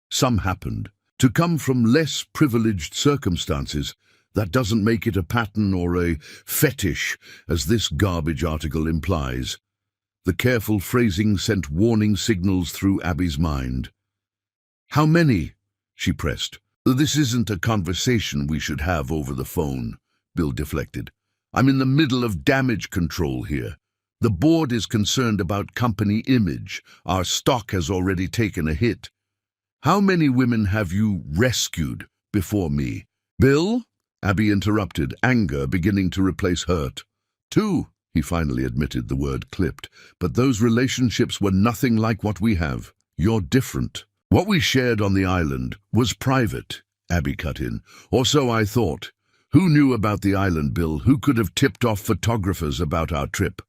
Some happened to come from less privileged circumstances. That doesn't make it a pattern or a fetish, as this garbage article implies." The careful phrasing sent warning signals through Abby's mind. "How many?" she pressed. "This isn't a conversation we should have over the phone," Bill deflected. "I'm in the middle of damage control here. The board is concerned about company image. Our stock has already taken a hit. How many women have you rescued before me?" "Bill?" Abby interrupted, anger beginning to replace hurt. "Two," he finally admitted, the word clipped. "But those relationships were nothing like what we have. You're different." "What we shared on the island was private," Abby cut in. "Or so I thought. Who knew about the island, Bill? Who could have tipped off photographers about our trip?"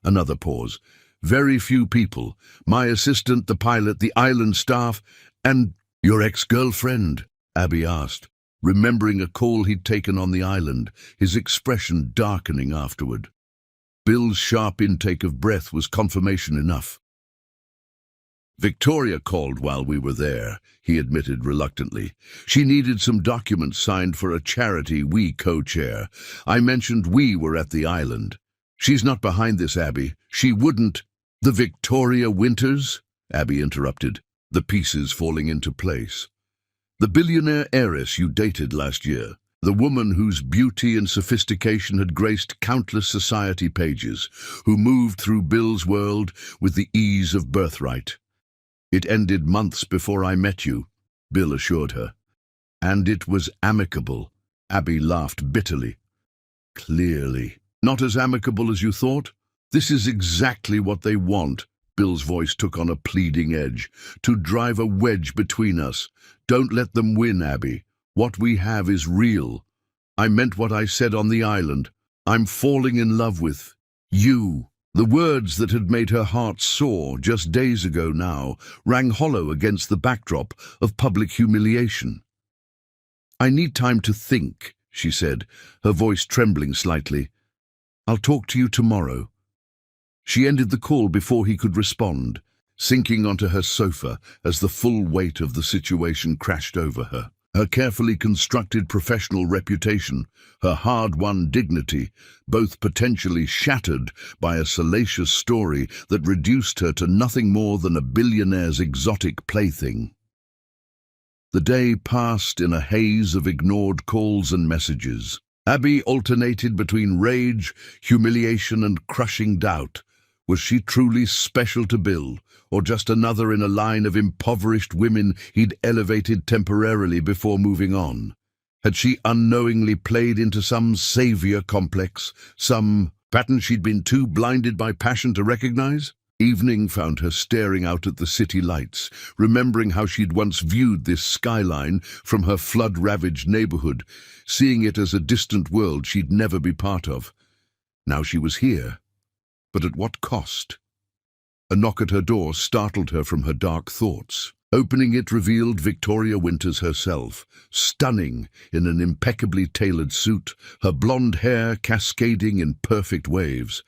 Another pause. "Very few people. My assistant, the pilot, the island staff, and—" "Your ex-girlfriend?" Abby asked, remembering a call he'd taken on the island, his expression darkening afterward. Bill's sharp intake of breath was confirmation enough. "Victoria called while we were there," he admitted reluctantly. "She needed some documents signed for a charity we co-chair. I mentioned we were at the island. She's not behind this, Abby. She wouldn't—" "The Victoria Winters?" Abby interrupted, the pieces falling into place. "The billionaire heiress you dated last year. The woman whose beauty and sophistication had graced countless society pages, who moved through Bill's world with the ease of birthright." "It ended months before I met you," Bill assured her. "And it was amicable." Abby laughed bitterly. "Clearly. Not as amicable as you thought?" This is exactly what they want. Bill's voice took on a pleading edge. To drive a wedge between us. Don't let them win, Abby. What we have is real. I meant what I said on the island. I'm falling in love with you. The words that had made her heart soar just days ago now rang hollow against the backdrop of public humiliation. I need time to think, she said, her voice trembling slightly. I'll talk to you tomorrow. She ended the call before he could respond, sinking onto her sofa as the full weight of the situation crashed over her. Her carefully constructed professional reputation, her hard-won dignity, both potentially shattered by a salacious story that reduced her to nothing more than a billionaire's exotic plaything. The day passed in a haze of ignored calls and messages. Abby alternated between rage, humiliation, and crushing doubt. Was she truly special to Bill, or just another in a line of impoverished women he'd elevated temporarily before moving on? Had she unknowingly played into some savior complex, some pattern she'd been too blinded by passion to recognize? Evening found her staring out at the city lights, remembering how she'd once viewed this skyline from her flood-ravaged neighborhood, seeing it as a distant world she'd never be part of. Now she was here. But at what cost? A knock at her door startled her from her dark thoughts. Opening it revealed Victoria Winters herself, stunning in an impeccably tailored suit, her blonde hair cascading in perfect waves,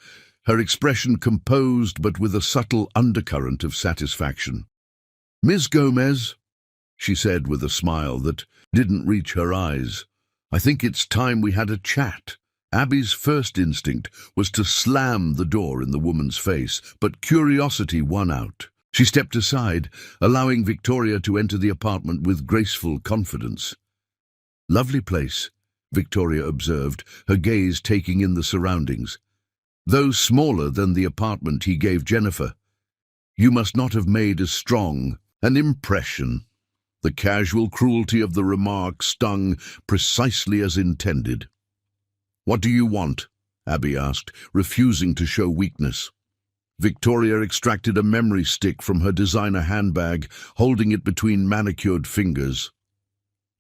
her expression composed but with a subtle undercurrent of satisfaction. "Miss Gomez," she said with a smile that didn't reach her eyes, "I think it's time we had a chat." Abby's first instinct was to slam the door in the woman's face, but curiosity won out. She stepped aside, allowing Victoria to enter the apartment with graceful confidence. "Lovely place," Victoria observed, her gaze taking in the surroundings. "Though smaller than the apartment he gave Jennifer, you must not have made as strong an impression." The casual cruelty of the remark stung precisely as intended. "What do you want?" Abby asked, refusing to show weakness. Victoria extracted a memory stick from her designer handbag, holding it between manicured fingers.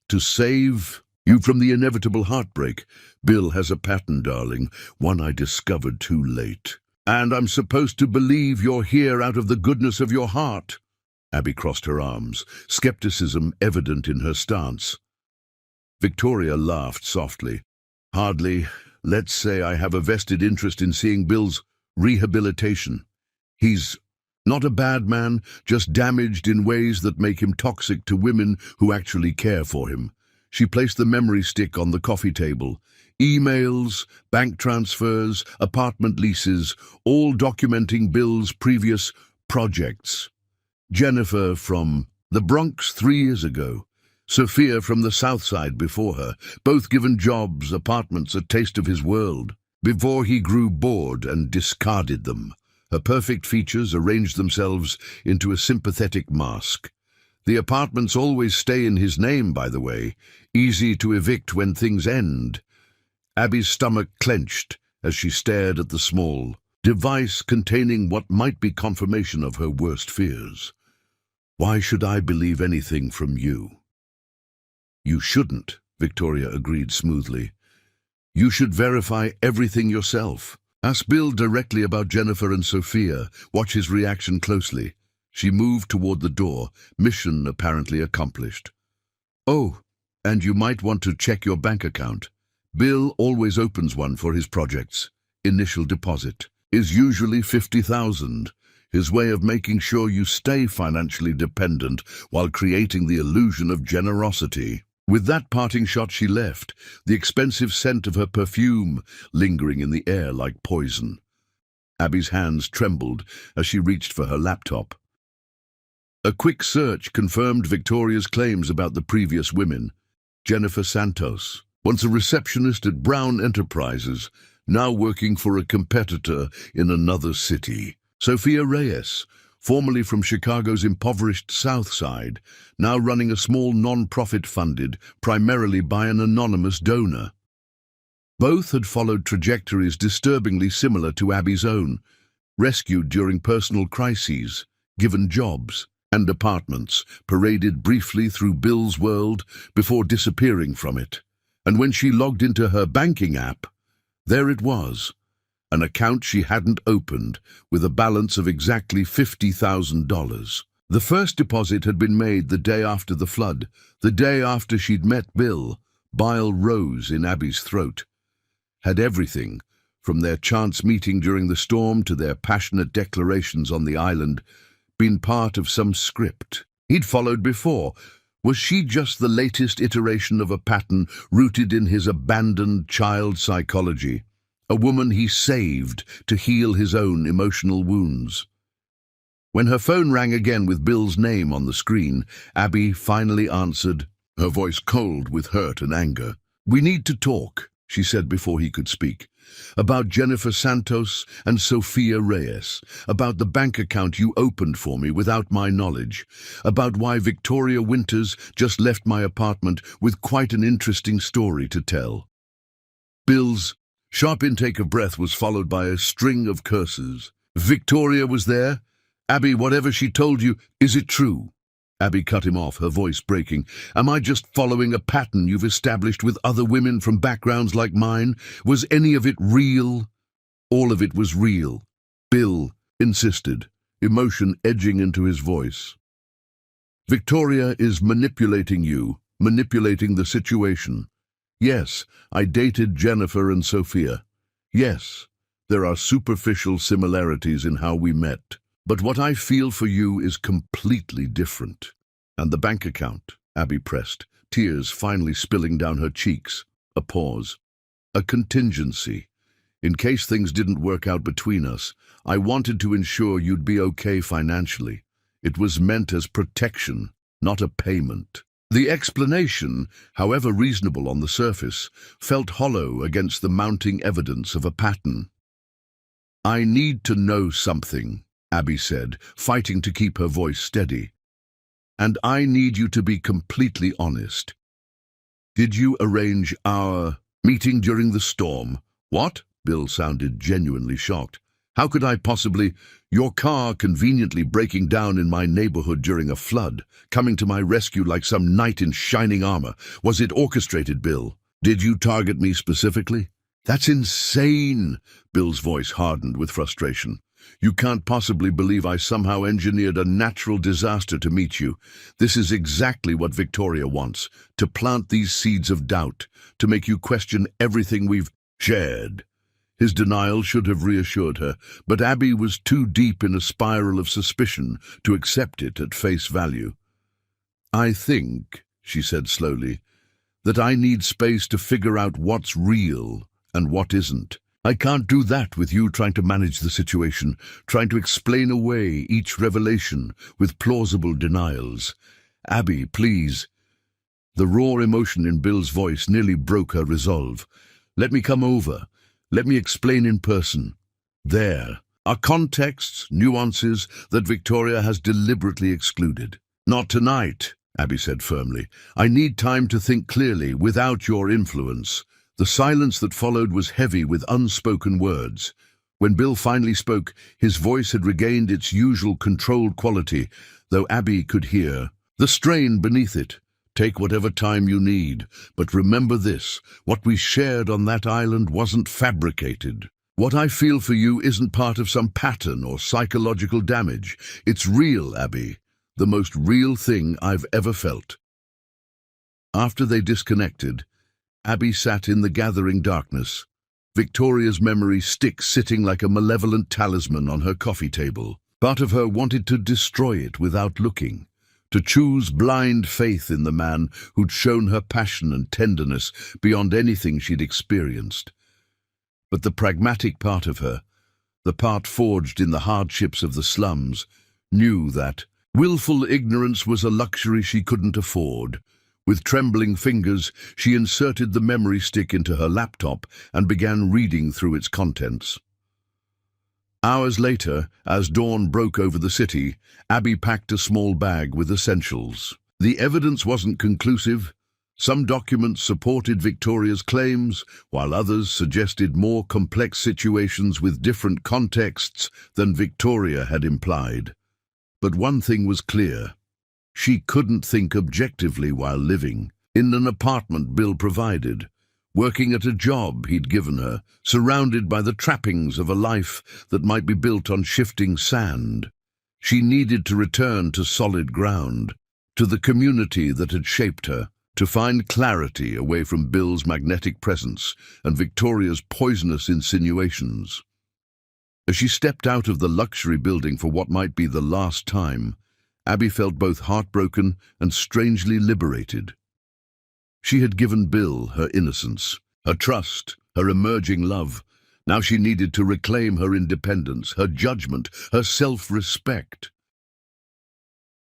"To save you from the inevitable heartbreak. Bill has a pattern, darling, one I discovered too late. And I'm supposed to believe you're here out of the goodness of your heart." Abby crossed her arms, skepticism evident in her stance. Victoria laughed softly. "Hardly. Let's say I have a vested interest in seeing Bill's rehabilitation. He's not a bad man, just damaged in ways that make him toxic to women who actually care for him." She placed the memory stick on the coffee table. Emails, bank transfers, apartment leases, all documenting Bill's previous projects. Jennifer from the Bronx 3 years ago. Sophia from the South Side before her, both given jobs, apartments, a taste of his world, before he grew bored and discarded them. Her perfect features arranged themselves into a sympathetic mask. The apartments always stay in his name, by the way, easy to evict when things end. Abby's stomach clenched as she stared at the small device containing what might be confirmation of her worst fears. "Why should I believe anything from you?" "You shouldn't," Victoria agreed smoothly. "You should verify everything yourself. Ask Bill directly about Jennifer and Sophia. Watch his reaction closely." She moved toward the door, mission apparently accomplished. "Oh, and you might want to check your bank account. Bill always opens one for his projects. Initial deposit is usually $50,000. His way of making sure you stay financially dependent while creating the illusion of generosity." With that parting shot she left, the expensive scent of her perfume lingering in the air like poison. Abby's hands trembled as she reached for her laptop. A quick search confirmed Victoria's claims about the previous women. Jennifer Santos, once a receptionist at Brown Enterprises, now working for a competitor in another city. Sophia Reyes, formerly from Chicago's impoverished South Side, now running a small non-profit funded primarily by an anonymous donor. Both had followed trajectories disturbingly similar to Abby's own, rescued during personal crises, given jobs and apartments, paraded briefly through Bill's world before disappearing from it. And when she logged into her banking app, there it was, an account she hadn't opened with a balance of exactly $50,000. The first deposit had been made the day after the flood, the day after she'd met Bill. Bile rose in Abby's throat. Had everything, from their chance meeting during the storm to their passionate declarations on the island, been part of some script he'd followed before? Was she just the latest iteration of a pattern rooted in his abandoned child psychology, a woman he saved to heal his own emotional wounds? When her phone rang again with Bill's name on the screen, Abby finally answered, her voice cold with hurt and anger. "We need to talk," she said before he could speak. "About Jennifer Santos and Sophia Reyes, about the bank account you opened for me without my knowledge, about why Victoria Winters just left my apartment with quite an interesting story to tell." Bill's sharp intake of breath was followed by a string of curses. "Victoria was there? Abby, whatever she told you, is it true?" Abby cut him off, her voice breaking. "Am I just following a pattern you've established with other women from backgrounds like mine? Was any of it real?" "All of it was real," Bill insisted, emotion edging into his voice. "Victoria is manipulating you, manipulating the situation. Yes, I dated Jennifer and Sophia. Yes, there are superficial similarities in how we met. But what I feel for you is completely different." "And the bank account," Abby pressed, tears finally spilling down her cheeks. A pause. "A contingency. In case things didn't work out between us, I wanted to ensure you'd be okay financially. It was meant as protection, not a payment." The explanation, however reasonable on the surface, felt hollow against the mounting evidence of a pattern. "I need to know something," Abby said, fighting to keep her voice steady. "And I need you to be completely honest. Did you arrange our meeting during the storm?" "What?" Bill sounded genuinely shocked. "How could I possibly? Your car conveniently breaking down in my neighborhood during a flood, coming to my rescue like some knight in shining armor. Was it orchestrated, Bill? Did you target me specifically?" "That's insane!" Bill's voice hardened with frustration. "You can't possibly believe I somehow engineered a natural disaster to meet you. This is exactly what Victoria wants, to plant these seeds of doubt, to make you question everything we've shared." His denial should have reassured her, but Abby was too deep in a spiral of suspicion to accept it at face value. "I think," she said slowly, "that I need space to figure out what's real and what isn't. I can't do that with you trying to manage the situation, trying to explain away each revelation with plausible denials. Abby, please." The raw emotion in Bill's voice nearly broke her resolve. "Let me come over. Let me explain in person. There are contexts, nuances that Victoria has deliberately excluded." "Not tonight," Abby said firmly. "I need time to think clearly without your influence." The silence that followed was heavy with unspoken words. When Bill finally spoke, his voice had regained its usual controlled quality, though Abby could hear the strain beneath it. "Take whatever time you need, but remember this, what we shared on that island wasn't fabricated. What I feel for you isn't part of some pattern or psychological damage. It's real, Abby, the most real thing I've ever felt." After they disconnected, Abby sat in the gathering darkness, Victoria's memory stick sitting like a malevolent talisman on her coffee table. Part of her wanted to destroy it without looking, to choose blind faith in the man who'd shown her passion and tenderness beyond anything she'd experienced. But the pragmatic part of her, the part forged in the hardships of the slums, knew that willful ignorance was a luxury she couldn't afford. With trembling fingers, she inserted the memory stick into her laptop and began reading through its contents. Hours later, as dawn broke over the city, Abby packed a small bag with essentials. The evidence wasn't conclusive. Some documents supported Victoria's claims, while others suggested more complex situations with different contexts than Victoria had implied. But one thing was clear. She couldn't think objectively while living in an apartment Bill provided, working at a job he'd given her, surrounded by the trappings of a life that might be built on shifting sand. She needed to return to solid ground, to the community that had shaped her, to find clarity away from Bill's magnetic presence and Victoria's poisonous insinuations. As she stepped out of the luxury building for what might be the last time, Abby felt both heartbroken and strangely liberated. She had given Bill her innocence, her trust, her emerging love. Now she needed to reclaim her independence, her judgment, her self-respect.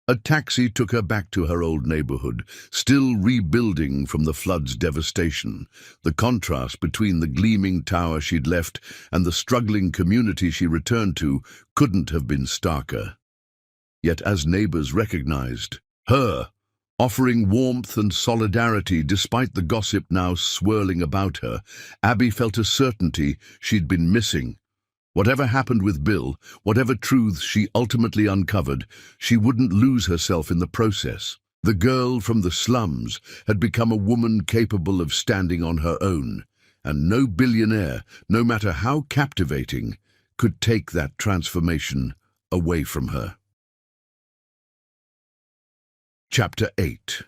A taxi took her back to her old neighborhood, still rebuilding from the flood's devastation. The contrast between the gleaming tower she'd left and the struggling community she returned to couldn't have been starker. Yet as neighbors recognized her, offering warmth and solidarity despite the gossip now swirling about her, Abby felt a certainty she'd been missing. Whatever happened with Bill, whatever truths she ultimately uncovered, she wouldn't lose herself in the process. The girl from the slums had become a woman capable of standing on her own, and no billionaire, no matter how captivating, could take that transformation away from her. Chapter 8.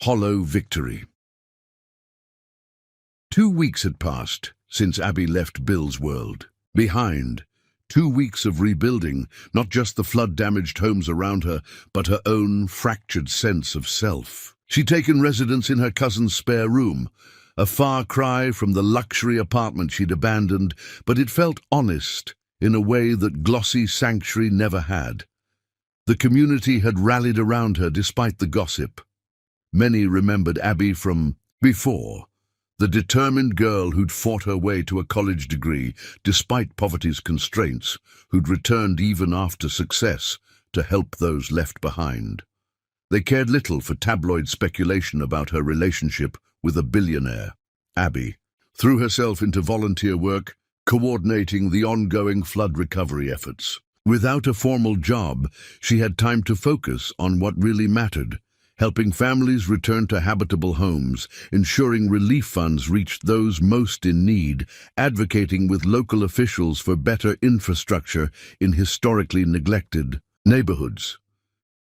Hollow Victory. 2 weeks had passed since Abby left Bill's world. Behind, 2 weeks of rebuilding, not just the flood-damaged homes around her, but her own fractured sense of self. She'd taken residence in her cousin's spare room, a far cry from the luxury apartment she'd abandoned, but it felt honest in a way that glossy sanctuary never had. The community had rallied around her despite the gossip. Many remembered Abby from before, the determined girl who'd fought her way to a college degree despite poverty's constraints, who'd returned even after success to help those left behind. They cared little for tabloid speculation about her relationship with a billionaire. Abby threw herself into volunteer work, coordinating the ongoing flood recovery efforts. Without a formal job, she had time to focus on what really mattered, helping families return to habitable homes, ensuring relief funds reached those most in need, advocating with local officials for better infrastructure in historically neglected neighborhoods.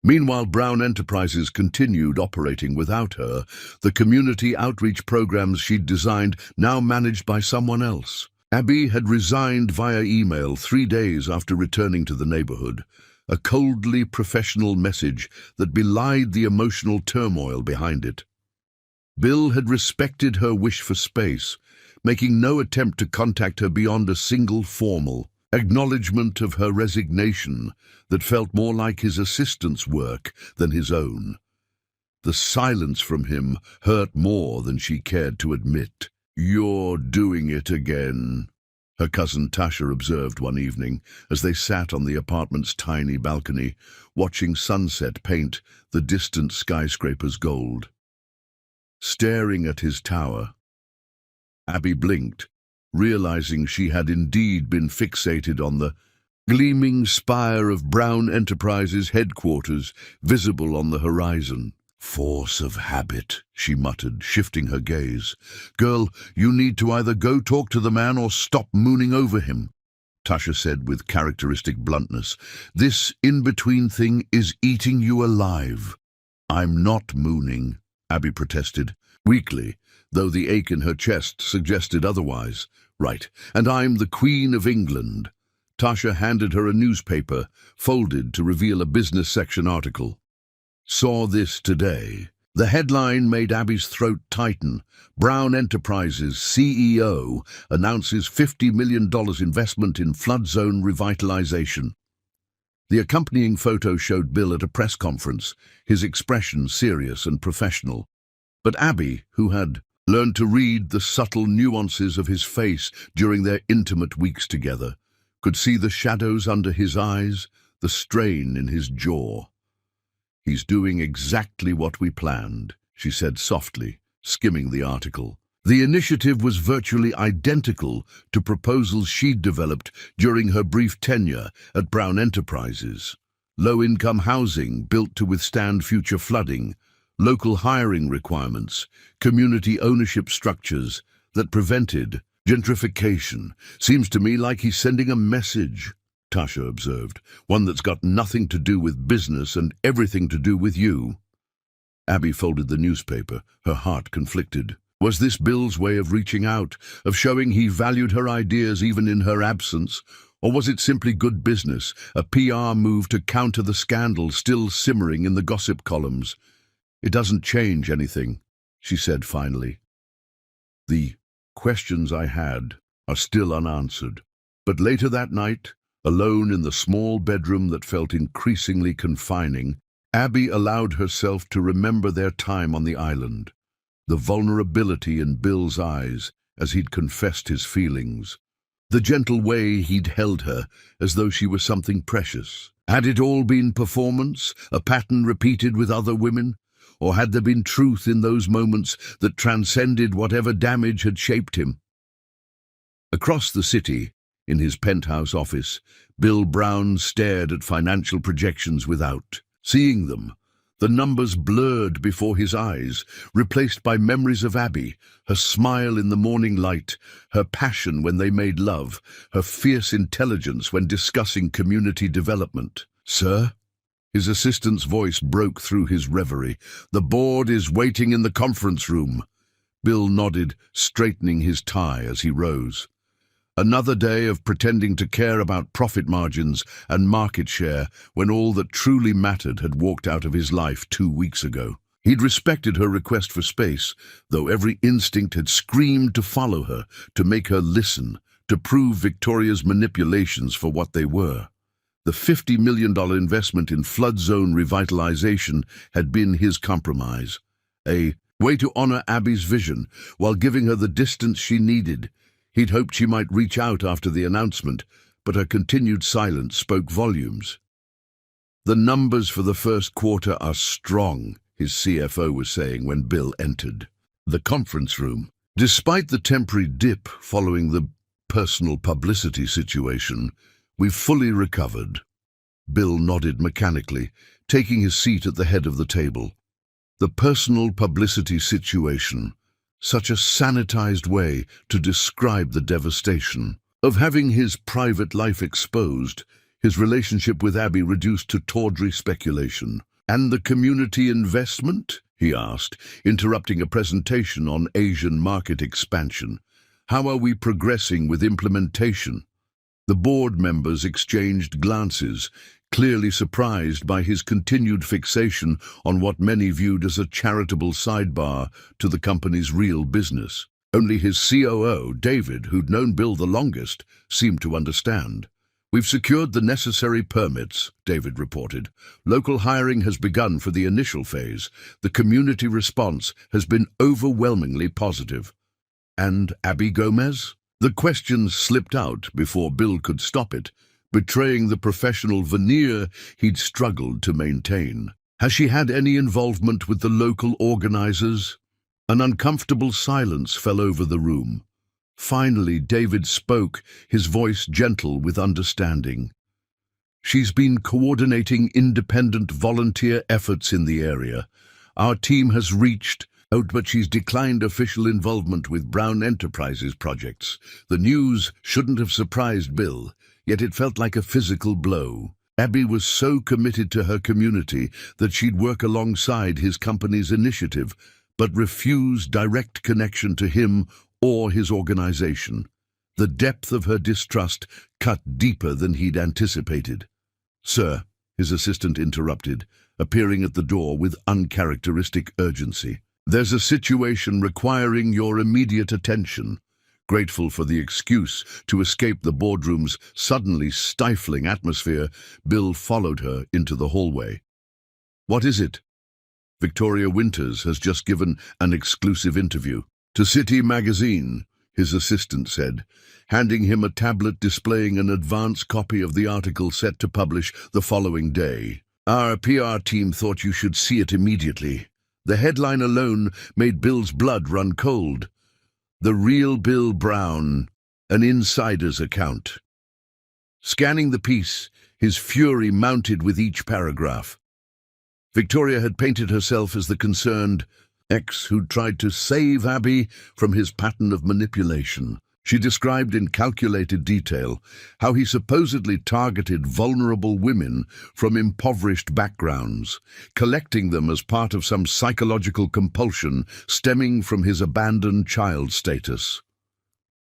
Meanwhile, Brown Enterprises continued operating without her, the community outreach programs she'd designed now managed by someone else. Abby had resigned via email 3 days after returning to the neighborhood, a coldly professional message that belied the emotional turmoil behind it. Bill had respected her wish for space, making no attempt to contact her beyond a single formal acknowledgement of her resignation that felt more like his assistant's work than his own. The silence from him hurt more than she cared to admit. "You're doing it again," her cousin Tasha observed one evening as they sat on the apartment's tiny balcony, watching sunset paint the distant skyscrapers gold. Staring at his tower, Abby blinked, realizing she had indeed been fixated on the gleaming spire of Brown Enterprises headquarters visible on the horizon. "Force of habit," she muttered, shifting her gaze. "Girl, you need to either go talk to the man or stop mooning over him," Tasha said with characteristic bluntness. "This in-between thing is eating you alive." "I'm not mooning," Abby protested, weakly, though the ache in her chest suggested otherwise. "Right, and I'm the Queen of England." Tasha handed her a newspaper, folded to reveal a business section article. "Saw this today." The headline made Abby's throat tighten. Brown Enterprises CEO announces $50 million investment in flood zone revitalization. The accompanying photo showed Bill at a press conference, his expression serious and professional. But Abby, who had learned to read the subtle nuances of his face during their intimate weeks together, could see the shadows under his eyes, the strain in his jaw. "He's doing exactly what we planned," she said softly, skimming the article. The initiative was virtually identical to proposals she'd developed during her brief tenure at Brown Enterprises. Low-income housing built to withstand future flooding, local hiring requirements, community ownership structures that prevented gentrification. Seems to me like he's sending a message, Tasha observed, one that's got nothing to do with business and everything to do with you. Abby folded the newspaper, her heart conflicted. Was this Bill's way of reaching out, of showing he valued her ideas even in her absence? Or was it simply good business, a PR move to counter the scandal still simmering in the gossip columns? It doesn't change anything, she said finally. The questions I had are still unanswered. But later that night, alone in the small bedroom that felt increasingly confining, Abby allowed herself to remember their time on the island, the vulnerability in Bill's eyes as he'd confessed his feelings, the gentle way he'd held her as though she was something precious. Had it all been performance, a pattern repeated with other women? Or had there been truth in those moments that transcended whatever damage had shaped him? Across the city, in his penthouse office, Bill Brown stared at financial projections without seeing them. The numbers blurred before his eyes, replaced by memories of Abby, her smile in the morning light, her passion when they made love, her fierce intelligence when discussing community development. "Sir?" His assistant's voice broke through his reverie. "The board is waiting in the conference room." Bill nodded, straightening his tie as he rose. Another day of pretending to care about profit margins and market share when all that truly mattered had walked out of his life 2 weeks ago. He'd respected her request for space, though every instinct had screamed to follow her, to make her listen, to prove Victoria's manipulations for what they were. The $50 million investment in flood zone revitalization had been his compromise, a way to honor Abby's vision while giving her the distance she needed. He'd hoped she might reach out after the announcement, but her continued silence spoke volumes. "The numbers for the first quarter are strong," his CFO was saying when Bill entered the conference room. "Despite the temporary dip following the personal publicity situation, we've fully recovered." Bill nodded mechanically, taking his seat at the head of the table. The personal publicity situation. Such a sanitized way to describe the devastation of having his private life exposed, his relationship with Abby reduced to tawdry speculation. "And the community investment?" he asked, interrupting a presentation on Asian market expansion. "How are we progressing with implementation?" The board members exchanged glances, clearly surprised by his continued fixation on what many viewed as a charitable sidebar to the company's real business. Only his COO, David, who'd known Bill the longest, seemed to understand. "We've secured the necessary permits," David reported. "Local hiring has begun for the initial phase. The community response has been overwhelmingly positive." "And Abby Gomez?" The question slipped out before Bill could stop it, betraying the professional veneer he'd struggled to maintain. "Has she had any involvement with the local organizers?" An uncomfortable silence fell over the room. Finally, David spoke, his voice gentle with understanding. "She's been coordinating independent volunteer efforts in the area. Our team has reached out, but she's declined official involvement with Brown Enterprises projects." The news shouldn't have surprised Bill, yet it felt like a physical blow. Abby was so committed to her community that she'd work alongside his company's initiative, but refused direct connection to him or his organization. The depth of her distrust cut deeper than he'd anticipated. "Sir," his assistant interrupted, appearing at the door with uncharacteristic urgency. "There's a situation requiring your immediate attention." Grateful for the excuse to escape the boardroom's suddenly stifling atmosphere, Bill followed her into the hallway. "What is it?" "Victoria Winters has just given an exclusive interview to City magazine," his assistant said, handing him a tablet displaying an advance copy of the article set to publish the following day. "Our PR team thought you should see it immediately." The headline alone made Bill's blood run cold. The real Bill Brown, an insider's account. Scanning the piece, his fury mounted with each paragraph. Victoria had painted herself as the concerned ex who'd tried to save Abby from his pattern of manipulation. She described in calculated detail how he supposedly targeted vulnerable women from impoverished backgrounds, collecting them as part of some psychological compulsion stemming from his abandoned child status.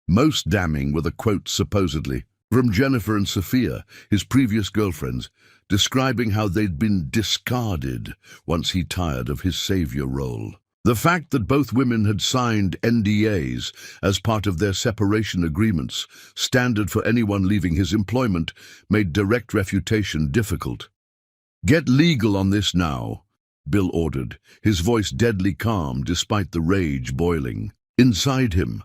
Most damning were the quotes supposedly from Jennifer and Sophia, his previous girlfriends, describing how they'd been discarded once he tired of his savior role. The fact that both women had signed NDAs as part of their separation agreements, standard for anyone leaving his employment, made direct refutation difficult. "Get legal on this now," Bill ordered, his voice deadly calm despite the rage boiling inside him.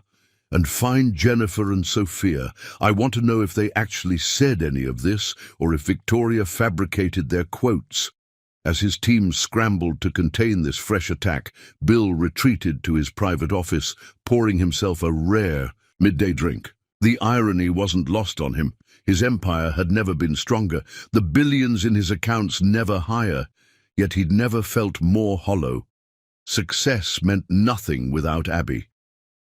"And find Jennifer and Sophia. I want to know if they actually said any of this or if Victoria fabricated their quotes." As his team scrambled to contain this fresh attack, Bill retreated to his private office, pouring himself a rare midday drink. The irony wasn't lost on him. His empire had never been stronger, the billions in his accounts never higher, yet he'd never felt more hollow. Success meant nothing without Abby.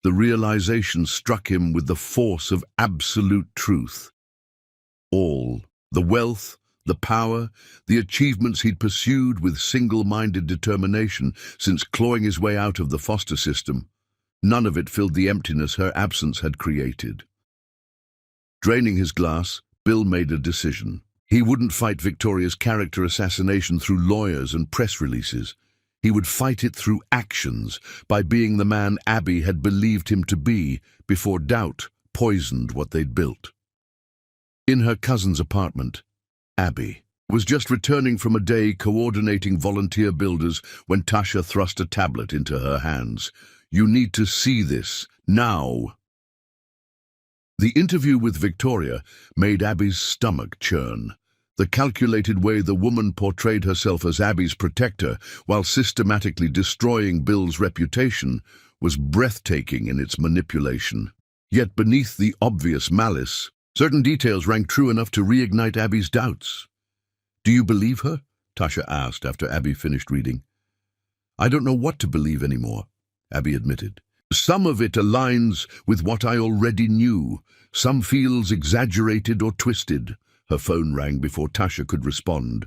The realization struck him with the force of absolute truth. All, the wealth, the power, the achievements he'd pursued with single-minded determination since clawing his way out of the foster system, none of it filled the emptiness her absence had created. Draining his glass, Bill made a decision. He wouldn't fight Victoria's character assassination through lawyers and press releases. He would fight it through actions, by being the man Abby had believed him to be before doubt poisoned what they'd built. In her cousin's apartment, Abby was just returning from a day coordinating volunteer builders when Tasha thrust a tablet into her hands. "You need to see this, now." The interview with Victoria made Abby's stomach churn. The calculated way the woman portrayed herself as Abby's protector while systematically destroying Bill's reputation was breathtaking in its manipulation. Yet beneath the obvious malice, certain details rang true enough to reignite Abby's doubts. "Do you believe her?" Tasha asked after Abby finished reading. "I don't know what to believe anymore," Abby admitted. "Some of it aligns with what I already knew. Some feels exaggerated or twisted." Her phone rang before Tasha could respond.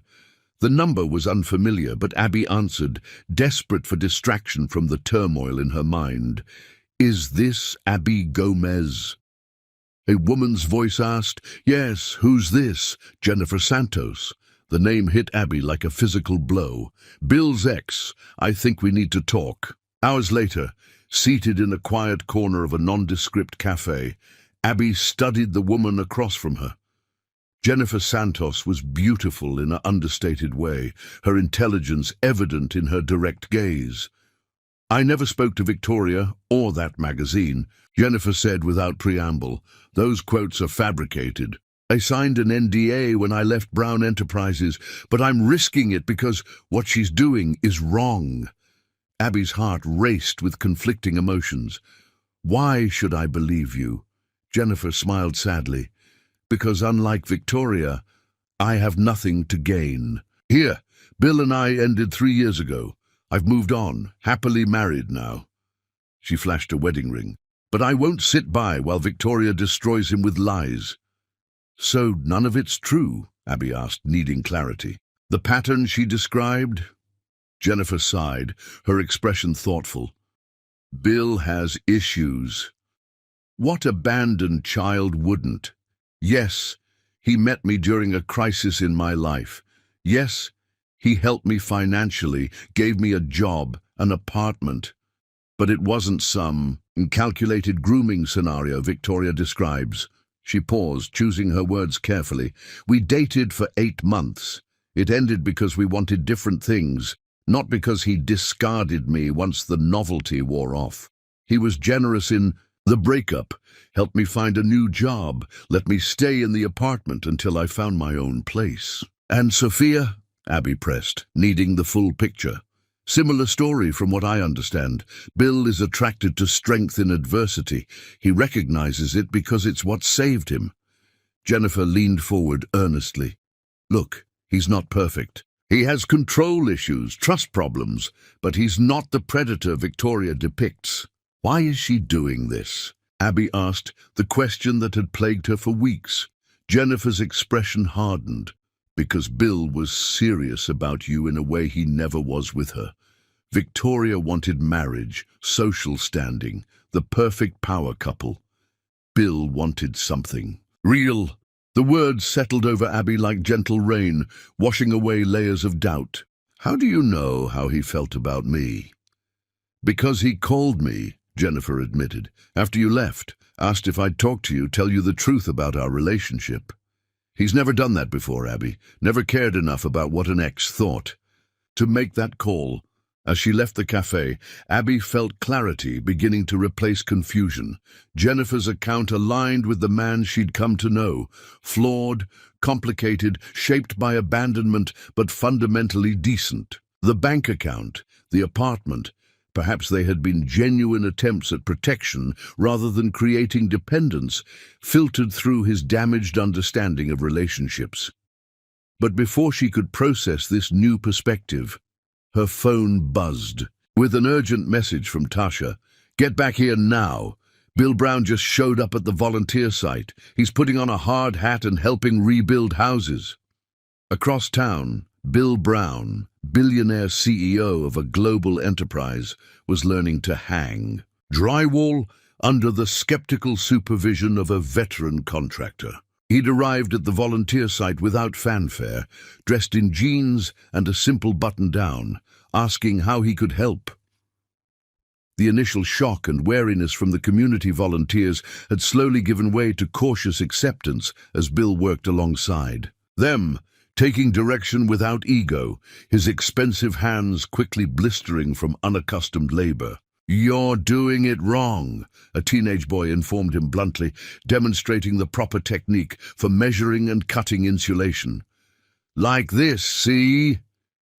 The number was unfamiliar, but Abby answered, desperate for distraction from the turmoil in her mind. "Is this Abby Gomez?" A woman's voice asked. "Yes, who's this?" "Jennifer Santos." The name hit Abby like a physical blow. "Bill's ex. I think we need to talk." Hours later, seated in a quiet corner of a nondescript cafe, Abby studied the woman across from her. Jennifer Santos was beautiful in an understated way, her intelligence evident in her direct gaze. "I never spoke to Victoria or that magazine," Jennifer said without preamble. "Those quotes are fabricated. I signed an NDA when I left Brown Enterprises, but I'm risking it because what she's doing is wrong." Abby's heart raced with conflicting emotions. "Why should I believe you?" Jennifer smiled sadly. "Because unlike Victoria, I have nothing to gain. Here, Bill and I ended 3 years ago. I've moved on, happily married now." She flashed a wedding ring. "But I won't sit by while Victoria destroys him with lies." "So none of it's true?" Abby asked, needing clarity. "The pattern she described?" Jennifer sighed, her expression thoughtful. "Bill has issues. What abandoned child wouldn't? Yes, he met me during a crisis in my life. Yes, he helped me financially, gave me a job, an apartment. But it wasn't some calculated grooming scenario Victoria describes." She paused, choosing her words carefully. "We dated for 8 months. It ended because we wanted different things, not because he discarded me once the novelty wore off. He was generous in the breakup, helped me find a new job, let me stay in the apartment until I found my own place." "And Sophia?" Abby pressed, needing the full picture. Similar story from what I understand. Bill is attracted to strength in adversity. He recognizes it because it's what saved him. Jennifer leaned forward earnestly. Look, he's not perfect. He has control issues, trust problems, but he's not the predator Victoria depicts. Why is she doing this? Abby asked, the question that had plagued her for weeks. Jennifer's expression hardened. Because Bill was serious about you in a way he never was with her. Victoria wanted marriage, social standing, the perfect power couple. Bill wanted something real. The words settled over Abby like gentle rain, washing away layers of doubt. How do you know how he felt about me? Because he called me, Jennifer admitted, after you left, asked if I'd talk to you, tell you the truth about our relationship. He's never done that before, Abby, never cared enough about what an ex thought. To make that call, as she left the cafe, Abby felt clarity beginning to replace confusion. Jennifer's account aligned with the man she'd come to know, flawed, complicated, shaped by abandonment, but fundamentally decent. The bank account, the apartment, perhaps they had been genuine attempts at protection rather than creating dependence, filtered through his damaged understanding of relationships. But before she could process this new perspective, her phone buzzed with an urgent message from Tasha. Get back here now. Bill Brown just showed up at the volunteer site. He's putting on a hard hat and helping rebuild houses. Across town, Bill Brown, billionaire CEO of a global enterprise, was learning to hang drywall under the skeptical supervision of a veteran contractor. He'd arrived at the volunteer site without fanfare, dressed in jeans and a simple button-down, asking how he could help. The initial shock and wariness from the community volunteers had slowly given way to cautious acceptance as Bill worked alongside them, taking direction without ego, his expensive hands quickly blistering from unaccustomed labor. You're doing it wrong, a teenage boy informed him bluntly, demonstrating the proper technique for measuring and cutting insulation. Like this, see?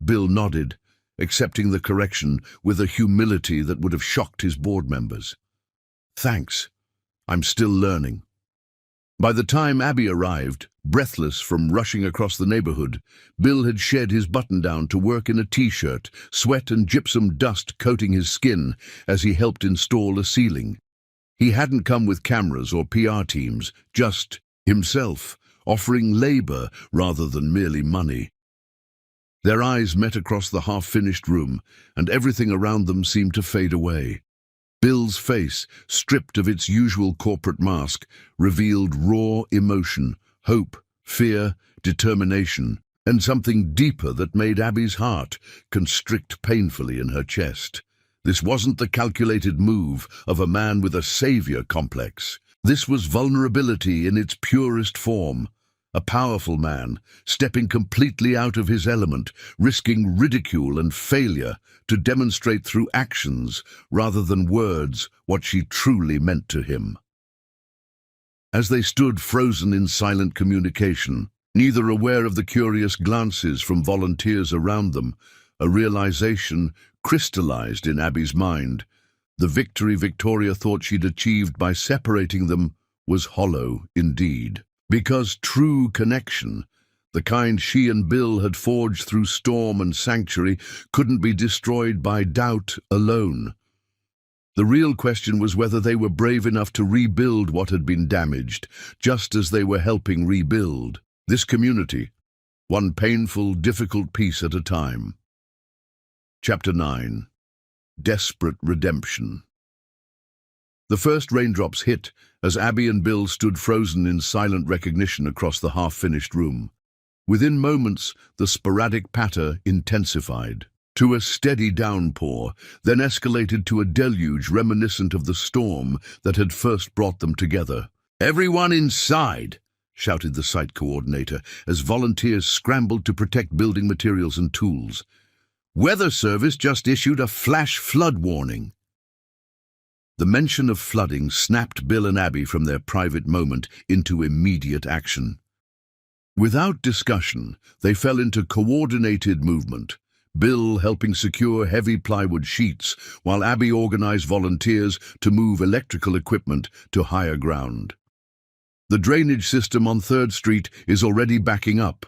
Bill nodded, accepting the correction with a humility that would have shocked his board members. Thanks. I'm still learning. By the time Abby arrived, breathless from rushing across the neighborhood, Bill had shed his button-down to work in a t-shirt, sweat and gypsum dust coating his skin as he helped install a ceiling. He hadn't come with cameras or PR teams, just himself, offering labor rather than merely money. Their eyes met across the half-finished room, and everything around them seemed to fade away. Bill's face, stripped of its usual corporate mask, revealed raw emotion, hope, fear, determination, and something deeper that made Abby's heart constrict painfully in her chest. This wasn't the calculated move of a man with a savior complex. This was vulnerability in its purest form. A powerful man, stepping completely out of his element, risking ridicule and failure to demonstrate through actions rather than words what she truly meant to him. As they stood frozen in silent communication, neither aware of the curious glances from volunteers around them, a realization crystallized in Abby's mind. The victory Victoria thought she'd achieved by separating them was hollow indeed. Because true connection, the kind she and Bill had forged through storm and sanctuary, couldn't be destroyed by doubt alone. The real question was whether they were brave enough to rebuild what had been damaged, just as they were helping rebuild this community, one painful, difficult piece at a time. Chapter 9. Desperate Redemption. The first raindrops hit as Abby and Bill stood frozen in silent recognition across the half-finished room. Within moments, the sporadic patter intensified to a steady downpour, then escalated to a deluge reminiscent of the storm that had first brought them together. "Everyone inside!" shouted the site coordinator as volunteers scrambled to protect building materials and tools. "Weather Service just issued a flash flood warning." The mention of flooding snapped Bill and Abby from their private moment into immediate action. Without discussion, they fell into coordinated movement. Bill helping secure heavy plywood sheets, while Abby organized volunteers to move electrical equipment to higher ground. The drainage system on 3rd Street is already backing up,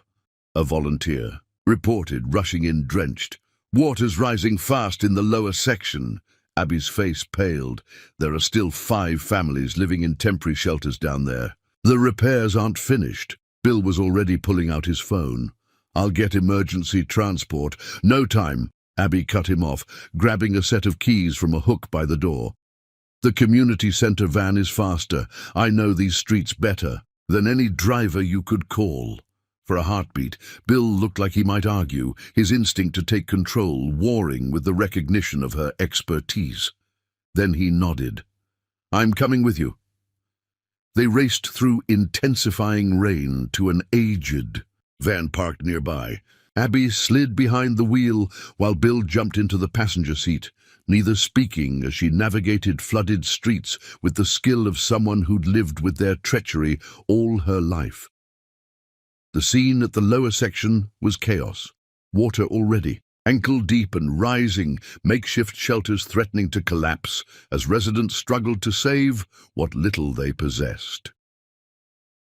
a volunteer reported, rushing in drenched. Water's rising fast in the lower section. Abby's face paled. There are still 5 families living in temporary shelters down there. The repairs aren't finished. Bill was already pulling out his phone. I'll get emergency transport. No time. Abby cut him off, grabbing a set of keys from a hook by the door. The community center van is faster. I know these streets better than any driver you could call. For a heartbeat, Bill looked like he might argue, his instinct to take control warring with the recognition of her expertise. Then he nodded. I'm coming with you. They raced through intensifying rain to an aged van parked nearby. Abby slid behind the wheel while Bill jumped into the passenger seat, neither speaking as she navigated flooded streets with the skill of someone who'd lived with their treachery all her life. The scene at the lower section was chaos. Water already, ankle-deep and rising, makeshift shelters threatening to collapse as residents struggled to save what little they possessed.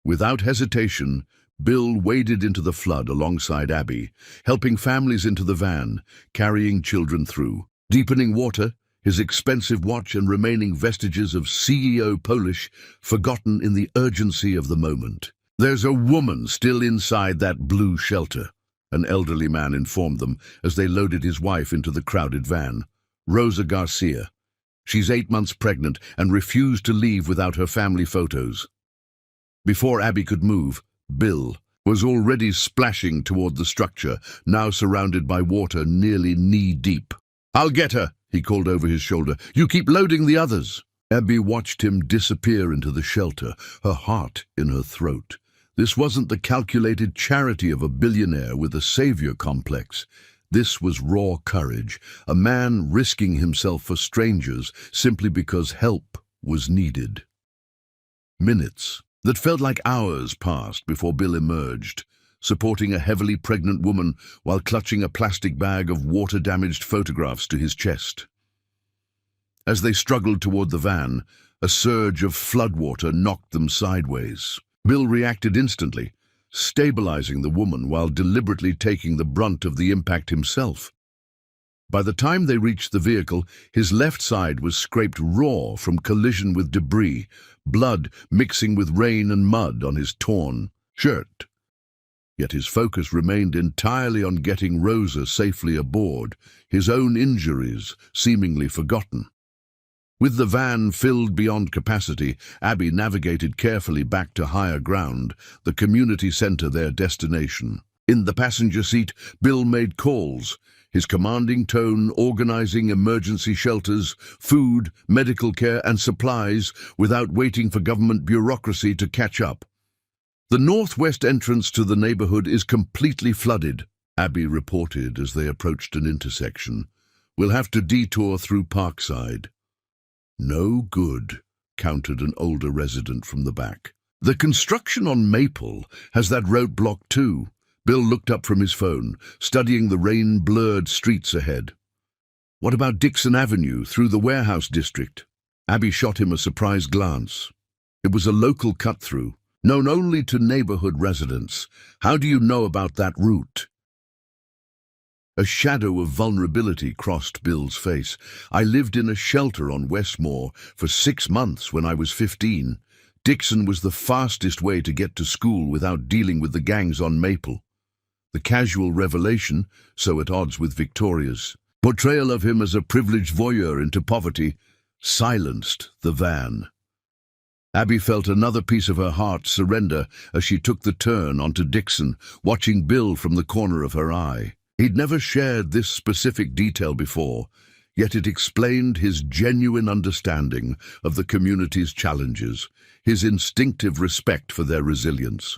Without hesitation, Bill waded into the flood alongside Abby, helping families into the van, carrying children through. Deepening water, his expensive watch and remaining vestiges of CEO Polish forgotten in the urgency of the moment. There's a woman still inside that blue shelter, an elderly man informed them as they loaded his wife into the crowded van. Rosa Garcia. She's 8 months pregnant and refused to leave without her family photos. Before Abby could move, Bill was already splashing toward the structure, now surrounded by water nearly knee-deep. I'll get her, he called over his shoulder. You keep loading the others. Abby watched him disappear into the shelter, her heart in her throat. This wasn't the calculated charity of a billionaire with a savior complex. This was raw courage, a man risking himself for strangers simply because help was needed. Minutes that felt like hours passed before Bill emerged, supporting a heavily pregnant woman while clutching a plastic bag of water-damaged photographs to his chest. As they struggled toward the van, a surge of floodwater knocked them sideways. Bill reacted instantly, stabilizing the woman while deliberately taking the brunt of the impact himself. By the time they reached the vehicle, his left side was scraped raw from collision with debris, blood mixing with rain and mud on his torn shirt. Yet his focus remained entirely on getting Rosa safely aboard, his own injuries seemingly forgotten. With the van filled beyond capacity, Abby navigated carefully back to higher ground, the community center their destination. In the passenger seat, Bill made calls, his commanding tone organizing emergency shelters, food, medical care, and supplies without waiting for government bureaucracy to catch up. The northwest entrance to the neighborhood is completely flooded, Abby reported as they approached an intersection. We'll have to detour through Parkside. No good, countered an older resident from the back. The construction on Maple has that roadblock too. Bill looked up from his phone, studying the rain-blurred streets ahead. What about Dixon Avenue through the warehouse district? Abby shot him a surprised glance. It was a local cut-through, known only to neighborhood residents. How do you know about that route? A shadow of vulnerability crossed Bill's face. I lived in a shelter on Westmore for 6 months when I was 15. Dixon was the fastest way to get to school without dealing with the gangs on Maple. The casual revelation, so at odds with Victoria's portrayal of him as a privileged voyeur into poverty, silenced the van. Abby felt another piece of her heart surrender as she took the turn onto Dixon, watching Bill from the corner of her eye. He'd never shared this specific detail before, yet it explained his genuine understanding of the community's challenges, his instinctive respect for their resilience.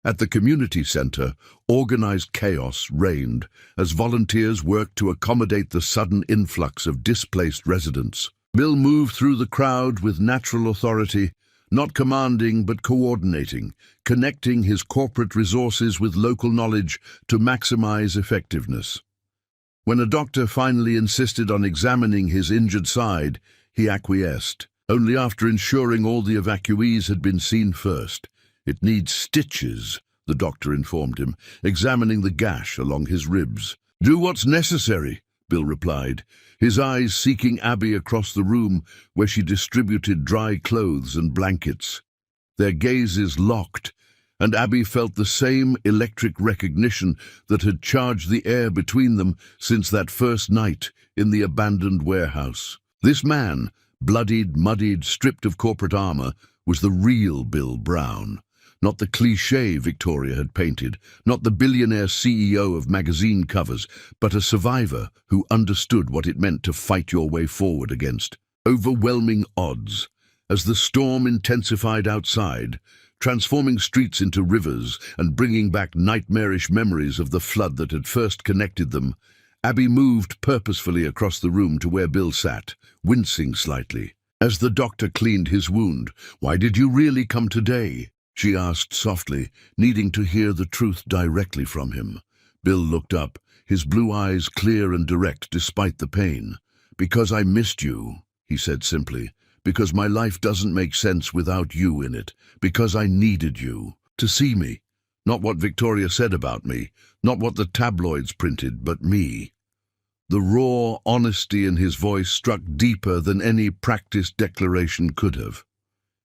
At the community center, organized chaos reigned as volunteers worked to accommodate the sudden influx of displaced residents. Bill moved through the crowd with natural authority, not commanding but coordinating, connecting his corporate resources with local knowledge to maximize effectiveness. When a doctor finally insisted on examining his injured side, he acquiesced, only after ensuring all the evacuees had been seen first. "It needs stitches," the doctor informed him, examining the gash along his ribs. "Do what's necessary," Bill replied, his eyes seeking Abby across the room where she distributed dry clothes and blankets. Their gazes locked, and Abby felt the same electric recognition that had charged the air between them since that first night in the abandoned warehouse. This man, bloodied, muddied, stripped of corporate armor, was the real Bill Brown. Not the cliché Victoria had painted, not the billionaire CEO of magazine covers, but a survivor who understood what it meant to fight your way forward against overwhelming odds. As the storm intensified outside, transforming streets into rivers and bringing back nightmarish memories of the flood that had first connected them, Abby moved purposefully across the room to where Bill sat, wincing slightly. As the doctor cleaned his wound, "Why did you really come today?" she asked softly, needing to hear the truth directly from him. Bill looked up, his blue eyes clear and direct despite the pain. "Because I missed you," he said simply. "Because my life doesn't make sense without you in it. Because I needed you to see me. Not what Victoria said about me, not what the tabloids printed, but me." The raw honesty in his voice struck deeper than any practiced declaration could have.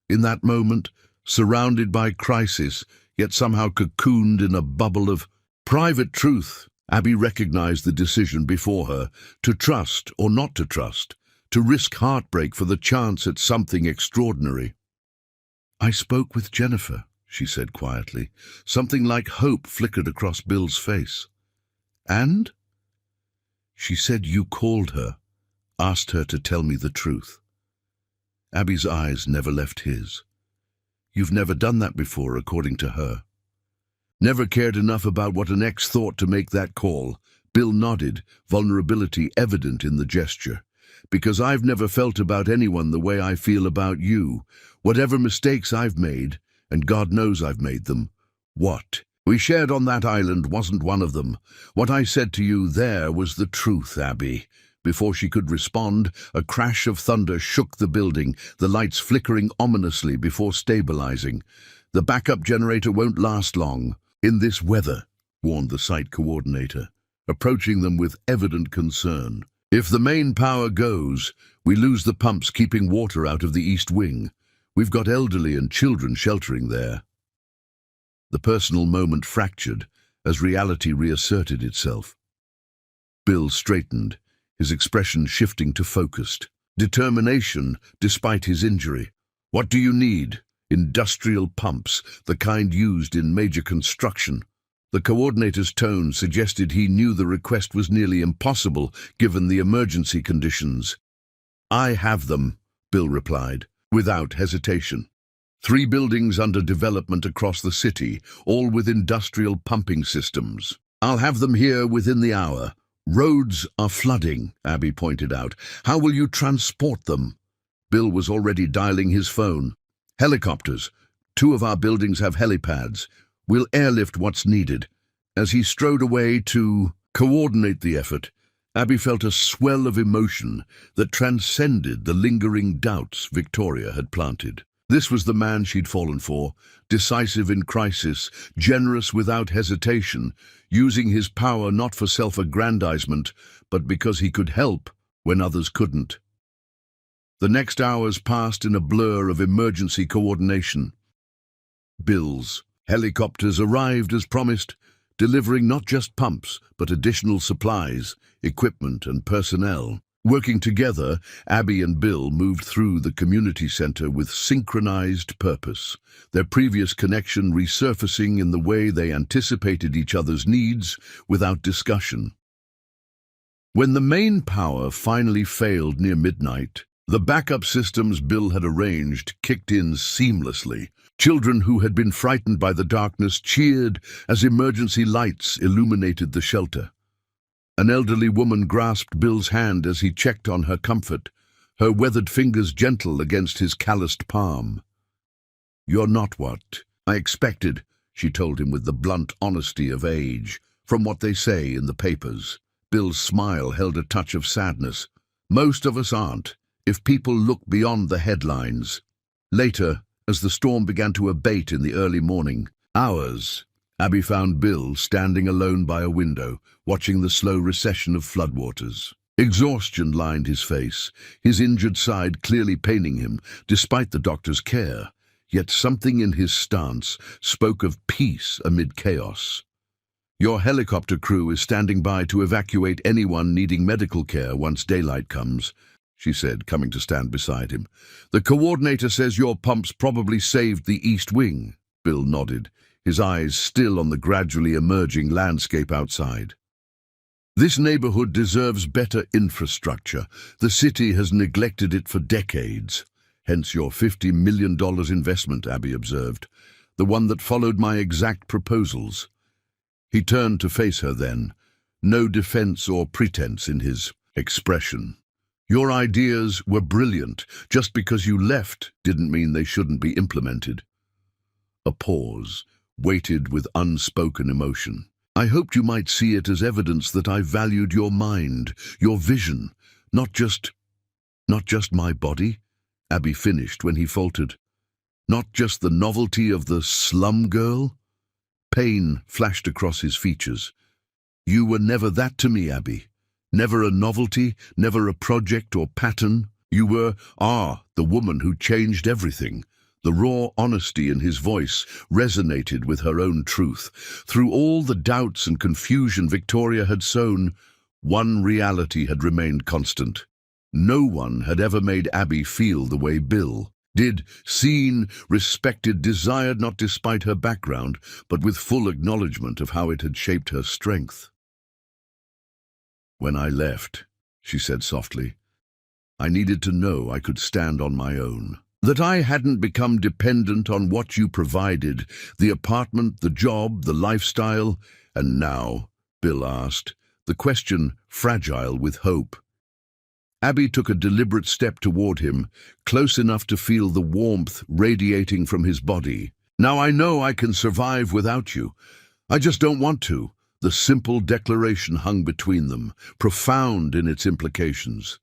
In that moment, surrounded by crisis, yet somehow cocooned in a bubble of private truth, Abby recognized the decision before her, to trust or not to trust, to risk heartbreak for the chance at something extraordinary. "I spoke with Jennifer," she said quietly. Something like hope flickered across Bill's face. "And?" "She said you called her, asked her to tell me the truth." Abby's eyes never left his. "You've never done that before, according to her." "Never cared enough about what an ex thought to make that call." Bill nodded, vulnerability evident in the gesture. "Because I've never felt about anyone the way I feel about you. Whatever mistakes I've made, and God knows I've made them, what we shared on that island wasn't one of them. What I said to you there was the truth, Abby." Before she could respond, a crash of thunder shook the building, the lights flickering ominously before stabilizing. "The backup generator won't last long in this weather," warned the site coordinator, approaching them with evident concern. "If the main power goes, we lose the pumps keeping water out of the east wing. We've got elderly and children sheltering there." The personal moment fractured as reality reasserted itself. Bill straightened, his expression shifting to focused determination despite his injury. "What do you need?" "Industrial pumps, the kind used in major construction." The coordinator's tone suggested he knew the request was nearly impossible given the emergency conditions. "I have them," Bill replied, without hesitation. 3 buildings under development across the city, all with industrial pumping systems. "I'll have them here within the hour." "Roads are flooding," Abby pointed out. "How will you transport them?" Bill was already dialing his phone. "Helicopters. 2 of our buildings have helipads. We'll airlift what's needed." As he strode away to coordinate the effort, Abby felt a swell of emotion that transcended the lingering doubts Victoria had planted. This was the man she'd fallen for, decisive in crisis, generous without hesitation, using his power not for self-aggrandizement, but because he could help when others couldn't. The next hours passed in a blur of emergency coordination. Bill's helicopters arrived as promised, delivering not just pumps, but additional supplies, equipment, and personnel. Working together, Abby and Bill moved through the community center with synchronized purpose, their previous connection resurfacing in the way they anticipated each other's needs without discussion. When the main power finally failed near midnight, the backup systems Bill had arranged kicked in seamlessly. Children who had been frightened by the darkness cheered as emergency lights illuminated the shelter. An elderly woman grasped Bill's hand as he checked on her comfort, her weathered fingers gentle against his calloused palm. "You're not what I expected," she told him with the blunt honesty of age, "from what they say in the papers." Bill's smile held a touch of sadness. Most of us aren't, if people look beyond the headlines. Later, as the storm began to abate in the early morning hours, Abby found Bill standing alone by a window, watching the slow recession of floodwaters. Exhaustion lined his face, his injured side clearly paining him, despite the doctor's care. Yet something in his stance spoke of peace amid chaos. "Your helicopter crew is standing by to evacuate anyone needing medical care once daylight comes," she said, coming to stand beside him. "The coordinator says your pumps probably saved the East Wing." Bill nodded, his eyes still on the gradually emerging landscape outside. "This neighborhood deserves better infrastructure. The city has neglected it for decades. Hence your $50 million investment," Abby observed, "the one that followed my exact proposals." He turned to face her then, no defense or pretense in his expression. "Your ideas were brilliant. Just because you left didn't mean they shouldn't be implemented." A pause, weighted with unspoken emotion. "I hoped you might see it as evidence that I valued your mind, your vision, not just my body," Abby finished when he faltered. "Not just the novelty of the slum girl?" Pain flashed across his features. "You were never that to me, Abby. Never a novelty, never a project or pattern. You were, the woman who changed everything." The raw honesty in his voice resonated with her own truth. Through all the doubts and confusion Victoria had sown, one reality had remained constant. No one had ever made Abby feel the way Bill did, seen, respected, desired, not despite her background, but with full acknowledgement of how it had shaped her strength. "When I left," she said softly, "I needed to know I could stand on my own. That I hadn't become dependent on what you provided, the apartment, the job, the lifestyle." "And now?" Bill asked, the question fragile with hope. Abby took a deliberate step toward him, close enough to feel the warmth radiating from his body. "Now I know I can survive without you. I just don't want to." The simple declaration hung between them, profound in its implications.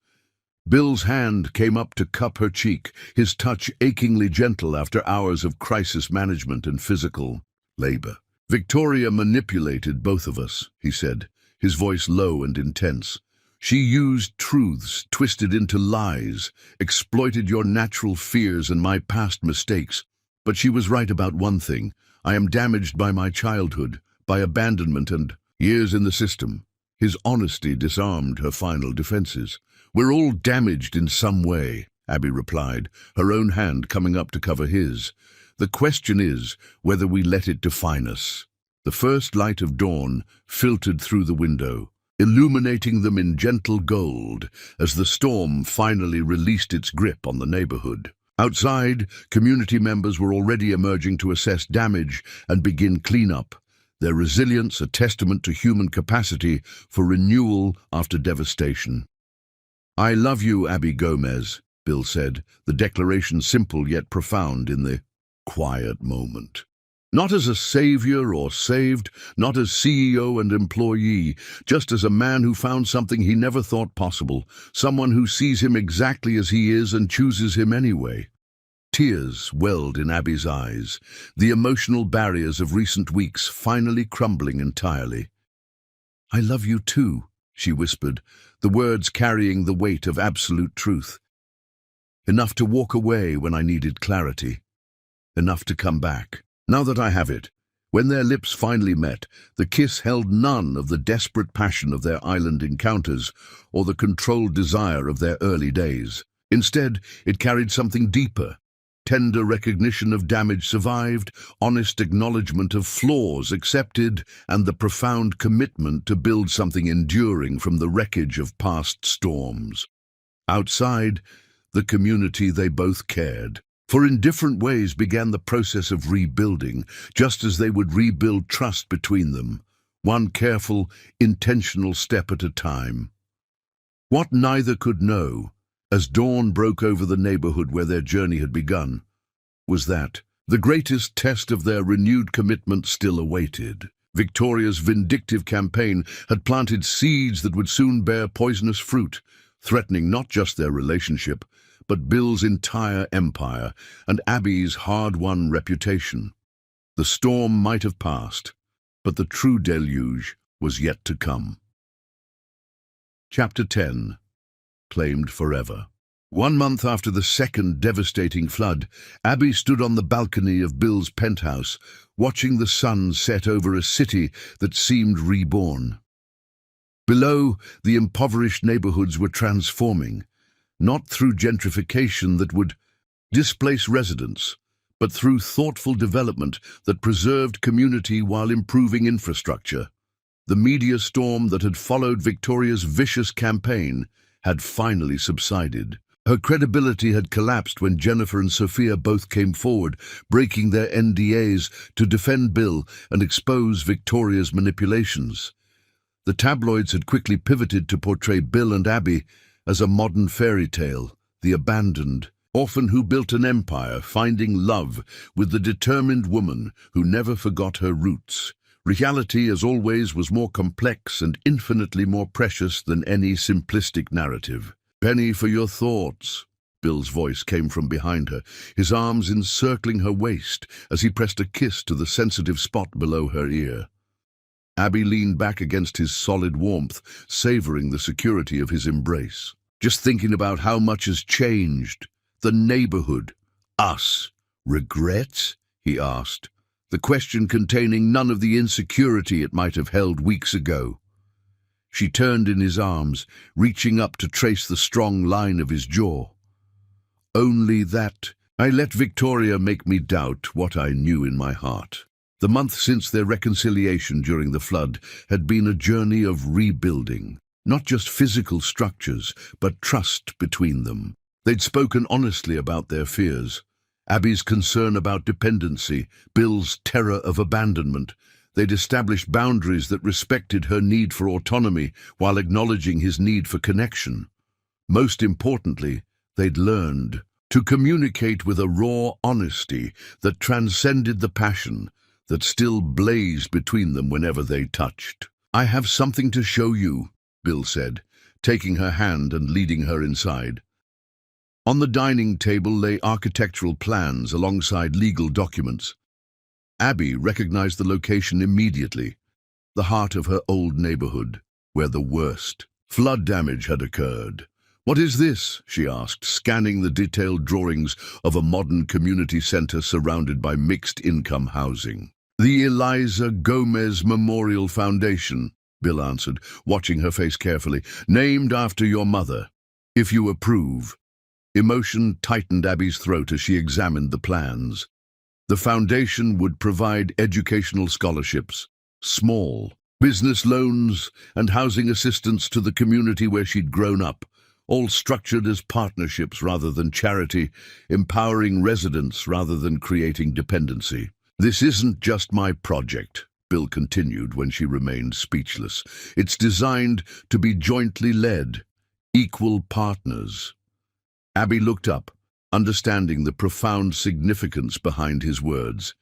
Bill's hand came up to cup her cheek, his touch achingly gentle after hours of crisis management and physical labor. "Victoria manipulated both of us," he said, his voice low and intense. "She used truths twisted into lies, exploited your natural fears and my past mistakes. But she was right about one thing. I am damaged by my childhood, by abandonment and years in the system." His honesty disarmed her final defenses. "We're all damaged in some way," Abby replied, her own hand coming up to cover his. "The question is whether we let it define us." The first light of dawn filtered through the window, illuminating them in gentle gold as the storm finally released its grip on the neighborhood. Outside, community members were already emerging to assess damage and begin cleanup, their resilience a testament to human capacity for renewal after devastation. "I love you, Abby Gomez," Bill said, the declaration simple yet profound in the quiet moment. Not as a savior or saved, not as CEO and employee, just as a man who found something he never thought possible, someone who sees him exactly as he is and chooses him anyway. Tears welled in Abby's eyes, the emotional barriers of recent weeks finally crumbling entirely. "I love you too," she whispered, the words carrying the weight of absolute truth. "Enough to walk away when I needed clarity. Enough to come back. Now that I have it." When their lips finally met, the kiss held none of the desperate passion of their island encounters or the controlled desire of their early days. Instead, it carried something deeper. Tender recognition of damage survived, honest acknowledgement of flaws accepted, and the profound commitment to build something enduring from the wreckage of past storms. Outside, the community they both cared for in different ways began the process of rebuilding, just as they would rebuild trust between them, one careful, intentional step at a time. What neither could know, as dawn broke over the neighborhood where their journey had begun, was that the greatest test of their renewed commitment still awaited. Victoria's vindictive campaign had planted seeds that would soon bear poisonous fruit, threatening not just their relationship, but Bill's entire empire and Abby's hard-won reputation. The storm might have passed, but the true deluge was yet to come. Chapter 10. Claimed Forever. 1 month after the second devastating flood, Abby stood on the balcony of Bill's penthouse, watching the sun set over a city that seemed reborn. Below, the impoverished neighborhoods were transforming, not through gentrification that would displace residents, but through thoughtful development that preserved community while improving infrastructure. The media storm that had followed Victoria's vicious campaign had finally subsided. Her credibility had collapsed when Jennifer and Sophia both came forward, breaking their NDAs to defend Bill and expose Victoria's manipulations. The tabloids had quickly pivoted to portray Bill and Abby as a modern fairy tale, the abandoned orphan who built an empire, finding love with the determined woman who never forgot her roots. Reality, as always, was more complex and infinitely more precious than any simplistic narrative. "Penny for your thoughts," Bill's voice came from behind her, his arms encircling her waist as he pressed a kiss to the sensitive spot below her ear. Abby leaned back against his solid warmth, savoring the security of his embrace. "Just thinking about how much has changed. The neighborhood. Us. Regrets?" he asked, the question containing none of the insecurity it might have held weeks ago. She turned in his arms, reaching up to trace the strong line of his jaw. "Only that I let Victoria make me doubt what I knew in my heart." The month since their reconciliation during the flood had been a journey of rebuilding, not just physical structures, but trust between them. They'd spoken honestly about their fears, Abby's concern about dependency, Bill's terror of abandonment. They'd established boundaries that respected her need for autonomy while acknowledging his need for connection. Most importantly, they'd learned to communicate with a raw honesty that transcended the passion that still blazed between them whenever they touched. "I have something to show you," Bill said, taking her hand and leading her inside. On the dining table lay architectural plans alongside legal documents. Abby recognized the location immediately, the heart of her old neighborhood, where the worst flood damage had occurred. "What is this?" she asked, scanning the detailed drawings of a modern community center surrounded by mixed-income housing. "The Eliza Gomez Memorial Foundation," Bill answered, watching her face carefully. "Named after your mother. If you approve." Emotion tightened Abby's throat as she examined the plans. The foundation would provide educational scholarships, small business loans, and housing assistance to the community where she'd grown up, all structured as partnerships rather than charity, empowering residents rather than creating dependency. "This isn't just my project," Bill continued when she remained speechless. "It's designed to be jointly led, equal partners." Abby looked up, understanding the profound significance behind his words.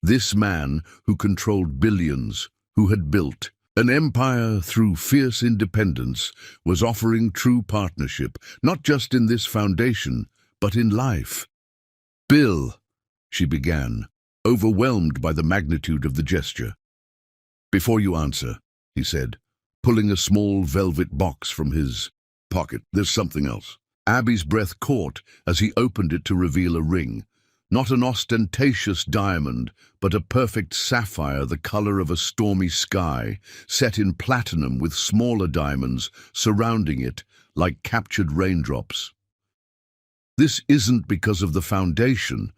This man who controlled billions, who had built an empire through fierce independence, was offering true partnership, not just in this foundation, but in life. "Bill," she began, overwhelmed by the magnitude of the gesture. "Before you answer," he said, pulling a small velvet box from his pocket, "there's something else." Abby's breath caught as he opened it to reveal a ring. Not an ostentatious diamond, but a perfect sapphire the color of a stormy sky, set in platinum with smaller diamonds surrounding it like captured raindrops. "This isn't because of the foundation,"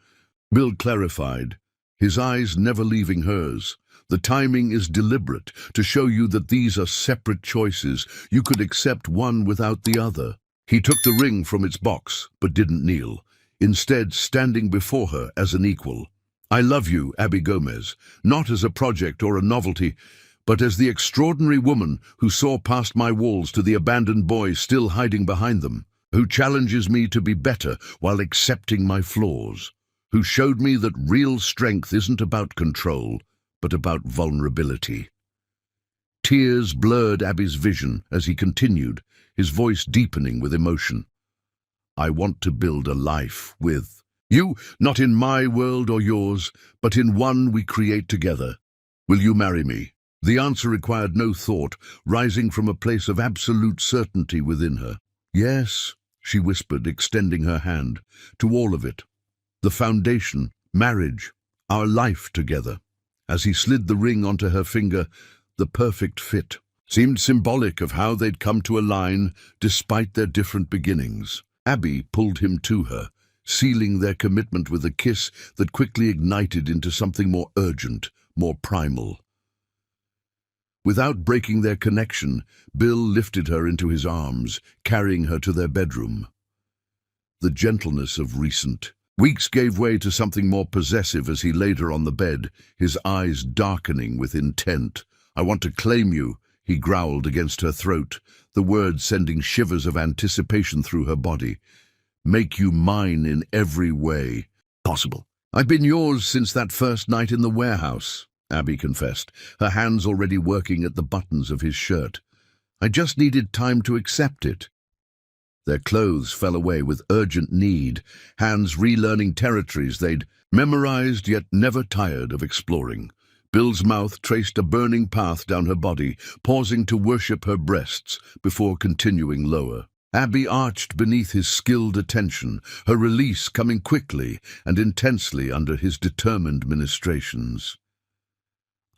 Bill clarified, his eyes never leaving hers. "The timing is deliberate, to show you that these are separate choices. You could accept one without the other." He took the ring from its box, but didn't kneel, instead standing before her as an equal. "I love you, Abby Gomez, not as a project or a novelty, but as the extraordinary woman who saw past my walls to the abandoned boy still hiding behind them, who challenges me to be better while accepting my flaws, who showed me that real strength isn't about control, but about vulnerability. Tears blurred Abby's vision as he continued, his voice deepening with emotion. I want to build a life with you, not in my world or yours, but in one we create together. Will you marry me? The answer required no thought, rising from a place of absolute certainty within her. Yes, she whispered, extending her hand, to all of it. The foundation, marriage, our life together. As he slid the ring onto her finger, the perfect fit seemed symbolic of how they'd come to align despite their different beginnings. Abby pulled him to her, sealing their commitment with a kiss that quickly ignited into something more urgent, more primal. Without breaking their connection, Bill lifted her into his arms, carrying her to their bedroom. The gentleness of recent weeks gave way to something more possessive as he laid her on the bed, his eyes darkening with intent. I want to claim you, he growled against her throat, the words sending shivers of anticipation through her body. Make you mine in every way possible. I've been yours since that first night in the warehouse, Abby confessed, her hands already working at the buttons of his shirt. I just needed time to accept it. Their clothes fell away with urgent need, hands relearning territories they'd memorized yet never tired of exploring. Bill's mouth traced a burning path down her body, pausing to worship her breasts before continuing lower. Abby arched beneath his skilled attention, her release coming quickly and intensely under his determined ministrations.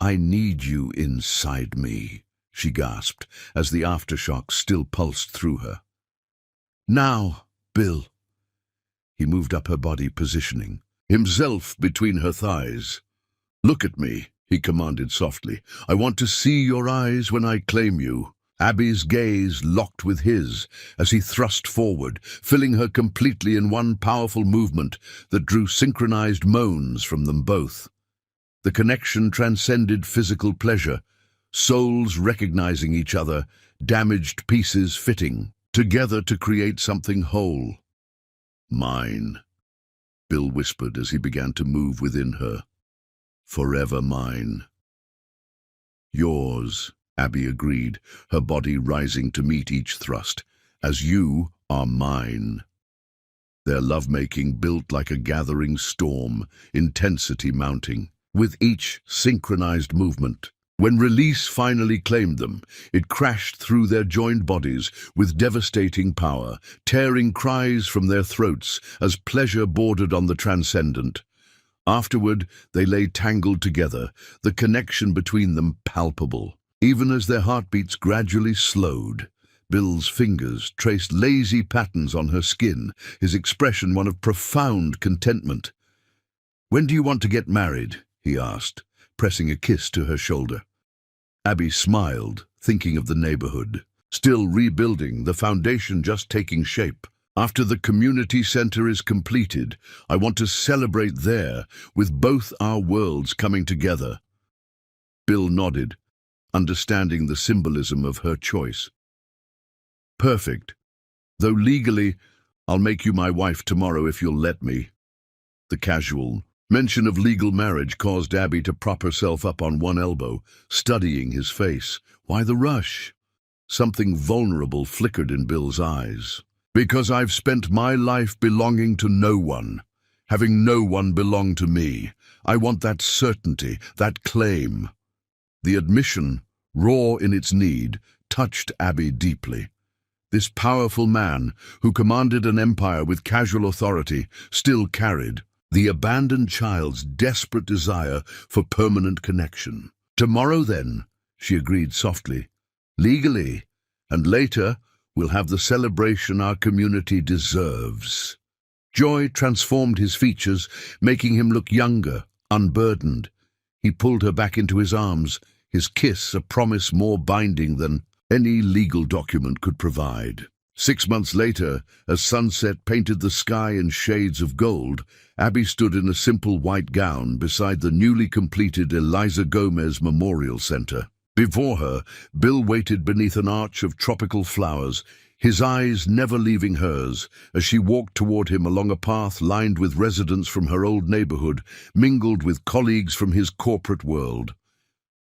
I need you inside me, she gasped, as the aftershock still pulsed through her. Now, Bill. He moved up her body, positioning himself between her thighs. Look at me, he commanded softly. I want to see your eyes when I claim you. Abby's gaze locked with his as he thrust forward, filling her completely in one powerful movement that drew synchronized moans from them both. The connection transcended physical pleasure, souls recognizing each other, damaged pieces fitting together to create something whole. Mine, Bill whispered as he began to move within her. Forever mine. Yours, Abby agreed, her body rising to meet each thrust, as you are mine. Their lovemaking built like a gathering storm, intensity mounting, with each synchronized movement. When release finally claimed them, it crashed through their joined bodies with devastating power, tearing cries from their throats as pleasure bordered on the transcendent. Afterward, they lay tangled together, the connection between them palpable. Even as their heartbeats gradually slowed, Bill's fingers traced lazy patterns on her skin, his expression one of profound contentment. When do you want to get married? He asked, pressing a kiss to her shoulder. Abby smiled, thinking of the neighborhood. Still rebuilding, the foundation just taking shape. After the community center is completed, I want to celebrate there, with both our worlds coming together. Bill nodded, understanding the symbolism of her choice. Perfect. Though legally, I'll make you my wife tomorrow if you'll let me. The casual mention of legal marriage caused Abby to prop herself up on one elbow, studying his face. Why the rush? Something vulnerable flickered in Bill's eyes. Because I've spent my life belonging to no one, having no one belong to me. I want that certainty, that claim. The admission, raw in its need, touched Abby deeply. This powerful man, who commanded an empire with casual authority, still carried the abandoned child's desperate desire for permanent connection. Tomorrow, then, she agreed softly, legally, and later we'll have the celebration our community deserves. Joy transformed his features, making him look younger, unburdened. He pulled her back into his arms, his kiss a promise more binding than any legal document could provide. 6 months later, as sunset painted the sky in shades of gold, Abby stood in a simple white gown beside the newly completed Eliza Gomez Memorial Center. Before her, Bill waited beneath an arch of tropical flowers, his eyes never leaving hers as she walked toward him along a path lined with residents from her old neighborhood, mingled with colleagues from his corporate world.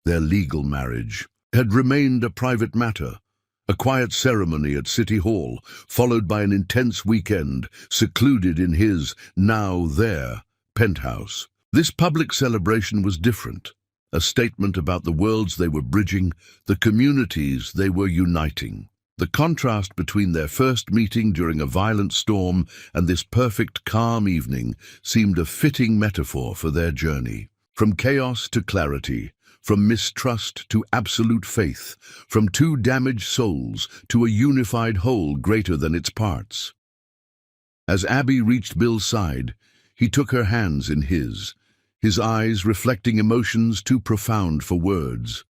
Their legal marriage had remained a private matter, a quiet ceremony at City Hall, followed by an intense weekend, secluded in his, now their, penthouse. This public celebration was different, a statement about the worlds they were bridging, the communities they were uniting. The contrast between their first meeting during a violent storm and this perfect, calm evening seemed a fitting metaphor for their journey. From chaos to clarity, from mistrust to absolute faith, from two damaged souls to a unified whole greater than its parts. As Abby reached Bill's side, he took her hands in his eyes reflecting emotions too profound for words.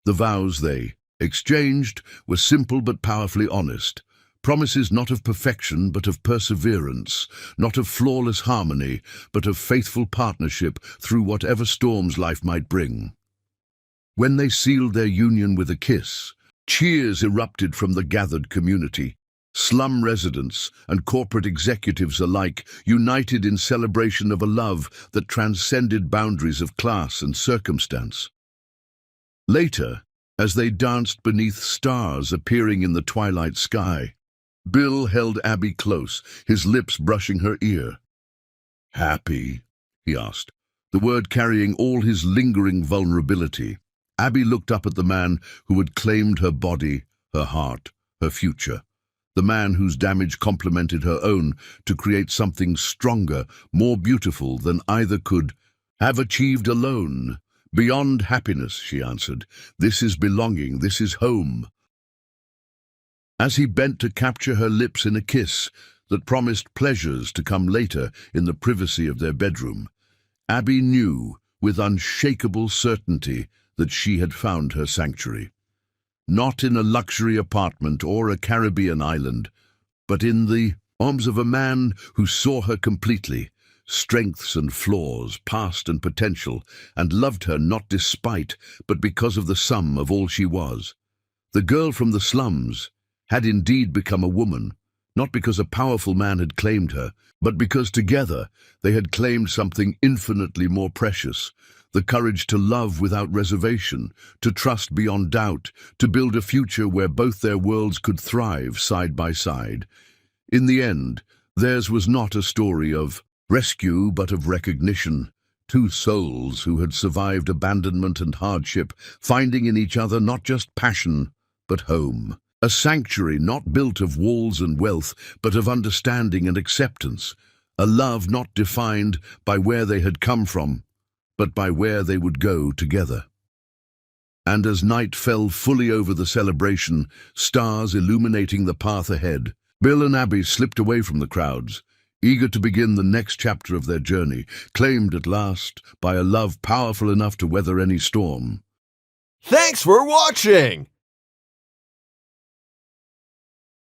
The vows they exchanged were simple but powerfully honest, promises not of perfection but of perseverance, not of flawless harmony but of faithful partnership through whatever storms life might bring. When they sealed their union with a kiss, cheers erupted from the gathered community. Slum residents and corporate executives alike united in celebration of a love that transcended boundaries of class and circumstance. Later, as they danced beneath stars appearing in the twilight sky, Bill held Abby close, his lips brushing her ear. "Happy?" he asked, the word carrying all his lingering vulnerability. Abby looked up at the man who had claimed her body, her heart, her future. The man whose damage complemented her own to create something stronger, more beautiful than either could have achieved alone. "Beyond happiness," she answered. "This is belonging, this is home." As he bent to capture her lips in a kiss that promised pleasures to come later in the privacy of their bedroom, Abby knew with unshakable certainty that she had found her sanctuary. Not in a luxury apartment or a Caribbean island, but in the arms of a man who saw her completely, strengths and flaws, past and potential, and loved her not despite, but because of the sum of all she was. The girl from the slums had indeed become a woman, not because a powerful man had claimed her, but because together they had claimed something infinitely more precious, the courage to love without reservation, to trust beyond doubt, to build a future where both their worlds could thrive side by side. In the end, theirs was not a story of rescue but of recognition. Two souls who had survived abandonment and hardship, finding in each other not just passion, but home. A sanctuary not built of walls and wealth, but of understanding and acceptance. A love not defined by where they had come from, but by where they would go together. And as night fell fully over the celebration, stars illuminating the path ahead, Bill and Abby slipped away from the crowds, eager to begin the next chapter of their journey, claimed at last by a love powerful enough to weather any storm. Thanks for watching!